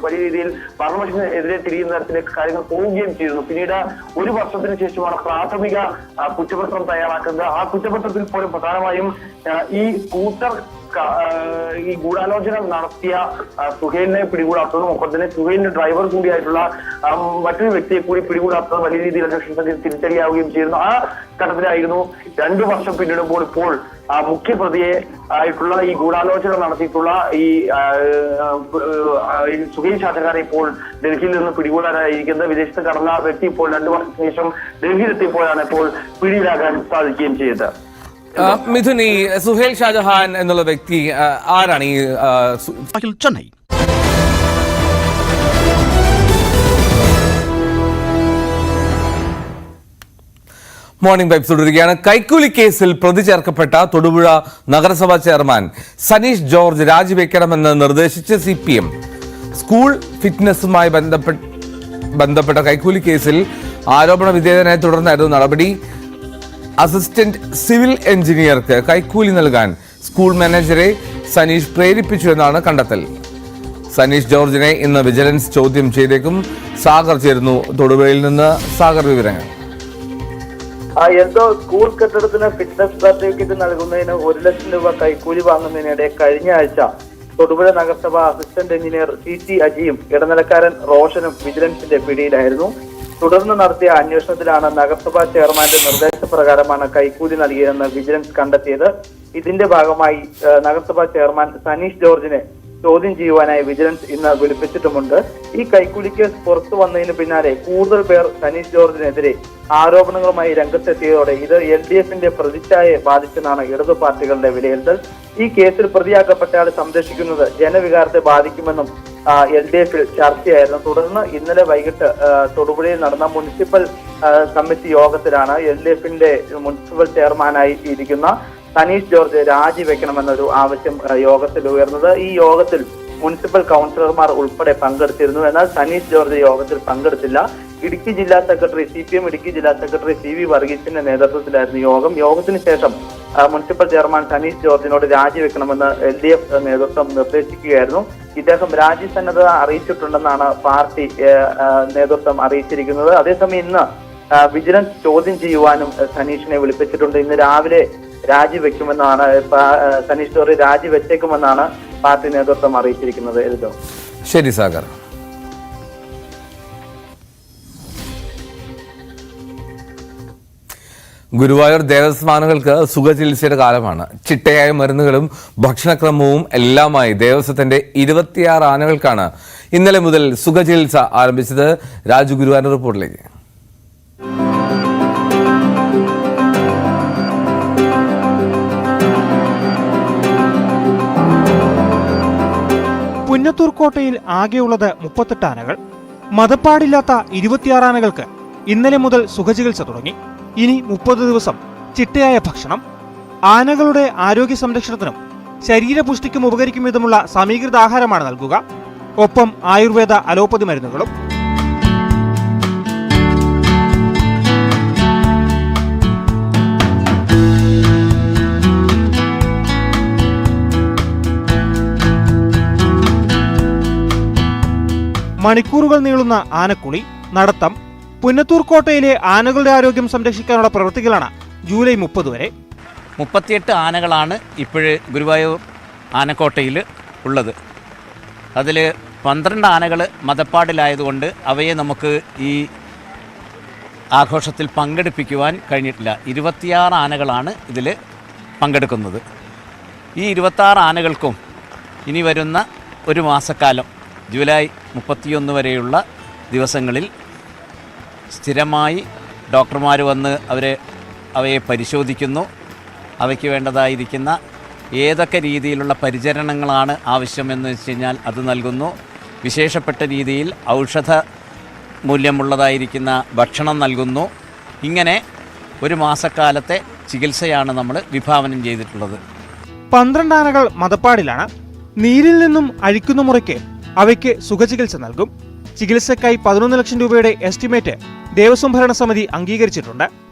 വലിയ രീതിയിൽ ഭരണപക്ഷത്തിനെതിരെ തിരിയുന്ന തരത്തിലേക്ക് കാര്യങ്ങൾ പോവുകയും ചെയ്തിരുന്നു. പിന്നീട് 1 വർഷത്തിന് ശേഷമാണ് പ്രാഥമിക കുറ്റപത്രം തയ്യാറാക്കുന്നത്. ആ കുറ്റപത്രത്തിൽ പോലും പ്രധാനമായും ഈ സ്കൂട്ടർ ഈ ഗൂഢാലോചന നടത്തിയ സുഹൈലിനെ പിടികൂടാത്തതും ഒപ്പം തന്നെ സുഹൈലിന്റെ ഡ്രൈവർ കൂടിയായിട്ടുള്ള മറ്റൊരു വ്യക്തിയെ കൂടി പിടികൂടാത്തത് വലിയ രീതിയിൽ അന്വേഷണ സംഘത്തിൽ തിരിച്ചടിയാവുകയും ചെയ്യുന്നു. ആ ഘട്ടത്തിലായിരുന്നു 2 വർഷം പിന്നിടുമ്പോൾ ഇപ്പോൾ മുഖ്യപ്രതിയെ ആയിട്ടുള്ള ഈ ഗൂഢാലോചന നടത്തിയിട്ടുള്ള ഈ സുഹൈൽ ഷാജഹാനെ ഇപ്പോൾ ഡൽഹിയിൽ നിന്ന് പിടികൂടാനായിരിക്കുന്നത്. വിദേശത്ത് കടന്ന വ്യക്തി ഇപ്പോൾ 2 വർഷത്തിന് ശേഷം ഡൽഹിയിലെത്തിയപ്പോഴാണ് ഇപ്പോൾ പിടിയിലാകാൻ സാധിക്കുകയും ചെയ്തത്. മിഥുൻ, ഈ സുഹൈൽ ഷാജഹാൻ എന്നുള്ള വ്യക്തി ആരാണ്? ഈ ചെന്നൈ മോർണിംഗ് വൈബ്സ് തുടരുകയാണ്. കൈക്കൂലി കേസിൽ പ്രതി ചേർക്കപ്പെട്ട തൊടുപുഴ നഗരസഭാ ചെയർമാൻ സനീഷ് ജോർജ് രാജിവെക്കണമെന്ന് നിർദ്ദേശിച്ച് CPM. സ്കൂൾ ഫിറ്റ്നസുമായി ബന്ധപ്പെട്ട കൈക്കൂലി കേസിൽ ആരോപണ വിധേയനായി തുടർന്നായിരുന്നു നടപടി. അസിസ്റ്റന്റ് സിവിൽ എഞ്ചിനീയർക്ക് കൈക്കൂലി നൽകാൻ സ്കൂൾ മാനേജറെ സനീഷ് പ്രേരിപ്പിച്ചു എന്നാണ് കണ്ടെത്തൽ. സനീഷ് ജോർജിനെ ഇന്ന് വിജിലൻസ് ചോദ്യം ചെയ്തേക്കും. സാഗർ ചേരുന്നു തൊടുപുഴയിൽ നിന്ന്. സാഗർ, വിവരങ്ങൾ. എന്തോ സ്കൂൾ കെട്ടിടത്തിന് ഫിറ്റ്നസ് സർട്ടിഫിക്കറ്റ് നൽകുന്നതിന് 1 ലക്ഷം രൂപ കൈക്കൂലി വാങ്ങുന്നതിനിടെ കഴിഞ്ഞ ആഴ്ച തൊടുപുഴ നഗരസഭ അസിസ്റ്റന്റ് എഞ്ചിനീയർ CT അജിയും ഇടനിലക്കാരൻ റോഷനും വിജിലൻസിന്റെ പിടിയിലായിരുന്നു. തുടർന്ന് നടത്തിയ അന്വേഷണത്തിലാണ് നഗരസഭാ ചെയർമാന്റെ നിർദ്ദേശപ്രകാരമാണ് കൈക്കൂലി നൽകിയതെന്ന് വിജിലൻസ് കണ്ടെത്തിയത്. ഇതിന്റെ ഭാഗമായി നഗരസഭാ ചെയർമാൻ സനീഷ് ജോർജിനെ ചോദ്യം ചെയ്യുവാനായി വിജിലൻസ് ഇന്ന് വിളിപ്പിച്ചിട്ടുമുണ്ട്. ഈ കൈക്കൂലി കേസ് പുറത്തു വന്നതിന് പിന്നാലെ കൂടുതൽ പേർ സനീഷ് ജോർജിനെതിരെ ആരോപണങ്ങളുമായി രംഗത്തെത്തിയതോടെ ഇത് LDFന്റെ പ്രതിച്ഛായയെ ബാധിച്ചെന്നാണ് ഇടതു പാർട്ടികളുടെ വിലയിരുത്തൽ. ഈ കേസിൽ പ്രതിയാക്കപ്പെട്ടയാളെ സംരക്ഷിക്കുന്നത് ജനവികാരത്തെ ബാധിക്കുമെന്നും LDFൽ ചർച്ചയായിരുന്നു. തുടർന്ന് ഇന്നലെ വൈകിട്ട് തൊടുപുഴയിൽ നടന്ന മുനിസിപ്പൽ കമ്മിറ്റി യോഗത്തിലാണ് LDFന്റെ മുനിസിപ്പൽ ചെയർമാനായി ഇരിക്കുന്ന സനീഷ് ജോർജ് രാജിവെക്കണമെന്നൊരു ആവശ്യം യോഗത്തിൽ ഉയർന്നത്. ഈ യോഗത്തിൽ മുനിസിപ്പൽ കൗൺസിലർമാർ ഉൾപ്പെടെ പങ്കെടുത്തിരുന്നു. എന്നാൽ സനീഷ് ജോർജ് യോഗത്തിൽ പങ്കെടുത്തില്ല. ഇടുക്കി ജില്ലാ സെക്രട്ടറി CPM ഇടുക്കി ജില്ലാ സെക്രട്ടറി CV വർഗീസിന്റെ നേതൃത്വത്തിലായിരുന്നു യോഗം. യോഗത്തിന് ശേഷം മുനിസിപ്പൽ ചെയർമാൻ സനീഷ് ജോർജിനോട് രാജിവെക്കണമെന്ന് LDF നേതൃത്വം നിർദ്ദേശിക്കുകയായിരുന്നു. ഇദ്ദേഹം രാജിസന്നദ്ധത അറിയിച്ചിട്ടുണ്ടെന്നാണ് പാർട്ടി നേതൃത്വം അറിയിച്ചിരിക്കുന്നത്. അതേസമയം ഇന്ന് വിജിലൻസ് ചോദ്യം ചെയ്യുവാനും സനീഷിനെ വിളിപ്പിച്ചിട്ടുണ്ട്. ഇന്ന് രാവിലെ രാജിവെക്കുമെന്നാണ് സനീഷ് ജോർജ് രാജിവെച്ചേക്കുമെന്നാണ് പാർട്ടി നേതൃത്വം അറിയിച്ചിരിക്കുന്നത്. എഴുതോ ശരി സാഗർ. ഗുരുവായൂർ ദേവസ്വാനുകൾക്ക് സുഖചികിത്സയുടെ കാലമാണ്. ചിട്ടയായ മരുന്നുകളും ഭക്ഷണക്രമവും എല്ലാമായി ദേവസ്വത്തിന്റെ 26 ആനകൾക്കാണ് ഇന്നലെ മുതൽ സുഖചികിത്സ ആരംഭിച്ചത്. രാജു ഗുരുവായൂർ റിപ്പോർട്ടിലേക്ക്. പുന്നത്തൂർ കോട്ടയിൽ ആകെയുള്ളത് 38 ആനകൾ. മതപ്പാടില്ലാത്ത 26 ആനകൾക്ക് ഇന്നലെ മുതൽ സുഖചികിത്സ തുടങ്ങി. ഇനി 30 ദിവസം ചിട്ടയായ ഭക്ഷണം. ആനകളുടെ ആരോഗ്യ സംരക്ഷണത്തിനും ശരീരപുഷ്ടിക്കും ഉപകരിക്കും വിധമുള്ള സമീകൃത ആഹാരമാണ് നൽകുക. ഒപ്പം ആയുർവേദ അലോപ്പതി മരുന്നുകളും. മണിക്കൂറുകൾ നീളുന്ന ആനക്കുളി, നടത്തം. പുന്നത്തൂർ കോട്ടയിലെ ആനകളുടെ ആരോഗ്യം സംരക്ഷിക്കാനുള്ള പ്രവൃത്തികളാണ് ജൂലൈ 30 വരെ. 38 ആനകളാണ് ഇപ്പോഴ് ഗുരുവായൂർ ആനക്കോട്ടയിൽ ഉള്ളത്. അതിൽ 12 ആനകൾ മതപ്പാടിലായതുകൊണ്ട് അവയെ നമുക്ക് ഈ ആഘോഷത്തിൽ പങ്കെടുപ്പിക്കുവാൻ കഴിഞ്ഞിട്ടില്ല. 26 ആനകളാണ് ഇതിൽ പങ്കെടുക്കുന്നത്. ഈ 26 ആനകൾക്കും ഇനി വരുന്ന ഒരു മാസക്കാലം ജൂലൈ 31 വരെയുള്ള ദിവസങ്ങളിൽ സ്ഥിരമായി ഡോക്ടർമാർ വന്ന് അവയെ പരിശോധിക്കുന്നു. അവയ്ക്ക് വേണ്ടതായിരിക്കുന്ന ഏതൊക്കെ രീതിയിലുള്ള പരിചരണങ്ങളാണ് ആവശ്യമെന്ന് വെച്ച് കഴിഞ്ഞാൽ അത് നൽകുന്നു. വിശേഷപ്പെട്ട രീതിയിൽ ഔഷധ മൂല്യമുള്ളതായിരിക്കുന്ന ഭക്ഷണം നൽകുന്നു. ഇങ്ങനെ ഒരു മാസക്കാലത്തെ ചികിത്സയാണ് നമ്മൾ വിഭാവനം ചെയ്തിട്ടുള്ളത്. 12 ആനകൾ മതപ്പാടിലാണ്. നീരിൽ നിന്നും അഴിക്കുന്ന മുറയ്ക്ക് അവയ്ക്ക് സുഖചികിത്സ നൽകും. ചികിത്സയ്ക്കായി 11 ലക്ഷം രൂപയുടെ എസ്റ്റിമേറ്റ് ദേവസ്വം ഭരണസമിതി അംഗീകരിച്ചിട്ടുണ്ട്.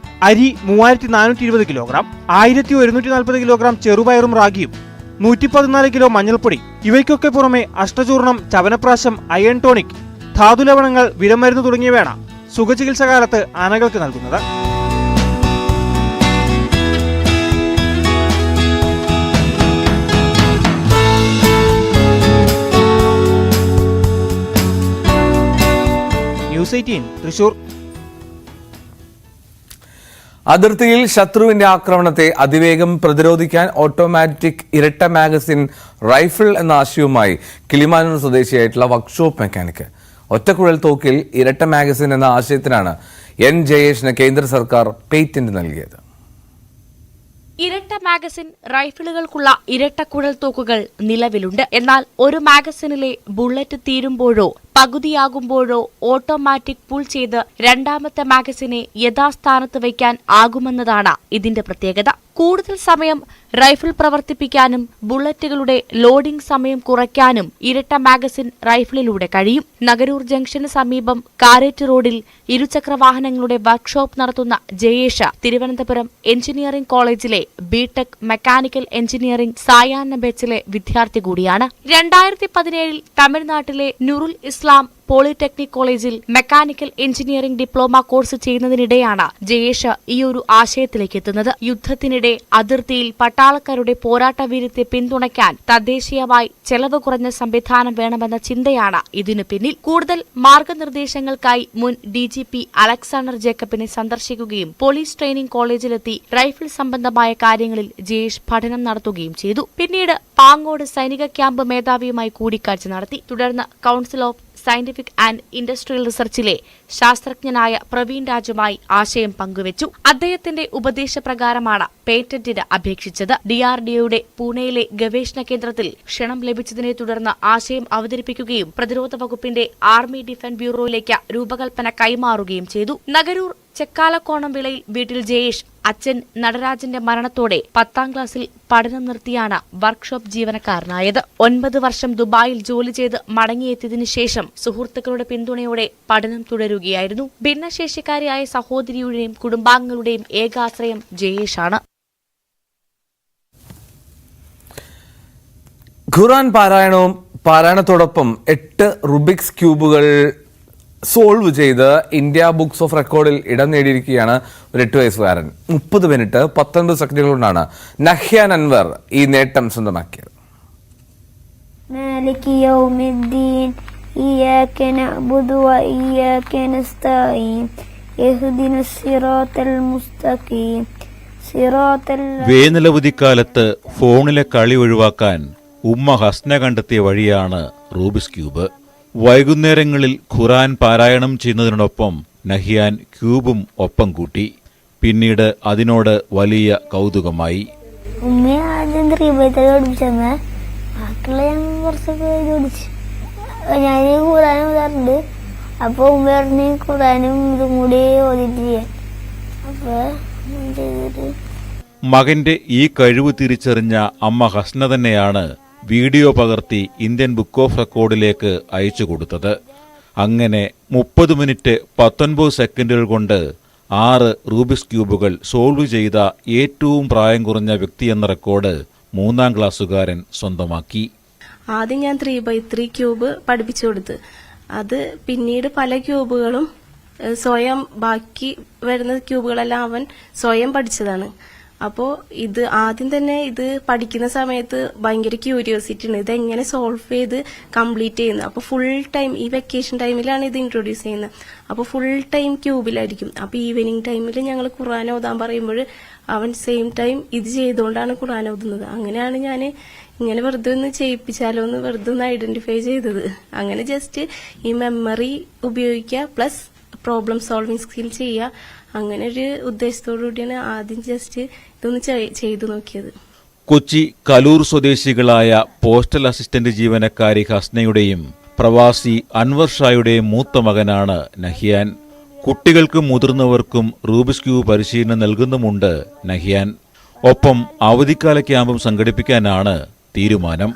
അരി 3420 കിലോഗ്രാം, 1140 കിലോഗ്രാം ചെറുപയറും റാഗിയും, 114 കിലോ മഞ്ഞൾപ്പൊടി. ഇവയ്ക്കൊക്കെ പുറമെ അഷ്ടചൂർണം, ചവനപ്രാശം, അയൺ ടോണിക്, ധാതുലവണങ്ങൾ, വിരമരുന്ന് തുടങ്ങിയവയാണ് സുഖചികിത്സ കാലത്ത് ആനകൾക്ക് നൽകുന്നത്. ന്യൂസ് 18 തൃശൂർ. അതിർത്തിയിൽ ശത്രുവിന്റെ ആക്രമണത്തെ അതിവേഗം പ്രതിരോധിക്കാൻ ഓട്ടോമാറ്റിക് ഇരട്ട മാഗസിൻ റൈഫിൾ എന്ന ആശയവുമായി കിളിമാനൂർ സ്വദേശിയായിട്ടുള്ള വർക്ക്ഷോപ്പ് മെക്കാനിക്. ഒറ്റക്കുഴൽ തോക്കിൽ ഇരട്ട മാഗസിൻ എന്ന ആശയത്തിനാണ് N ജയേഷിന് കേന്ദ്ര സർക്കാർ പേറ്റന്റ് നൽകിയത്. ഇരട്ട മാഗസിൻ റൈഫിളുകൾക്കുള്ള ഇരട്ട കുഴൽ തോക്കുകൾ നിലവിലുണ്ട്. എന്നാൽ ഒരു മാഗസിനിലെ ബുള്ളറ്റ് തീരുമ്പോഴോ പകുതിയാകുമ്പോഴോ ഓട്ടോമാറ്റിക് പുൾ ചെയ്ത് രണ്ടാമത്തെ മാഗസിനെ യഥാസ്ഥാനത്ത് വയ്ക്കാൻ ആകുമെന്നതാണ് ഇതിന്റെ പ്രത്യേകത. കൂടുതൽ സമയം റൈഫിൾ പ്രവർത്തിപ്പിക്കാനും ബുള്ളറ്റുകളുടെ ലോഡിംഗ് സമയം കുറയ്ക്കാനും ഇരട്ട മാഗസിൻ റൈഫിളിലൂടെ കഴിയും. നഗരൂർ ജംഗ്ഷന് സമീപം കാരേറ്റ് റോഡിൽ ഇരുചക്ര വാഹനങ്ങളുടെ വർക്ക്ഷോപ്പ് നടത്തുന്ന ജയേഷ് തിരുവനന്തപുരം എഞ്ചിനീയറിംഗ് കോളേജിലെ ബിടെക് മെക്കാനിക്കൽ എഞ്ചിനീയറിംഗ് സായാഹ്ന ബാച്ചിലെ വിദ്യാർത്ഥി കൂടിയാണ്. 2017 തമിഴ്നാട്ടിലെ നുറുൽ ഇസ്ലാം പോളിടെക്നിക് കോളേജിൽ മെക്കാനിക്കൽ എഞ്ചിനീയറിംഗ് ഡിപ്ലോമ കോഴ്സ് ചെയ്യുന്നതിനിടെയാണ് ജയേഷ് ഈ ഒരു ആശയത്തിലേക്ക് എത്തുന്നത്. യുദ്ധത്തിനിടെ അതിർത്തിയിൽ പട്ടാളക്കാരുടെ പോരാട്ടവീര്യത്തെ പിന്തുണയ്ക്കാൻ തദ്ദേശീയമായി ചെലവ് കുറഞ്ഞ സംവിധാനം വേണമെന്ന ചിന്തയാണ് ഇതിനു പിന്നിൽ. കൂടുതൽ മാർഗനിർദ്ദേശങ്ങൾക്കായി മുൻ DGP അലക്സാണ്ടർ ജേക്കബിനെ സന്ദർശിക്കുകയും പോലീസ് ട്രെയിനിംഗ് കോളേജിലെത്തി റൈഫിൾ സംബന്ധമായ കാര്യങ്ങളിൽ ജയേഷ് പഠനം നടത്തുകയും ചെയ്തു. പിന്നീട് പാങ്ങോട് സൈനിക ക്യാമ്പ് മേധാവിയുമായി കൂടിക്കാഴ്ച നടത്തി. തുടർന്ന് council of scientific and industrial റിസർച്ചിലെ ശാസ്ത്രജ്ഞനായ പ്രവീൺ രാജുമായി ആശയം പങ്കുവച്ചു. അദ്ദേഹത്തിന്റെ ഉപദേശപ്രകാരമാണ് പേറ്റന്റിന് അപേക്ഷിച്ചത്. DRDOയുടെ പൂനെയിലെ ഗവേഷണ കേന്ദ്രത്തിൽ ക്ഷണം ലഭിച്ചതിനെ തുടർന്ന് ആശയം അവതരിപ്പിക്കുകയും പ്രതിരോധ വകുപ്പിന്റെ ആർമി ഡിഫൻസ് ബ്യൂറോയിലേക്ക് രൂപകൽപ്പന കൈമാറുകയും ചെയ്തു. നഗരൂർ ചെക്കാലക്കോണം വിളയിൽ വീട്ടിൽ ജയേഷ് അച്ഛൻ നടരാജന്റെ മരണത്തോടെ 10ാം ക്ലാസ്സിൽ പഠനം നിർത്തിയാണ് വർക്ക്ഷോപ്പ് ജീവനക്കാരനായത്. 9 വർഷം ദുബായിൽ ജോലി ചെയ്ത് മടങ്ങിയെത്തിയതിനു ശേഷം സുഹൃത്തുക്കളുടെ പിന്തുണയോടെ പഠനം തുടരുകയായിരുന്നു. ഭിന്നശേഷിക്കാരിയായ സഹോദരിയുടെയും കുടുംബാംഗങ്ങളുടെയും ഏകാശ്രയം ജയേഷാണ്. ഖുർആൻ പാരായണത്തോടൊപ്പം 8 റുബിക്സ് ക്യൂബുകൾ സോൾവ് ചെയ്ത് ഇന്ത്യ ബുക്സ് ഓഫ് റെക്കോർഡിൽ ഇടം നേടിയിരിക്കുകയാണ് ഒരു 8 വയസ്സുകാരൻ. 30 മിനിറ്റ് 19 സെക്കൻഡുകൾ കൊണ്ടാണ് നഹ്യാൻ അൻവർ ഈ നേട്ടം സ്വന്തമാക്കിയത്. വേനലവധിക്കാലത്ത് ഫോണിലെ കളി ഒഴിവാക്കാൻ ഉമ്മ ഹസ്ന കണ്ടെത്തിയ വഴിയാണ് റൂബിക്സ് ക്യൂബ്. വൈകുന്നേരങ്ങളിൽ ഖുർആൻ പാരായണം ചെയ്യുന്നതിനോടൊപ്പം നഹ്യാൻ ക്യൂബും ഒപ്പം കൂട്ടി. പിന്നീട് അതിനോട് വലിയ കൗതുകമായി. മകന്റെ ഈ കഴിവ് തിരിച്ചറിഞ്ഞ അമ്മ ഹസ്ന തന്നെയാണ് വീഡിയോ പകർത്തി ഇന്ത്യൻ ബുക്ക് ഓഫ് റെക്കോർഡിലേക്ക് അയച്ചു കൊടുത്തത്. അങ്ങനെ 30 മിനിറ്റ് 19 സെക്കൻഡുകൾ കൊണ്ട് 6 റൂബിക്സ് ക്യൂബുകൾ സോൾവ് ചെയ്ത ഏറ്റവും പ്രായം കുറഞ്ഞ വ്യക്തി എന്ന റെക്കോർഡ് 3ാം ക്ലാസ്സുകാരൻ സ്വന്തമാക്കി. ആദ്യം ഞാൻ 3x3 ക്യൂബ് പഠിപ്പിച്ചു കൊടുത്ത്, അത് പിന്നീട് പല ക്യൂബുകളും സ്വയം ബാക്കി വരുന്ന ക്യൂബുകളെല്ലാം അവൻ സ്വയം പഠിച്ചതാണ്. അപ്പോൾ ഇത് ആദ്യം തന്നെ ഇത് പഠിക്കുന്ന സമയത്ത് ഭയങ്കര ക്യൂരിയോസിറ്റി ഉണ്ട്, ഇതെങ്ങനെ സോൾവ് ചെയ്ത് കംപ്ലീറ്റ് ചെയ്യുന്നത്. അപ്പോൾ ഫുൾ ടൈം ഈ വെക്കേഷൻ ടൈമിലാണ് ഇത് ഇൻട്രൊഡ്യൂസ് ചെയ്യുന്നത്. അപ്പോൾ ഫുൾ ടൈം ക്യൂബിലായിരിക്കും. അപ്പോൾ ഈവനിങ് ടൈമിൽ ഞങ്ങൾ ഖുർആൻ ഓതാൻ പറയുമ്പോൾ അവൻ സെയിം ടൈം ഇത് ചെയ്തുകൊണ്ടാണ് ഖുർആൻ ഓതുന്നത്. അങ്ങനെയാണ് ഞാൻ ഇങ്ങനെ വെറുതെ ഒന്ന് ചെയ്യിപ്പിച്ചാലോ എന്ന് വെറുതെ ഒന്ന് ഐഡന്റിഫൈ ചെയ്തത്. അങ്ങനെ ജസ്റ്റ് ഈ മെമ്മറി ഉപയോഗിക്കുക പ്ലസ് പ്രോബ്ലം സോൾവിങ് സ്കിൽ ചെയ്യുക, അങ്ങനെ ഒരു ഉദ്ദേശത്തോടു കൂടിയാണ് ആദ്യം ജസ്റ്റ് ഇതൊന്ന് ചെയ്തു നോക്കിയത്. കൊച്ചി കലൂർ സ്വദേശികളായ പോസ്റ്റൽ അസിസ്റ്റന്റ് ജീവനക്കാരി ഹസ്നയുടെയും പ്രവാസി അൻവർ ഷായുടെയും മൂത്ത മകനാണ് നഹ്യാൻ. കുട്ടികൾക്കും മുതിർന്നവർക്കും റൂബിക്സ് ക്യൂബ് പരിശീലനം നൽകുന്നുമുണ്ട് നഹ്യാൻ. ഒപ്പം അവധിക്കാല ക്യാമ്പും സംഘടിപ്പിക്കാനാണ് തീരുമാനം.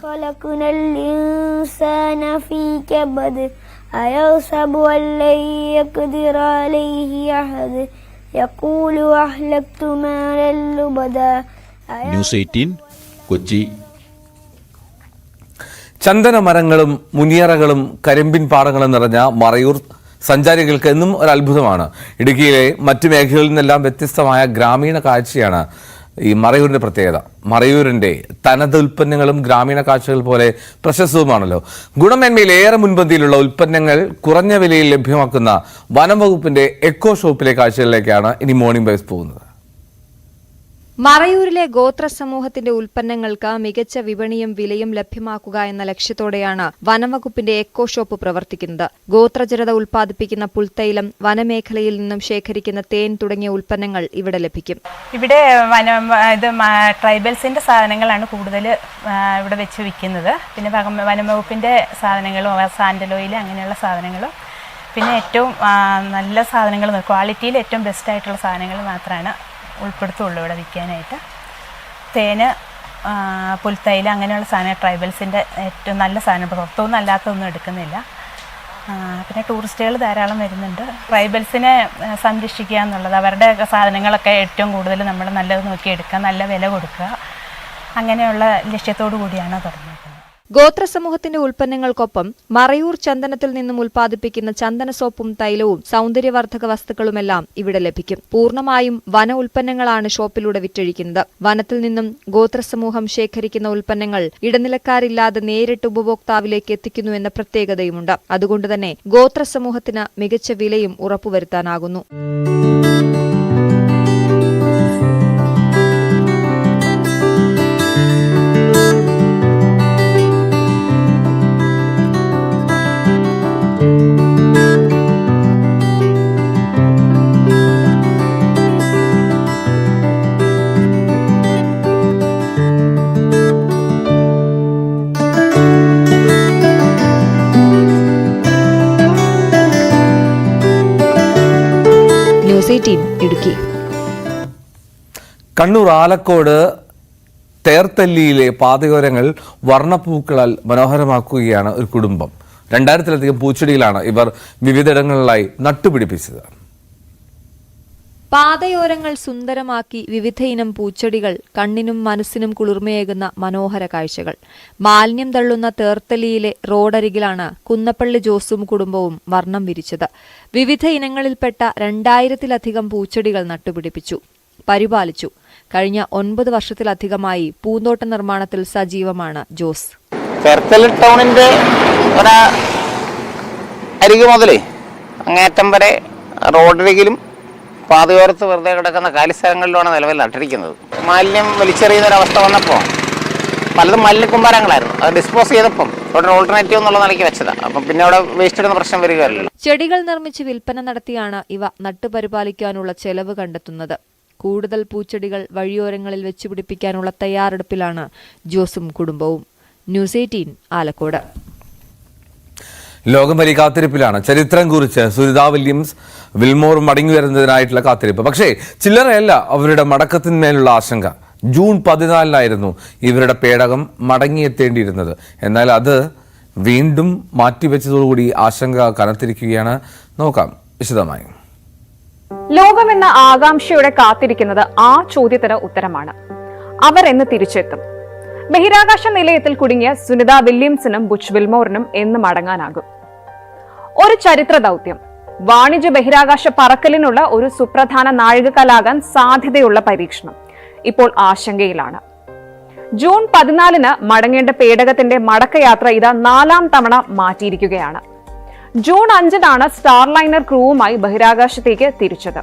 ന്യൂസ് 18 കൊച്ചി. ചന്ദനമരങ്ങളും മുനിയറകളും കരിമ്പിൻ പാടങ്ങളും നിറഞ്ഞ മറയൂർ സഞ്ചാരികൾക്ക് എന്നും ഒരു അത്ഭുതമാണ്. ഇടുക്കിയിലെ മറ്റു മേഖലകളിൽ നിന്നെല്ലാം വ്യത്യസ്തമായ ഗ്രാമീണ കാഴ്ചയാണ് ഈ മറയൂരിന്റെ പ്രത്യേകത. മറയൂരിന്റെ തനത് ഉൽപ്പന്നങ്ങളും ഗ്രാമീണ കാഴ്ചകൾ പോലെ പ്രശസ്തവുമാണല്ലോ. ഗുണമേന്മയിൽ ഏറെ മുൻപന്തിയിലുള്ള ഉൽപ്പന്നങ്ങൾ കുറഞ്ഞ വിലയിൽ ലഭ്യമാക്കുന്ന വനം വകുപ്പിന്റെ എക്കോ ഷോപ്പിലെ കാഴ്ചകളിലേക്കാണ് ഇനി മോർണിംഗ് വൈബ്സ് പോകുന്നത്. മറയൂരിലെ ഗോത്ര സമൂഹത്തിന്റെ ഉൽപ്പന്നങ്ങൾക്ക് മികച്ച വിപണിയും വിലയും ലഭ്യമാക്കുക എന്ന ലക്ഷ്യത്തോടെയാണ് വനംവകുപ്പിന്റെ എക്കോ ഷോപ്പ് പ്രവർത്തിക്കുന്നത്. ഗോത്രജനത ഉൽപ്പാദിപ്പിക്കുന്ന പുൽത്തൈലം, വനമേഖലയിൽ നിന്നും ശേഖരിക്കുന്ന തേൻ തുടങ്ങിയ ഉൽപ്പന്നങ്ങൾ ഇവിടെ ലഭിക്കും. ഇവിടെ ട്രൈബൽസിന്റെ സാധനങ്ങളാണ് കൂടുതൽ ഇവിടെ വെച്ച് വിൽക്കുന്നത്. പിന്നെ വനംവകുപ്പിന്റെ സാധനങ്ങളും സാൻഡൽ ഓയിൽ അങ്ങനെയുള്ള സാധനങ്ങളും, പിന്നെ ഏറ്റവും നല്ല സാധനങ്ങൾ, ക്വാളിറ്റിയിൽ ഏറ്റവും ബെസ്റ്റ് ആയിട്ടുള്ള സാധനങ്ങൾ മാത്രമാണ് ഉൾപ്പെടുത്തുള്ളൂ ഇവിടെ വിൽക്കാനായിട്ട്. തേന്, പുൽത്തൈല അങ്ങനെയുള്ള സാധനം ട്രൈബൽസിൻ്റെ ഏറ്റവും നല്ല സാധനം, പുറത്തൊന്നും അല്ലാത്തൊന്നും എടുക്കുന്നില്ല. പിന്നെ ടൂറിസ്റ്റുകൾ ധാരാളം വരുന്നുണ്ട്. ട്രൈബൽസിനെ സംരക്ഷിക്കുക എന്നുള്ളത്, അവരുടെ സാധനങ്ങളൊക്കെ ഏറ്റവും കൂടുതൽ നമ്മൾ നല്ലത് നോക്കി എടുക്കുക, നല്ല വില കൊടുക്കുക, അങ്ങനെയുള്ള ലക്ഷ്യത്തോടു കൂടിയാണ് തുടങ്ങുന്നത്. ഗോത്ര സമൂഹത്തിന്റെ ഉൽപ്പന്നങ്ങൾക്കൊപ്പം മറയൂർ ചന്ദനത്തിൽ നിന്നും ഉൽപ്പാദിപ്പിക്കുന്ന ചന്ദന സോപ്പും തൈലവും സൗന്ദര്യവർദ്ധക വസ്തുക്കളുമെല്ലാം ഇവിടെ ലഭിക്കും. പൂർണ്ണമായും വന ഉൽപ്പന്നങ്ങളാണ് ഷോപ്പിലൂടെ വിറ്റഴിക്കുന്നത്. വനത്തിൽ നിന്നും ഗോത്ര സമൂഹം ശേഖരിക്കുന്ന ഉൽപ്പന്നങ്ങൾ ഇടനിലക്കാരില്ലാതെ നേരിട്ട് ഉപഭോക്താവിലേക്ക് എത്തിക്കുന്നു എന്ന പ്രത്യേകതയുമുണ്ട്. അതുകൊണ്ട് തന്നെ ഗോത്ര സമൂഹത്തിന് മികച്ച വിലയും ഉറപ്പുവരുത്താനാകുന്നു. ഇടുക്കി. കണ്ണൂർ ആലക്കോട് തേർത്തല്ലിയിലെ പാതയോരങ്ങൾ വർണ്ണപ്പൂക്കളാൽ മനോഹരമാക്കുകയാണ് ഒരു കുടുംബം. 2000-ലധികം പൂച്ചെടികളാണ് ഇവർ വിവിധയിടങ്ങളിലായി നട്ടുപിടിപ്പിച്ചത്. പാതയോരങ്ങൾ സുന്ദരമാക്കി വിവിധയിനം പൂച്ചെടികൾ കണ്ണിനും മനസ്സിനും കുളിർമയേകുന്ന മനോഹര കാഴ്ചകൾ. മാലിന്യം തള്ളുന്ന തേർത്തലിയിലെ റോഡരികിലാണ് കുന്നപ്പള്ളി ജോസും കുടുംബവും വർണ്ണം വിരിച്ചത്. വിവിധ ഇനങ്ങളിൽപ്പെട്ട 2000-ലധികം പൂച്ചെടികൾ നട്ടുപിടിപ്പിച്ചു, പരിപാലിച്ചു. കഴിഞ്ഞ 9 വർഷത്തിലധികമായി പൂന്തോട്ട നിർമ്മാണത്തിൽ സജീവമാണ് ജോസ്. തേർത്തലി ടൗണിന്റെ അരികു മുതലേ അങ്ങേറ്റം വരെ റോഡരികിലും പാതയോരത്ത് വെറുതെ കിടക്കുന്ന കാലിസ്ഥലങ്ങളിലാണ് നിലവിൽ നട്ടിരിക്കുന്നത്. മാലിന്യം വലിച്ചെറിയുന്നൊരവസ്ഥ വന്നപ്പോൾ പലതും മാലിന്യക്കുമ്പാരങ്ങളായിരുന്നു. അത് ഡിസ്പോസ് ചെയ്തപ്പം ഒരു ഓൾട്ടർനേറ്റീവ് എന്നുള്ള നിലയ്ക്ക് വെച്ചതാണ്. അപ്പം പിന്നെ അവിടെ വേസ്റ്റ് ഇടുന്ന പ്രശ്നം വരികയല്ലോ. ചെടികൾ നിർമ്മിച്ച് വിൽപ്പന നടത്തിയാണ് ഇവ നട്ടുപരിപാലിക്കാനുള്ള ചെലവ് കണ്ടെത്തുന്നത്. കൂടുതൽ പൂച്ചെടികൾ വഴിയോരങ്ങളിൽ വെച്ചുപിടിപ്പിക്കാനുള്ള തയ്യാറെടുപ്പിലാണ് ജോസും കുടുംബവും. ന്യൂസ് 18 ആലക്കോട്. ലോകം വലിയ കാത്തിരിപ്പിലാണ്. ചരിത്രം കുറിച്ച് സുനിത വില്യംസ്, വിൽമോർ മടങ്ങി വരുന്നതിനായിട്ടുള്ള കാത്തിരിപ്പ്. പക്ഷേ ചില്ലറയല്ല അവരുടെ മടക്കത്തിന്മേലുള്ള ആശങ്ക. ജൂൺ 14-നായിരുന്നു ഇവരുടെ പേടകം മടങ്ങിയെത്തേണ്ടിയിരുന്നത്. എന്നാൽ അത് വീണ്ടും മാറ്റിവെച്ചതോടുകൂടി ആശങ്ക കനത്തിരിക്കുകയാണ്. നോക്കാം വിശദമായി. ലോകമെന്ന ആകാംക്ഷയോടെ കാത്തിരിക്കുന്നത് ആ ചോദ്യത്തിന് ഉത്തരമാണ്. അവർ എന്ന് തിരിച്ചെത്തും. ബഹിരാകാശ നിലയത്തിൽ കുടുങ്ങിയ സുനിത വില്യംസിനും ബുച്ച് വിൽമോറിനും എന്ന് മടങ്ങാനാകും. ഒരു ചരിത്ര ദൗത്യം, വാണിജ്യ ബഹിരാകാശ പറക്കലിനുള്ള ഒരു സുപ്രധാന നാഴികക്കല്ലാകാൻ സാധ്യതയുള്ള പരീക്ഷണം ഇപ്പോൾ ആശങ്കയിലാണ്. ജൂൺ 14-ന് മടങ്ങേണ്ട പേടകത്തിന്റെ മടക്കയാത്ര ഇതാ 4ാം തവണ മാറ്റിയിരിക്കുകയാണ്. ജൂൺ 5-നാണ് സ്റ്റാർലൈനർ ക്രൂവുമായി ബഹിരാകാശത്തേക്ക് തിരിച്ചത്.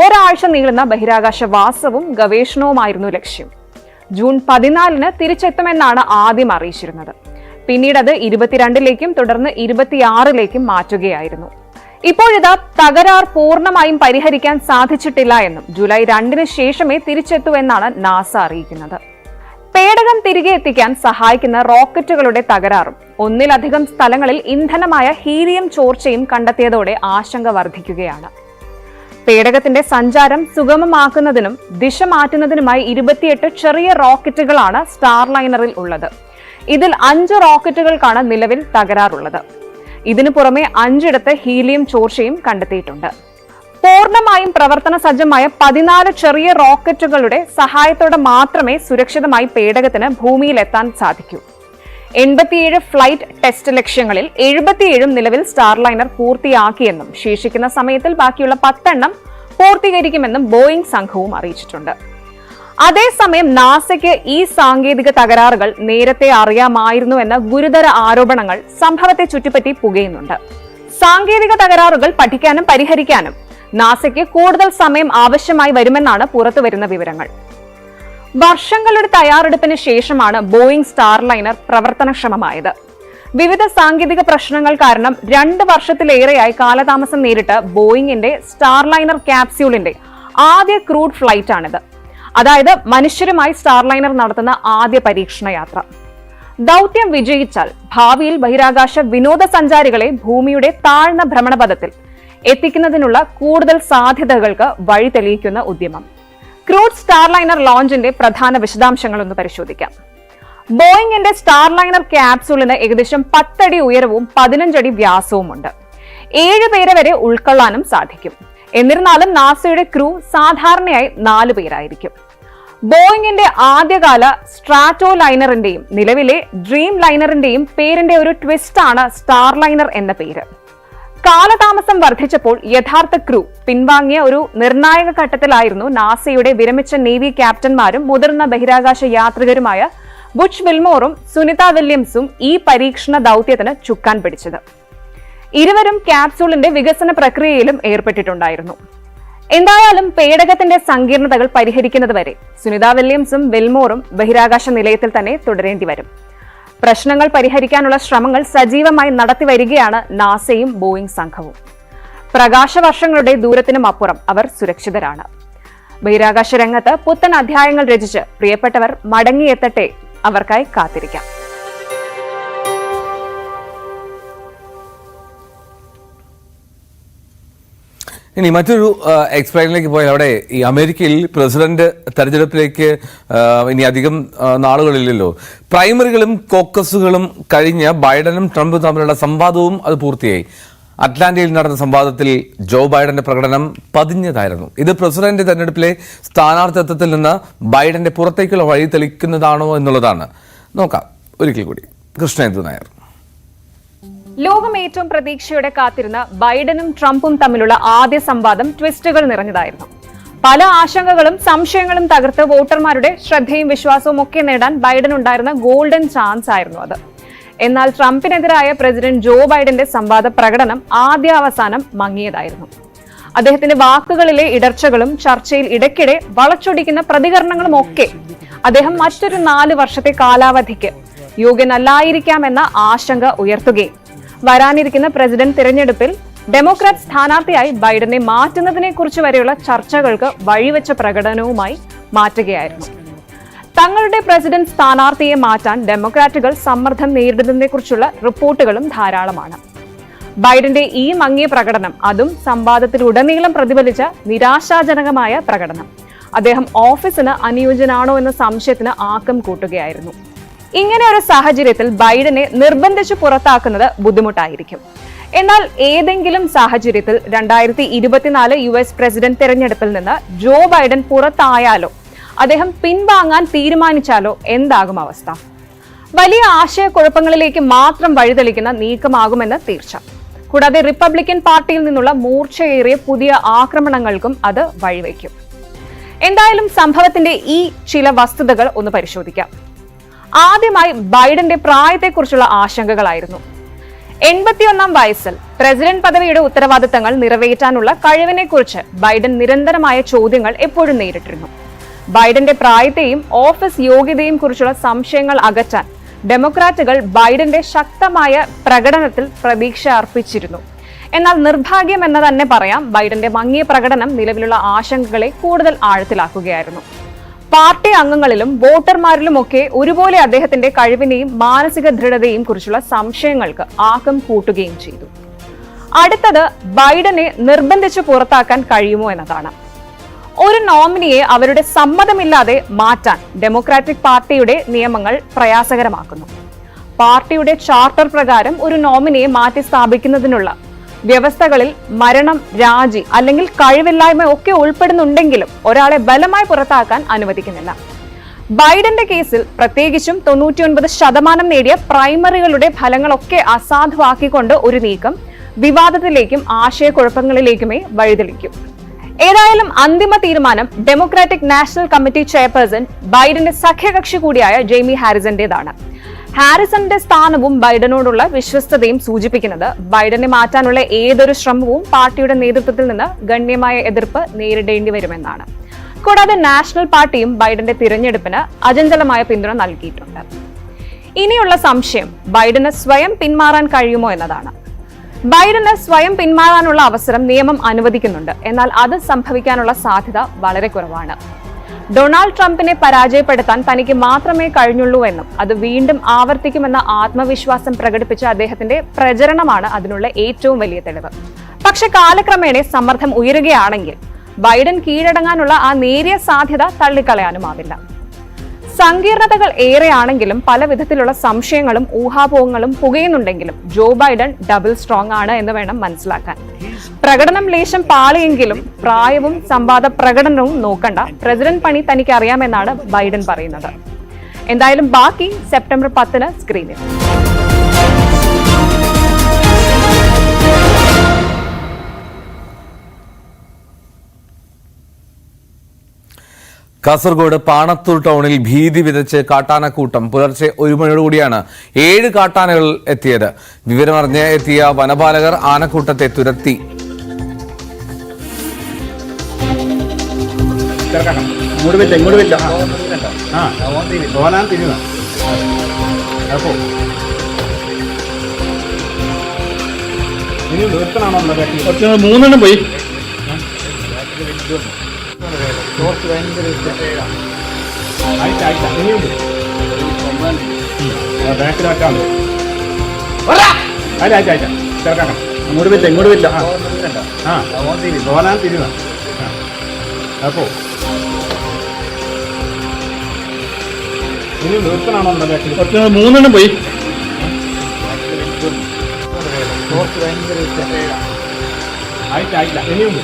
ഒരാഴ്ച നീളുന്ന ബഹിരാകാശ വാസവും ഗവേഷണവുമായിരുന്നു ലക്ഷ്യം. ജൂൺ 14-ന് തിരിച്ചെത്തുമെന്നാണ് ആദ്യം അറിയിച്ചിരുന്നത്. പിന്നീട് അത് 22-ലേക്കും തുടർന്ന് 26-ലേക്കും മാറ്റുകയായിരുന്നു. ഇപ്പോഴിതാ തകരാർ പൂർണ്ണമായും പരിഹരിക്കാൻ സാധിച്ചിട്ടില്ല എന്നും ജൂലൈ 2-ന് ശേഷമേ തിരിച്ചെത്തൂ എന്നാണ് നാസ അറിയിക്കുന്നത്. പേടകം തിരികെ എത്തിക്കാൻ സഹായിക്കുന്ന റോക്കറ്റുകളുടെ തകരാറും ഒന്നിലധികം സ്ഥലങ്ങളിൽ ഇന്ധനമായ ഹീലിയം ചോർച്ചയും കണ്ടെത്തിയതോടെ ആശങ്ക വർദ്ധിക്കുകയാണ്. പേടകത്തിന്റെ സഞ്ചാരം സുഗമമാക്കുന്നതിനും ദിശ മാറ്റുന്നതിനുമായി 28 ചെറിയ റോക്കറ്റുകളാണ് സ്റ്റാർലൈനറിൽ ഉള്ളത്. ഇതിൽ 5 റോക്കറ്റുകൾക്കാണ് നിലവിൽ തകരാറുള്ളത്. ഇതിനു പുറമെ 5 ഹീലിയം ചോർച്ചയും കണ്ടെത്തിയിട്ടുണ്ട്. പൂർണ്ണമായും പ്രവർത്തന സജ്ജമായ 14 ചെറിയ റോക്കറ്റുകളുടെ സഹായത്തോടെ മാത്രമേ സുരക്ഷിതമായി പേടകത്തിന് ഭൂമിയിലെത്താൻ സാധിക്കൂ. 87 ഫ്ലൈറ്റ് ടെസ്റ്റ് ലക്ഷ്യങ്ങളിൽ 77 നിലവിൽ സ്റ്റാർലൈനർ പൂർത്തിയാക്കിയെന്നും ശേഷിക്കുന്ന സമയത്തിൽ ബാക്കിയുള്ള 10 എണ്ണം പൂർത്തീകരിക്കുമെന്നും ബോയിംഗ് സംഘവും അറിയിച്ചിട്ടുണ്ട്. അതേസമയം നാസയ്ക്ക് ഈ സാങ്കേതിക തകരാറുകൾ നേരത്തെ അറിയാമായിരുന്നു എന്ന ഗുരുതര ആരോപണങ്ങൾ സംഭവത്തെ ചുറ്റിപ്പറ്റി പുകയുന്നുണ്ട്. സാങ്കേതിക തകരാറുകൾ പഠിക്കാനും പരിഹരിക്കാനും നാസയ്ക്ക് കൂടുതൽ സമയം ആവശ്യമായി വരുമെന്നാണ് പുറത്തുവരുന്ന വിവരങ്ങൾ. വർഷങ്ങളുടെ തയ്യാറെടുപ്പിന് ശേഷമാണ് ബോയിംഗ് സ്റ്റാർലൈനർ പ്രവർത്തനക്ഷമമായത്. വിവിധ സാങ്കേതിക പ്രശ്നങ്ങൾ കാരണം 2 വർഷത്തിലേറെയായി കാലതാമസം നേരിട്ട് ബോയിങ്ങിന്റെ സ്റ്റാർലൈനർ ക്യാപ്സ്യൂളിന്റെ ആദ്യ ക്രൂഡ് ഫ്ലൈറ്റ് ആണിത്. അതായത് മനുഷ്യരുമായി സ്റ്റാർലൈനർ നടത്തുന്ന ആദ്യ പരീക്ഷണ യാത്ര. ദൗത്യം വിജയിച്ചാൽ ഭാവിയിൽ ബഹിരാകാശ വിനോദസഞ്ചാരികളെ ഭൂമിയുടെ താഴ്ന്ന ഭ്രമണപഥത്തിൽ എത്തിക്കുന്നതിനുള്ള കൂടുതൽ സാധ്യതകൾക്ക് വഴി തെളിയിക്കുന്ന ഉദ്യമം. ക്രൂഡ് സ്റ്റാർലൈനർ ലോഞ്ചിന്റെ പ്രധാന വിശദാംശങ്ങൾ ഒന്ന് പരിശോധിക്കാം. ബോയിങ്ങിന്റെ സ്റ്റാർലൈനർ ക്യാപ്സൂളിന് ഏകദേശം 10 അടി ഉയരവും 15 അടി വ്യാസവുമുണ്ട്. 7 പേരെ വരെ ഉൾക്കൊള്ളാനും സാധിക്കും. എന്നിരുന്നാലും നാസയുടെ ക്രൂ സാധാരണയായി 4 പേരായിരിക്കും. ബോയിങ്ങിന്റെ ആദ്യകാല സ്ട്രാറ്റോ ലൈനറിന്റെയും നിലവിലെ ഡ്രീം ലൈനറിന്റെയും പേരിന്റെ ഒരു ട്വിസ്റ്റാണ് സ്റ്റാർ ലൈനർ എന്ന പേര്. കാലതാമസം വർദ്ധിച്ചപ്പോൾ യഥാർത്ഥ ക്രൂ പിൻവാങ്ങിയ ഒരു നിർണായക ഘട്ടത്തിലായിരുന്നു നാസയുടെ വിരമിച്ച നേവി ക്യാപ്റ്റന്മാരും മുതിർന്ന ബഹിരാകാശ യാത്രികരുമായ ബുച്ച് വിൽമോറും സുനിത വില്യംസും ഈ പരീക്ഷണ ദൗത്യത്തിന് ചുക്കാൻ പിടിച്ചത്. ഇരുവരും ക്യാപ്സൂളിന്റെ വികസന പ്രക്രിയയിലും ഏർപ്പെട്ടിട്ടുണ്ടായിരുന്നു. എന്തായാലും പേടകത്തിന്റെ സങ്കീർണതകൾ പരിഹരിക്കുന്നതുവരെ സുനിത വില്യംസും വിൽമോറും ബഹിരാകാശ നിലയത്തിൽ തന്നെ തുടരേണ്ടി വരും. പ്രശ്നങ്ങൾ പരിഹരിക്കാനുള്ള ശ്രമങ്ങൾ സജീവമായി നടത്തിവരികയാണ് നാസയും ബോയിങ് സംഘവും. പ്രകാശവർഷങ്ങളുടെ ദൂരത്തിനും അപ്പുറം അവർ സുരക്ഷിതരാണ്. ബഹിരാകാശ രംഗത്ത് പുത്തൻ അധ്യായങ്ങൾ രചിച്ച് പ്രിയപ്പെട്ടവർ മടങ്ങിയെത്തട്ടെ, അവർക്കായി കാത്തിരിക്കാം. ഇനി മറ്റൊരു എക്സ്പ്ലെയിനിലേക്ക് പോയാൽ അവിടെ ഈ അമേരിക്കയിൽ പ്രസിഡന്റ് തെരഞ്ഞെടുപ്പിലേക്ക് ഇനി അധികം നാളുകളില്ലല്ലോ. പ്രൈമറികളും കോക്കസുകളും കഴിഞ്ഞ് ബൈഡനും ട്രംപും തമ്മിലുള്ള സംവാദവും അത് പൂർത്തിയായി. അറ്റ്ലാന്റയിൽ നടന്ന സംവാദത്തിൽ ജോ ബൈഡന്റെ പ്രകടനം പതിഞ്ഞതായിരുന്നു. ഇത് പ്രസിഡന്റ് തെരഞ്ഞെടുപ്പിലെ സ്ഥാനാർത്ഥിത്വത്തിൽ നിന്ന് ബൈഡന്റെ പുറത്തേക്കുള്ള വഴി തെളിക്കുന്നതാണോ എന്നുള്ളതാണ്. നോക്കാം ഒരിക്കൽ കൂടി. കൃഷ്ണേന്ദു നായർ. ലോകം ഏറ്റവും പ്രതീക്ഷയോടെ കാത്തിരുന്ന ബൈഡനും ട്രംപും തമ്മിലുള്ള ആദ്യ സംവാദം ട്വിസ്റ്റുകൾ നിറഞ്ഞതായിരുന്നു. പല ആശങ്കകളും സംശയങ്ങളും തകർത്ത് വോട്ടർമാരുടെ ശ്രദ്ധയും വിശ്വാസവും ഒക്കെ നേടാൻ ബൈഡനുണ്ടായിരുന്ന ഗോൾഡൻ ചാൻസ് ആയിരുന്നു അത്. എന്നാൽ ട്രംപിനെതിരായ പ്രസിഡന്റ് ജോ ബൈഡന്റെ സംവാദ പ്രകടനം ആദ്യാവസാനം മങ്ങിയതായിരുന്നു. അദ്ദേഹത്തിന്റെ വാക്കുകളിലെ ഇടർച്ചകളും ചർച്ചയിൽ ഇടയ്ക്കിടെ വളച്ചൊടിക്കുന്ന പ്രതികരണങ്ങളും ഒക്കെ അദ്ദേഹം മറ്റൊരു 4 വർഷത്തെ കാലാവധിക്ക് യോഗ്യനല്ലായിരിക്കാമെന്ന ആശങ്ക ഉയർത്തുകയും വരാനിരിക്കുന്ന പ്രസിഡന്റ് തിരഞ്ഞെടുപ്പിൽ ഡെമോക്രാറ്റ് സ്ഥാനാർത്ഥിയായി ബൈഡനെ മാറ്റുന്നതിനെ കുറിച്ച് വരെയുള്ള ചർച്ചകൾക്ക് വഴിവെച്ച പ്രകടനവുമായി മാറ്റുകയായിരുന്നു. തങ്ങളുടെ പ്രസിഡന്റ് സ്ഥാനാർത്ഥിയെ മാറ്റാൻ ഡെമോക്രാറ്റുകൾ സമ്മർദ്ദം നേരിടുന്നതിനെക്കുറിച്ചുള്ള റിപ്പോർട്ടുകളും ധാരാളമാണ്. ബൈഡന്റെ ഈ മങ്ങിയ പ്രകടനം, അതും സംവാദത്തിലുടനീളം പ്രതിഫലിച്ച നിരാശാജനകമായ പ്രകടനം, അദ്ദേഹം ഓഫീസിന് അനുയോജ്യനാണോ എന്ന സംശയത്തിന് ആക്കം കൂട്ടുകയായിരുന്നു. ഇങ്ങനെ ഒരു സാഹചര്യത്തിൽ ബൈഡനെ നിർബന്ധിച്ച് പുറത്താക്കുന്നത് ബുദ്ധിമുട്ടായിരിക്കും. എന്നാൽ ഏതെങ്കിലും സാഹചര്യത്തിൽ 2024 US പ്രസിഡന്റ് തെരഞ്ഞെടുപ്പിൽ നിന്ന് ജോ ബൈഡൻ പുറത്തായാലോ, അദ്ദേഹം പിൻവാങ്ങാൻ തീരുമാനിച്ചാലോ എന്താകും അവസ്ഥ? വലിയ ആശയക്കുഴപ്പങ്ങളിലേക്ക് മാത്രം വഴിതെളിക്കുന്ന നീക്കമാകുമെന്ന് തീർച്ച. കൂടാതെ റിപ്പബ്ലിക്കൻ പാർട്ടിയിൽ നിന്നുള്ള മൂർച്ചയേറിയ പുതിയ ആക്രമണങ്ങൾക്കും അത് വഴിവെക്കും. എന്തായാലും സംഭവത്തിന്റെ ഈ ചില വസ്തുതകൾ ഒന്ന് പരിശോധിക്കാം. ആദ്യമായി ബൈഡന്റെ പ്രായത്തെക്കുറിച്ചുള്ള ആശങ്കകളായിരുന്നു. 81-ാം വയസ്സിൽ പ്രസിഡന്റ് പദവിയുടെ ഉത്തരവാദിത്തങ്ങൾ നിറവേറ്റാനുള്ള കഴിവിനെക്കുറിച്ച് ബൈഡൻ നിരന്തരമായ ചോദ്യങ്ങൾ എപ്പോഴും നേരിട്ടിരുന്നു. ബൈഡന്റെ പ്രായത്തെയും ഓഫീസ് യോഗ്യതയും കുറിച്ചുള്ള സംശയങ്ങൾ അകറ്റാൻ ഡെമോക്രാറ്റുകൾ ബൈഡന്റെ ശക്തമായ പ്രകടനത്തിൽ പ്രതീക്ഷ അർപ്പിച്ചിരുന്നു. എന്നാൽ നിർഭാഗ്യം എന്ന് തന്നെ പറയാം, ബൈഡന്റെ മങ്ങിയ പ്രകടനം നിലവിലുള്ള ആശങ്കകളെ കൂടുതൽ ആഴത്തിലാക്കുകയായിരുന്നു. പാർട്ടി അംഗങ്ങളിലും വോട്ടർമാരിലുമൊക്കെ ഒരുപോലെ അദ്ദേഹത്തിന്റെ കഴിവിനെയും മാനസിക ദൃഢതയും കുറിച്ചുള്ള സംശയങ്ങൾക്ക് ആക്കം കൂട്ടുകയും ചെയ്തു. അടുത്തത് ബൈഡനെ നിർബന്ധിച്ച് പുറത്താക്കാൻ കഴിയുമോ എന്നതാണ്. ഒരു നോമിനിയെ അവരുടെ സമ്മതമില്ലാതെ മാറ്റാൻ ഡെമോക്രാറ്റിക് പാർട്ടിയുടെ നിയമങ്ങൾ പ്രയാസകരമാക്കുന്നു. പാർട്ടിയുടെ ചാർട്ടർ പ്രകാരം ഒരു നോമിനിയെ മാറ്റി സ്ഥാപിക്കുന്നതിനുള്ള വ്യവസ്ഥകളിൽ മരണം, രാജി അല്ലെങ്കിൽ കഴിവില്ലായ്മ ഒക്കെ ഉൾപ്പെടുന്നുണ്ടെങ്കിലും ഒരാളെ ബലമായി പുറത്താക്കാൻ അനുവദിക്കുന്നില്ല. ബൈഡന്റെ കേസിൽ പ്രത്യേകിച്ചും 99% നേടിയ പ്രൈമറികളുടെ ഫലങ്ങളൊക്കെ അസാധുവാക്കിക്കൊണ്ട് ഒരു നീക്കം വിവാദത്തിലേക്കും ആശയക്കുഴപ്പങ്ങളിലേക്കുമേ വഴിതെളിക്കും. ഏതായാലും അന്തിമ തീരുമാനം ഡെമോക്രാറ്റിക് നാഷണൽ കമ്മിറ്റി ചെയർപേഴ്സൺ ബൈഡന്റെ സഖ്യകക്ഷി കൂടിയായ ജെയ്മി ഹാരിസന്റേതാണ്. ഹാരിസന്റെ സ്ഥാനവും ബൈഡനോടുള്ള വിശ്വസ്തതയും സൂചിപ്പിക്കുന്നത് ബൈഡനെ മാറ്റാനുള്ള ഏതൊരു ശ്രമവും പാർട്ടിയുടെ നേതൃത്വത്തിൽ നിന്ന് ഗണ്യമായ എതിർപ്പ് നേരിടേണ്ടി വരുമെന്നാണ്. കൂടാതെ നാഷണൽ പാർട്ടിയും ബൈഡന്റെ തിരഞ്ഞെടുപ്പിന് അചഞ്ചലമായ പിന്തുണ നൽകിയിട്ടുണ്ട്. ഇനിയുള്ള സംശയം ബൈഡന് സ്വയം പിന്മാറാൻ കഴിയുമോ എന്നതാണ്. ബൈഡന് സ്വയം പിന്മാറാനുള്ള അവസരം നിയമം അനുവദിക്കുന്നുണ്ട്. എന്നാൽ അത് സംഭവിക്കാനുള്ള സാധ്യത വളരെ കുറവാണ്. ഡൊണാൾഡ് ട്രംപിനെ പരാജയപ്പെടുത്താൻ തനിക്ക് മാത്രമേ കഴിഞ്ഞുള്ളൂ എന്നും അത് വീണ്ടും ആവർത്തിക്കുമെന്ന ആത്മവിശ്വാസം പ്രകടിപ്പിച്ച അദ്ദേഹത്തിന്റെ പ്രചരണമാണ് അതിനുള്ള ഏറ്റവും വലിയ തെളിവ്. പക്ഷെ കാലക്രമേണ സമ്മർദ്ദം ഉയരുകയാണെങ്കിൽ ബൈഡൻ കീഴടങ്ങാനുള്ള ആ നേരിയ സാധ്യത തള്ളിക്കളയാനുമാവില്ല. സങ്കീർണതകൾ ഏറെയാണെങ്കിലും പല വിധത്തിലുള്ള സംശയങ്ങളും ഊഹാപോഹങ്ങളും പുകയുന്നുണ്ടെങ്കിലും ജോ ബൈഡൻ ഡബിൾ സ്ട്രോങ് ആണ് എന്ന് വേണം മനസ്സിലാക്കാൻ. പ്രകടനം ലേശം പാളിയെങ്കിലും പ്രായവും സംവാദ പ്രകടനവും നോക്കണ്ട, പ്രസിഡന്റ് പണി തനിക്ക് അറിയാമെന്നാണ് ബൈഡൻ പറയുന്നത്. എന്തായാലും ബാക്കി സെപ്റ്റംബർ 10 സ്ക്രീനിൽ. കാസർഗോഡ് പാണത്തൂർ ടൗണിൽ ഭീതി വിതച്ച് കാട്ടാനക്കൂട്ടം. പുലർച്ചെ 1 മണിയോടുകൂടിയാണ് 7 കാട്ടാനകൾ എത്തിയത്. വിവരമറിഞ്ഞ് എത്തിയ വനപാലകർ ആനക്കൂട്ടത്തെ തുരത്തി. മൂന്നെണ്ണം പോയി. ഇങ്ങോട്ട് വരില്ല. തോന്നാൻ തിരിഞ്ഞ അപ്പോ ഇനി നിർത്തണോ? മൂന്നെണ്ണം പോയി. ആയിട്ടില്ല ഇനിയുണ്ട്.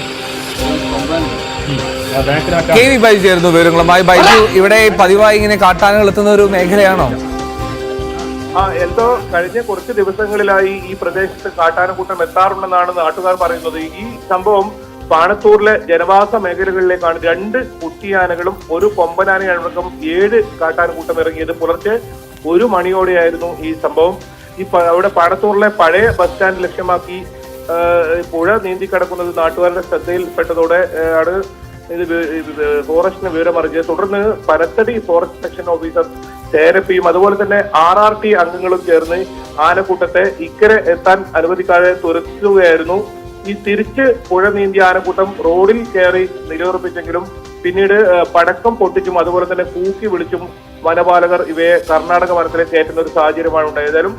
കെ വി ബൈജു ആയിരുന്നു വിവരങ്ങളുമായി. ബൈജു, ഇവിടെ പതിവായി ഇങ്ങനെ കാട്ടാനകൾ എത്തുന്ന ഒരു മേഖലയാണോ? എന്തോ കഴിഞ്ഞ കുറച്ച് ദിവസങ്ങളിലായി ഈ പ്രദേശത്ത് കാട്ടാനക്കൂട്ടം എത്താറുണ്ടെന്നാണ് നാട്ടുകാർ പറയുന്നത്. ഈ സംഭവം പാണത്തൂരിലെ ജനവാസ മേഖലകളിലേക്കാണ്. 2 കുട്ടിയാനകളും 1 കൊമ്പനാനയടക്കം 7 കാട്ടാനക്കൂട്ടം ഇറങ്ങിയത്. പുലർച്ചെ 1 മണിയോടെയായിരുന്നു ഈ സംഭവം. അവിടെ പാണത്തൂരിലെ പഴയ ബസ് സ്റ്റാൻഡ് ലക്ഷ്യമാക്കി പുഴ നീന്തി കിടക്കുന്നത് നാട്ടുകാരുടെ ശ്രദ്ധയിൽപ്പെട്ടതോടെ ആണ് ഇത് ഫോറസ്റ്റിന് വിവരമറിഞ്ഞത്. തുടർന്ന് പനത്തടി ഫോറസ്റ്റ് സെക്ഷൻ ഓഫീസർ തേരപ്പിയും അതുപോലെ തന്നെ RRT അംഗങ്ങളും ചേർന്ന് ആനക്കൂട്ടത്തെ ഇക്കരെ എത്താൻ അനുവദിക്കാതെ തുരത്തുകയായിരുന്നു. ഈ തിരിച്ച് പുഴ നീന്തിയ ആനക്കൂട്ടം റോഡിൽ കയറി നിലയുറപ്പിച്ചെങ്കിലും പിന്നീട് പടക്കം പൊട്ടിച്ചും അതുപോലെ തന്നെ കൂക്കി വിളിച്ചും വനപാലകർ ഇവയെ കർണാടക വനത്തിലേക്ക് കയറ്റുന്ന ഒരു സാഹചര്യമാണ് ഉണ്ടായത്. ഏതായാലും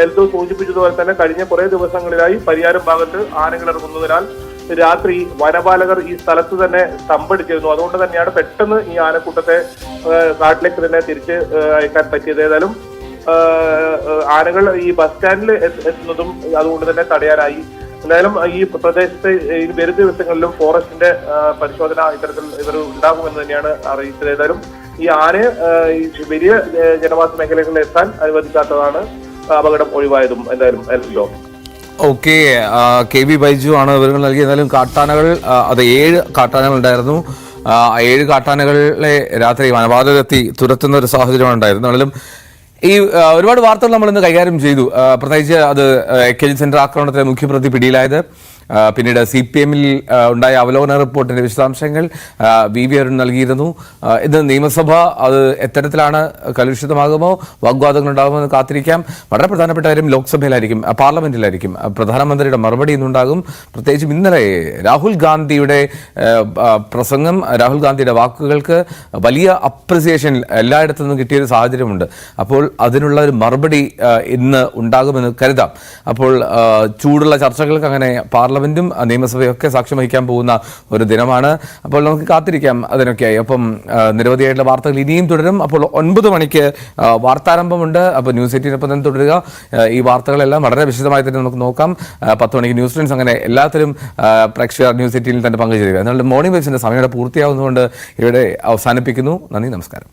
എൽദോ സൂചിപ്പിച്ചതുപോലെ തന്നെ കഴിഞ്ഞ കുറെ ദിവസങ്ങളിലായി പരിയാരം ഭാഗത്ത് ആനകൾ ഇറങ്ങുന്നതിനാൽ രാത്രി വനപാലകർ ഈ സ്ഥലത്ത് തന്നെ തമ്പടിച്ചിരുന്നു. അതുകൊണ്ട് തന്നെയാണ് പെട്ടെന്ന് ഈ ആനക്കൂട്ടത്തെ കാട്ടിലേക്ക് തന്നെ തിരിച്ച് അയക്കാൻ പറ്റിയത്. ഏതായാലും ആനകൾ ഈ ബസ് സ്റ്റാൻഡിൽ എത്തുന്നതും അതുകൊണ്ട് തന്നെ തടയാനായി. എന്തായാലും ഈ പ്രദേശത്ത് ഈ വരും ദിവസങ്ങളിലും ഫോറസ്റ്റിന്റെ പരിശോധന ഇത്തരത്തിൽ ഇവർ ഉണ്ടാകുമെന്ന് തന്നെയാണ് അറിയിച്ചത്. ഏതായാലും ഈ ആനയെ വലിയ ജനവാസ മേഖലകളിൽ എത്താൻ അനുവദിക്കാത്തതാണ് അപകടം ഒഴിവായതും. എന്തായാലും എല്ലോ ഓക്കെ, കെ വി ബൈജു ആണ് വിവരങ്ങൾ നൽകി. എന്നാലും കാട്ടാനകൾ അത് 7 കാട്ടാനകൾ ഉണ്ടായിരുന്നു. 7 കാട്ടാനകളെ രാത്രി വനപാലകരെത്തി തുരത്തുന്ന ഒരു സാഹചര്യമാണ് ഉണ്ടായിരുന്നത്. എന്നാലും ഈ ഒരുപാട് വാർത്തകൾ നമ്മൾ ഇന്ന് കൈകാര്യം ചെയ്തു. പ്രത്യേകിച്ച് അത് AK സെന്റർ ആക്രമണത്തിലെ മുഖ്യപ്രതി പിടിയിലായത്, പിന്നീട് CPM ഉണ്ടായ അവലോകന റിപ്പോർട്ടിന്റെ വിശദാംശങ്ങൾ VV അരുൺ നൽകിയിരുന്നു. ഇത് നിയമസഭ അത് എത്തരത്തിലാണ് കലുഷിതമാകുമോ, വാഗ്വാദങ്ങൾ ഉണ്ടാകുമോ എന്ന് കാത്തിരിക്കാം. വളരെ പ്രധാനപ്പെട്ട കാര്യം ലോക്സഭയിലായിരിക്കും, പാർലമെന്റിലായിരിക്കും. പ്രധാനമന്ത്രിയുടെ മറുപടി ഇന്നുണ്ടാകും. പ്രത്യേകിച്ചും ഇന്നലെ രാഹുൽ ഗാന്ധിയുടെ പ്രസംഗം, രാഹുൽ ഗാന്ധിയുടെ വാക്കുകൾക്ക് വലിയ അപ്രിസിയേഷൻ എല്ലായിടത്തു നിന്നും കിട്ടിയൊരു സാഹചര്യമുണ്ട്. അപ്പോൾ അതിനുള്ള ഒരു മറുപടി ഇന്ന് ഉണ്ടാകുമെന്ന് കരുതാം. അപ്പോൾ ചൂടുള്ള ചർച്ചകൾക്ക് അങ്ങനെ പാർലമെന്റും നിയമസഭയൊക്കെ സാക്ഷ്യം വഹിക്കാൻ പോകുന്ന ഒരു ദിനമാണ്. അപ്പോൾ നമുക്ക് കാത്തിരിക്കാം അതിനൊക്കെയായി. അപ്പം നിരവധിയായിട്ടുള്ള വാർത്തകൾ ഇനിയും തുടരും. അപ്പോൾ 9 മണിക്ക് വാർത്താരംഭമുണ്ട്. അപ്പോൾ ന്യൂസ് 18 തന്നെ തുടരുക. ഈ വാർത്തകളെല്ലാം വളരെ വിശദമായി തന്നെ നമുക്ക് നോക്കാം. 10 മണിക്ക് ന്യൂസ് ഫ്രണ്ട്സ്, അങ്ങനെ എല്ലാത്തിലും പ്രേക്ഷകർ ന്യൂസ് 18 തന്നെ പങ്കുചേരുക. എന്നാൽ മോർണിംഗ് വൈബ്സിന്റെ സമയം പൂർത്തിയാവുന്നതുകൊണ്ട് ഇവിടെ അവസാനിപ്പിക്കുന്നു. നന്ദി, നമസ്കാരം.